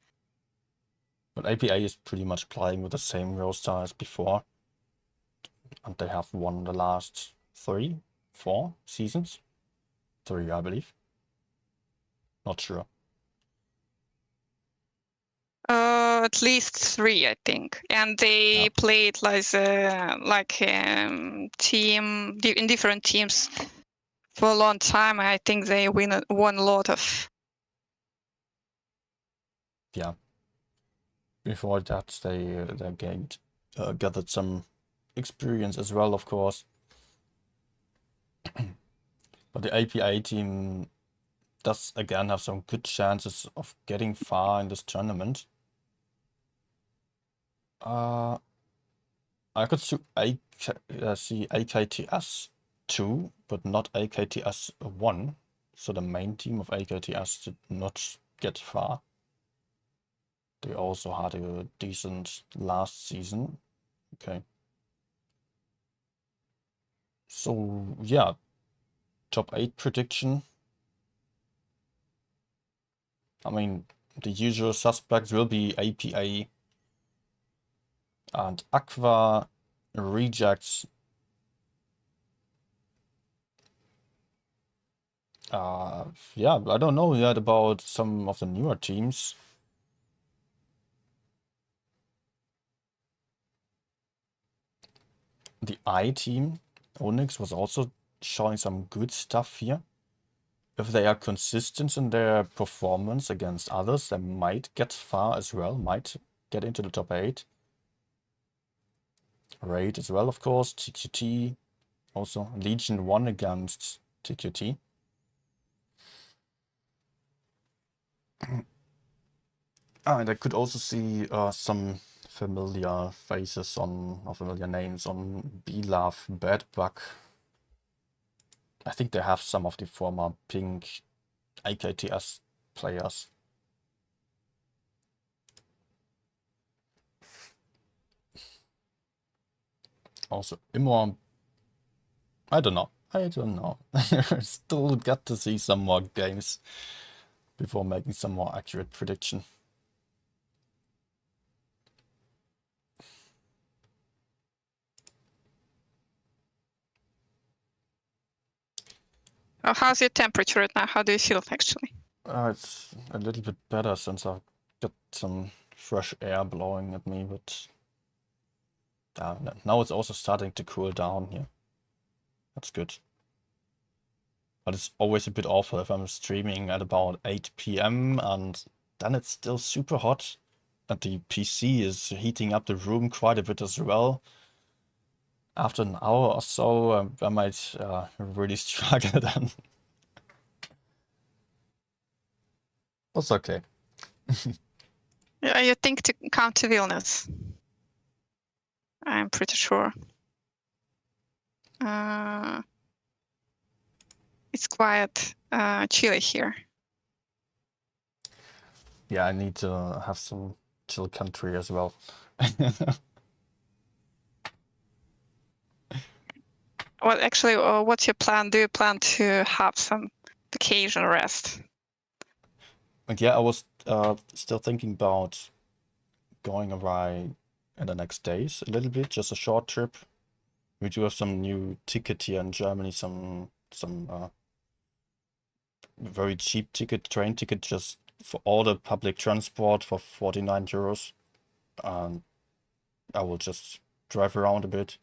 But APA is pretty much playing with the same roster as before. And they have won the last 4 seasons. 3, I believe. Not sure. At least 3, I think, and they played team in different teams for a long time. I think they won a lot of. Yeah. Before that, they gathered some experience as well, of course. But the APA team does again have some good chances of getting far in this tournament. I could see AKTS 2, but not AKTS 1. So the main team of AKTS did not get far. They also had a decent last season. Okay. So yeah, top 8 prediction. I mean, the usual suspects will be APA and Aqua, Rejects. Yeah, I don't know yet about some of the newer teams. The I team, Onyx, was also showing some good stuff here. If they are consistent in their performance against others, they might get far as well, might get into the top 8. Raid as well, of course, TQT, also Legion 1 against TQT. And I could also see some familiar faces or familiar names on B-Love, Badbug. I think they have some of the former Pink AKTS players. Also, Immor, I don't know. Still got to see some more games before making some more accurate prediction. How's your temperature right now? How do you feel actually? It's a little bit better since I've got some fresh air blowing at me, but now it's also starting to cool down here. That's good. But it's always a bit awful if I'm streaming at about 8 p.m. and then it's still super hot and the PC is heating up the room quite a bit as well. After an hour or so, I might really struggle then. That's okay. Yeah, you think to come to Vilnius? I'm pretty sure. It's quite chilly here. Yeah, I need to have some chill country as well. Well, actually, what's your plan? Do you plan to have some vacation rest? And yeah, I was still thinking about going away in the next days a little bit, just a short trip. We do have some new ticket here in Germany, some very cheap train ticket, just for all the public transport for 49 euros. And I will just drive around a bit.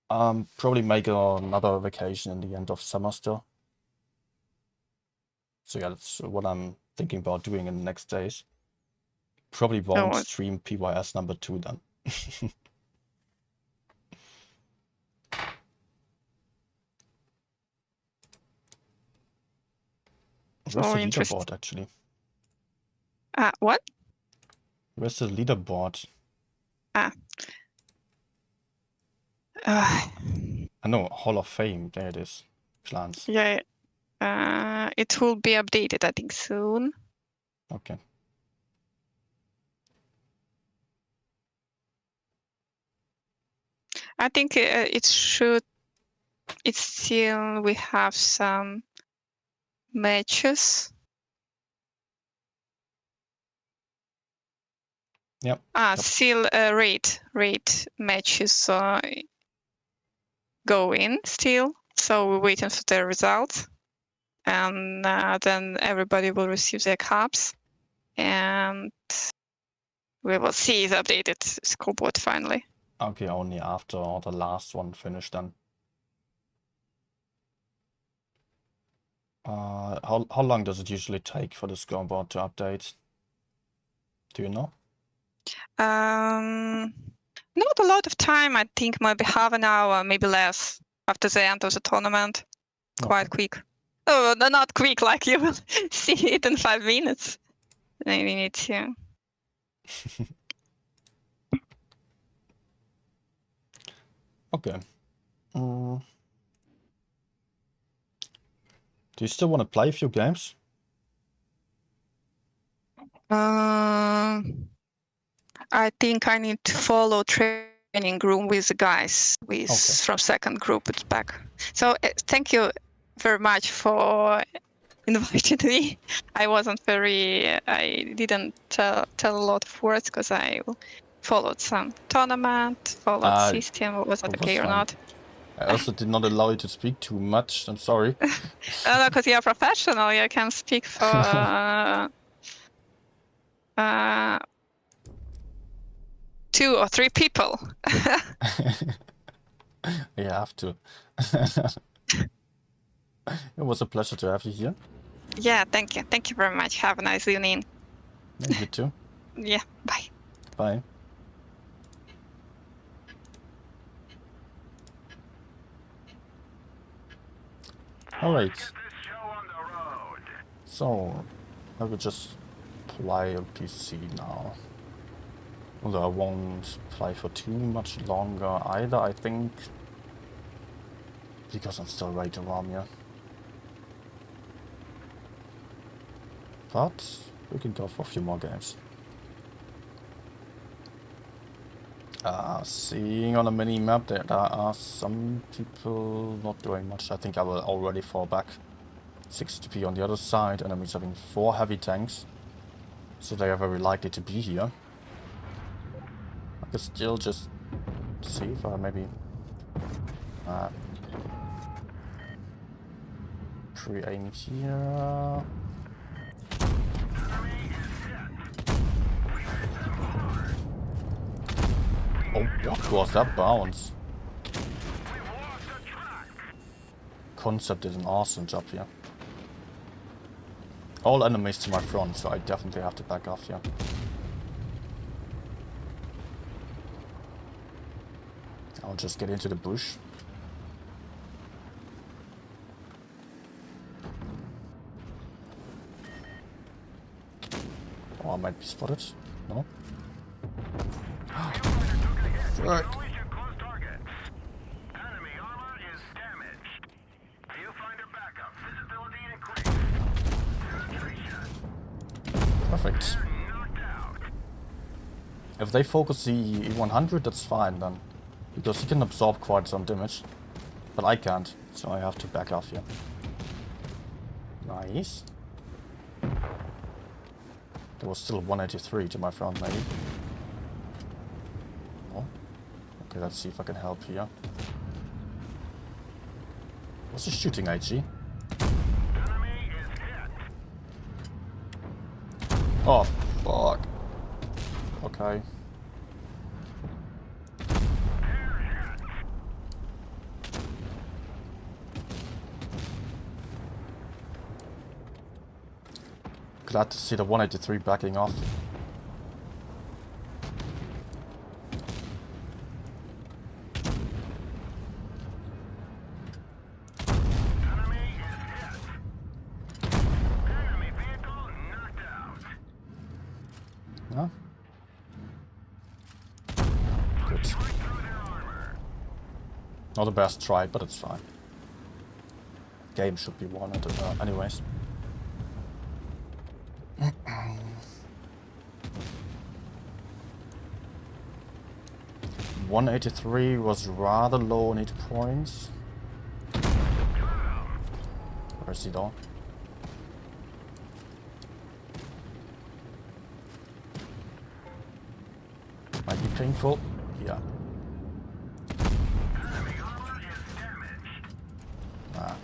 Probably make another vacation in the end of summer still. So yeah, that's what I'm thinking about doing in the next days. Probably won't stream PYS number 2 then. Where's the leaderboard actually? What? Where's the leaderboard? I know, Hall of Fame, there it is. Clans. Yeah, it will be updated, I think, soon. Okay. I think it should. It's still we have some matches. Yep. Still rate matches going still. So we're waiting for the results, and then everybody will receive their cups, and we will see the updated scoreboard finally. Okay, only after the last one finished then. How long does it usually take for the scoreboard to update? Do you know? Not a lot of time. I think maybe half an hour, maybe less, after the end of the tournament. Quite quick. Oh, not quick, like you will see it in 5 minutes. Maybe need to. Okay. Do you still want to play a few games? I think I need to follow training room with the guys from second group. It's back. So thank you very much for inviting me. I didn't tell a lot of words because I followed some tournament, followed system. Was that okay or not? I also did not allow you to speak too much. I'm sorry. No, because you're a professional. You can speak for 2 or 3 people. You have to. It was a pleasure to have you here. Yeah, thank you. Thank you very much. Have a nice evening. Yeah, you too. Yeah, bye. Bye. Alright. So, I will just play a PC now. Although I won't play for too much longer either, I think. Because I'm still ready to run, yeah. But we can go for a few more games. Seeing on a mini-map there are some people not doing much. I think I will already fall back. 60p on the other side, enemies having 4 heavy tanks. So they are very likely to be here. I could still just see if I maybe pre-aim here. Oh, what was that bounce? Concept did an awesome job here. All enemies to my front, so I definitely have to back off here. I'll just get into the bush. Oh, I might be spotted. No? Fuck. Perfect. If they focus the E100, that's fine then. Because he can absorb quite some damage. But I can't, so I have to back off here. Nice. There was still 183 to my front, maybe. Oh. Okay, let's see if I can help here. What's he shooting, IG? Oh, fuck. Okay. Glad to see the 183 backing off. Yeah. Good. Not the best try, but it's fine. Game should be won anyways. 183 was rather low on 8 points. Where is he though? Might be painful. Yeah. Ah.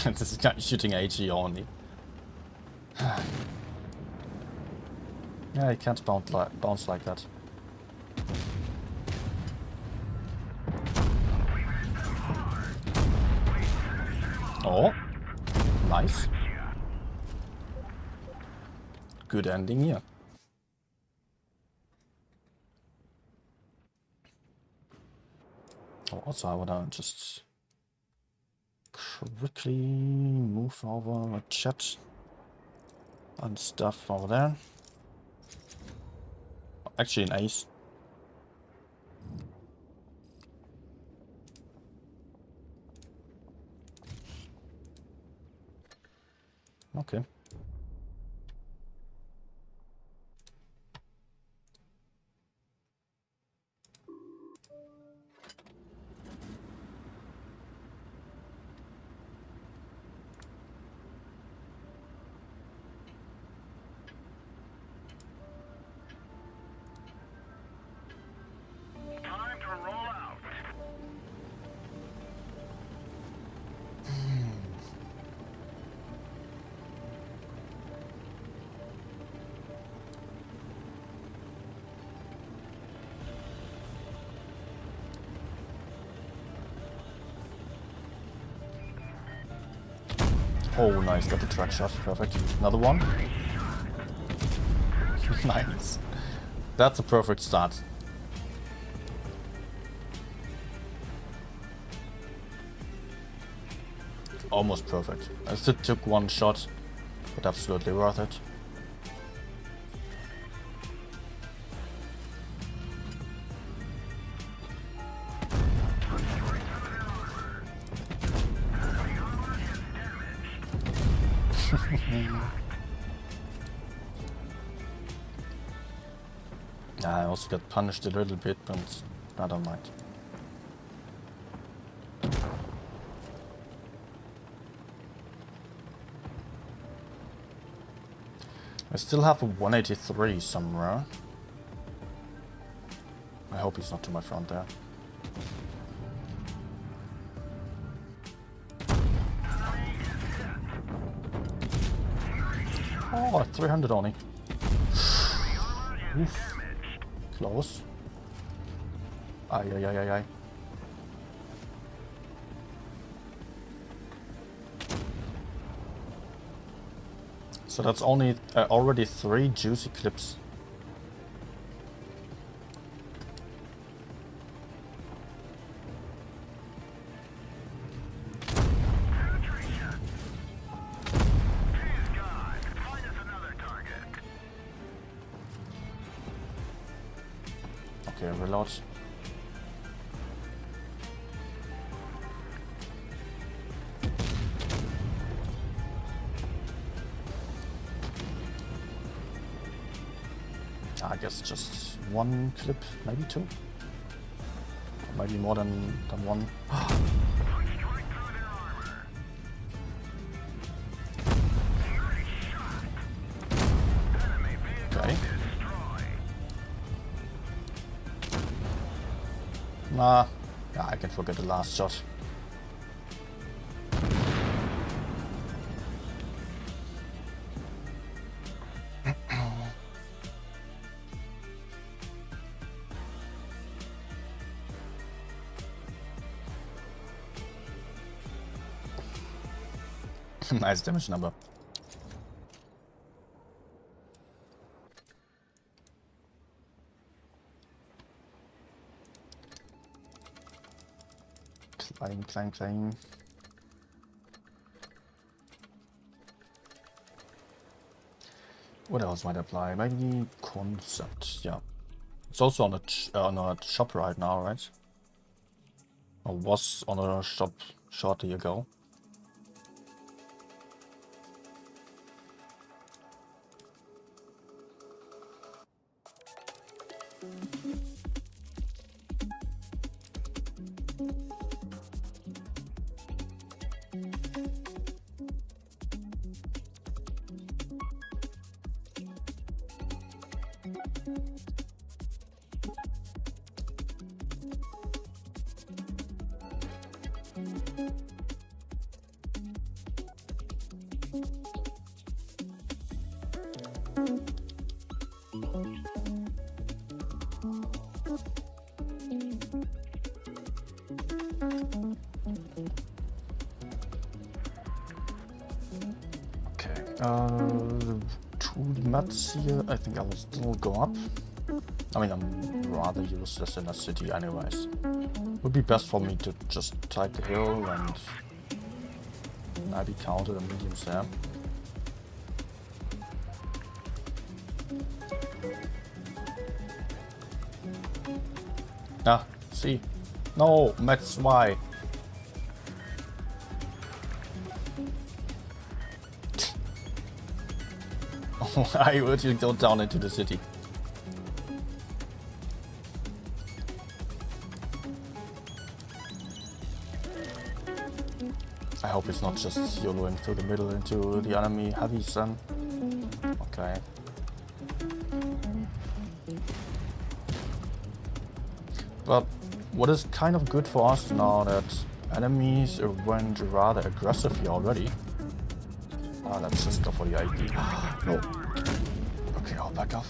This is not shooting AG only. Yeah, you can't bounce like that. Oh, nice. Good ending here. Oh, also, I wanna just quickly move over my chat and stuff over there. Actually, an ace. Okay. Time to roll out. Oh, nice. Got the track shot. Perfect. Another one. Nice. That's a perfect start. Almost perfect. I still took one shot, but absolutely worth it. Yeah, I also got punished a little bit, but I don't mind. I still have a 183 somewhere. I hope he's not to my front there. Oh, 300 only. Oof. Close. Ay, ay, ay, ay, ay. So that's only already 3 juicy clips. Okay, reload. I guess just 1 clip, maybe 2. Maybe more than 1. Okay. Nah, yeah, I can forget the last shot. Nice damage number. Climb. What else might apply? Maybe concept. Yeah, it's also on a shop right now, right? Or was on a shop shortly ago. To the mats here, I think I will still go up. I mean, I'm rather useless in a city anyways. Would be best for me to just take the hill and maybe counter the mediums there. Ah, see. No, Mets, why? Why would you go down into the city? I hope it's not just YOLOing through the middle into the enemy heavies then. Okay. But what is kind of good for us now that enemies went rather aggressive here already. Ah, let's just go for the ID. No. Okay, I'll back off.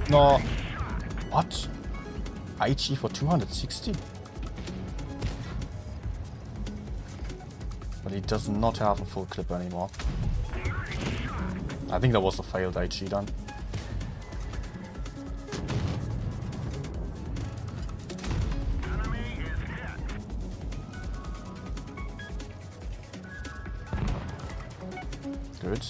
No. What? IG for 260? But he does not have a full clip anymore. I think that was a failed IG then. Good.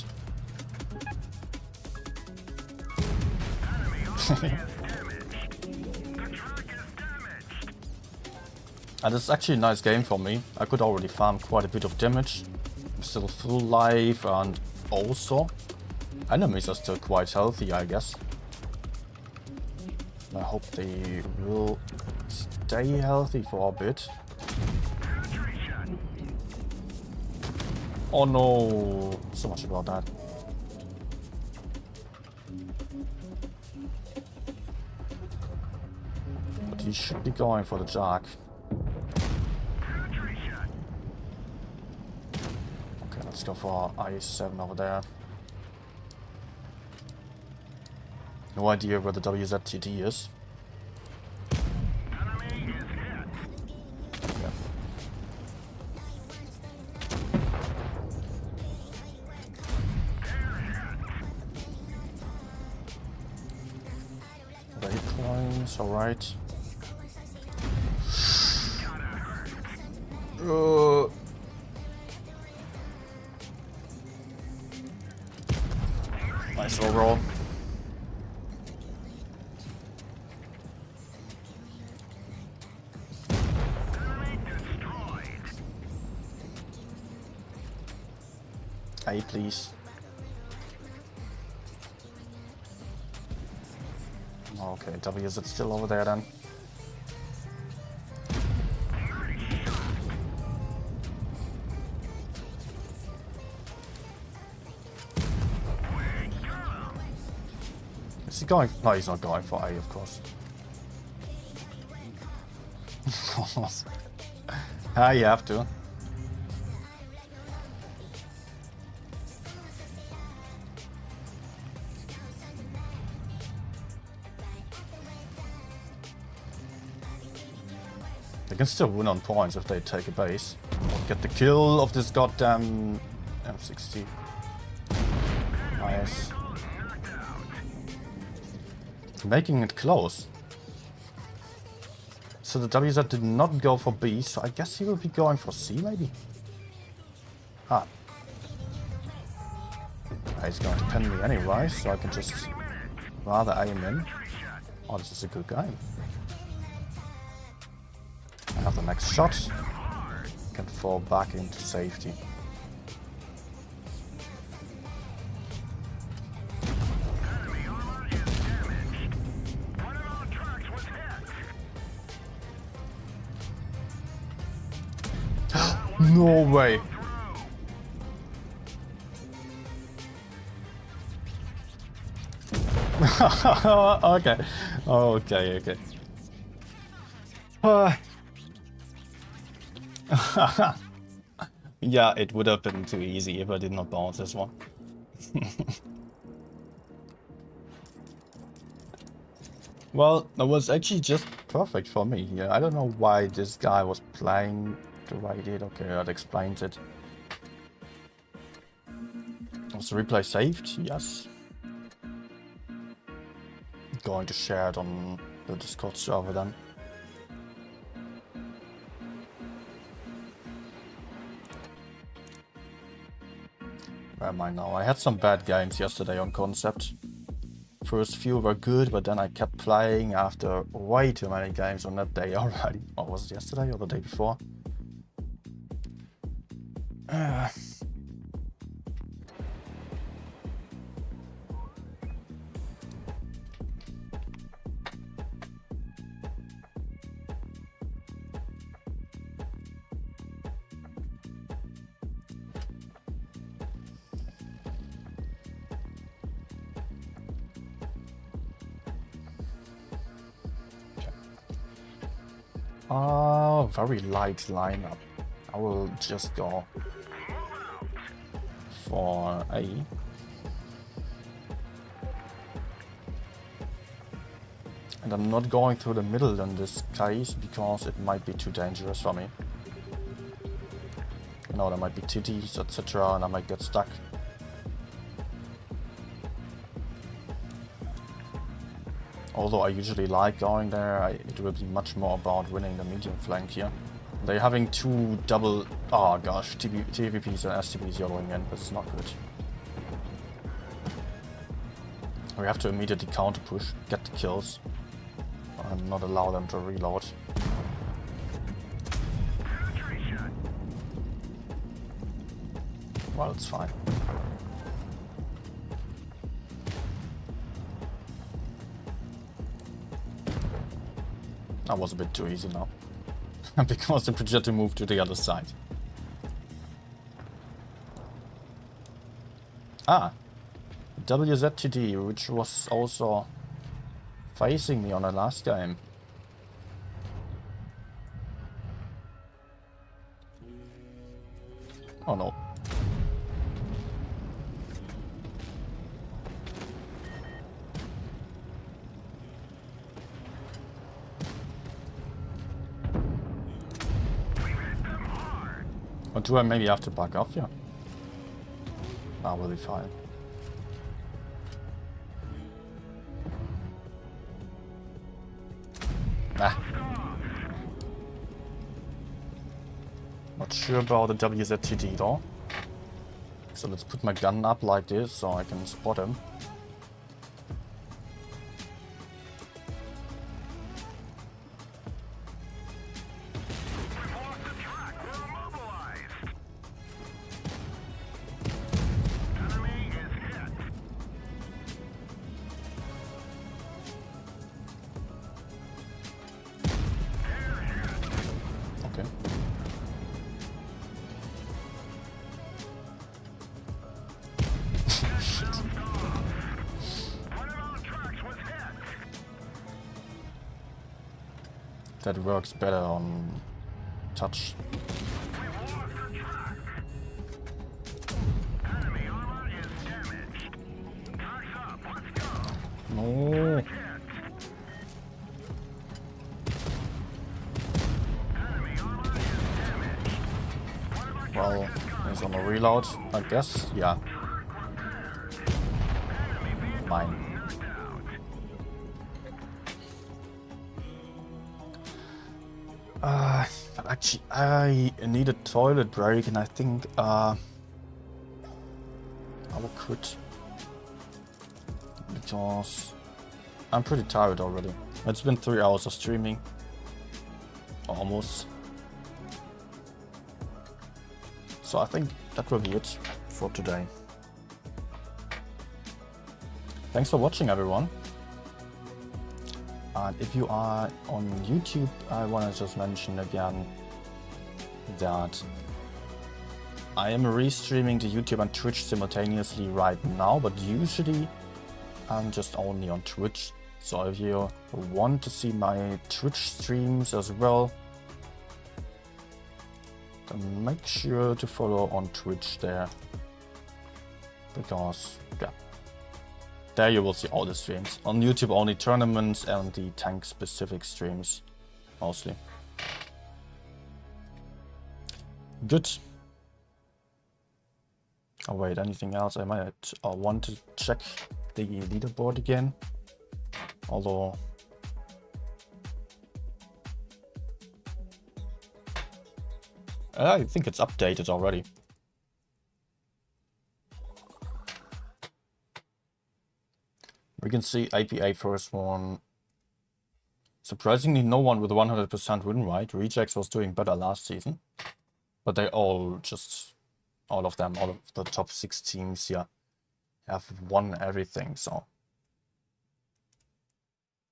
And it's actually a nice game for me. I could already farm quite a bit of damage. I'm still full life and also enemies are still quite healthy, I guess. I hope they will stay healthy for a bit. Oh no, so much about that. But he should be going for the jack. Okay, let's go for I7 over there. No idea where the WZTT is. Okay. The hit points, alright. Nice overall. A, please. Okay, W, is it still over there then? Is he going? No, he's not going for A, of course. Ah, you have to. They can still win on points if they take a base. Get the kill of this goddamn M60. Nice. Making it close. So the WZ did not go for B, so I guess he will be going for C maybe? Ah. He's going to pen me anyway, so I can just rather aim in. Oh, this is a good game. I have the next shot. Can fall back into safety. No way. Okay. Okay. Yeah, it would have been too easy if I did not bounce this one. Well, that was actually just perfect for me here. I don't know why this guy was playing the way he did. Okay, that explains it. Was the replay saved? Yes. Going to share it on the Discord server then. Where am I now? I had some bad games yesterday on Concept. First few were good, but then I kept playing after way too many games on that day already. Or was it yesterday or the day before? Very light lineup. I will just go for A. And I'm not going through the middle in this case because it might be too dangerous for me. You know, there might be titties, etc. and I might get stuck. Although I usually like going there, it will be much more about winning the medium flank here. They're having two double... Oh gosh, TVPs and STPs yellowing in. This is not good. We have to immediately counter push, get the kills, and not allow them to reload. Well, it's fine. That was a bit too easy now. Because the projector moved to the other side. Ah! WZTD, which was also facing me on the last game. Oh no. Or do I maybe have to back off? Yeah. That will be fine. Nah. Not sure about the WZTD though. So let's put my gun up like this so I can spot him. That works better on touch. No. Well, he's on a reload, I guess. Yeah. Mine. Actually, I need a toilet break, and I think I will quit because I'm pretty tired already. It's been 3 hours of streaming, almost. So I think that will be it for today. Thanks for watching, everyone. And if you are on YouTube, I want to just mention again that I am restreaming to YouTube and Twitch simultaneously right now, but usually I'm just only on Twitch. So if you want to see my Twitch streams as well, then make sure to follow on Twitch there. Because, yeah, there you will see all the streams. On YouTube only tournaments and the tank specific streams, mostly. Good. Oh wait, anything else? I might want to check the leaderboard again. Although I think it's updated already. We can see APA first one. Surprisingly, no one with 100% win rate. Rejects was doing better last season. But they all of them, all of the top 6 teams here have won everything, so.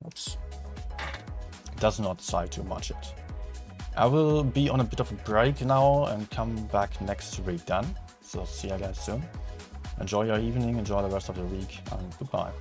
Oops. Does not say too much yet. I will be on a bit of a break now and come back next week then. So see you guys soon. Enjoy your evening, enjoy the rest of the week, and goodbye.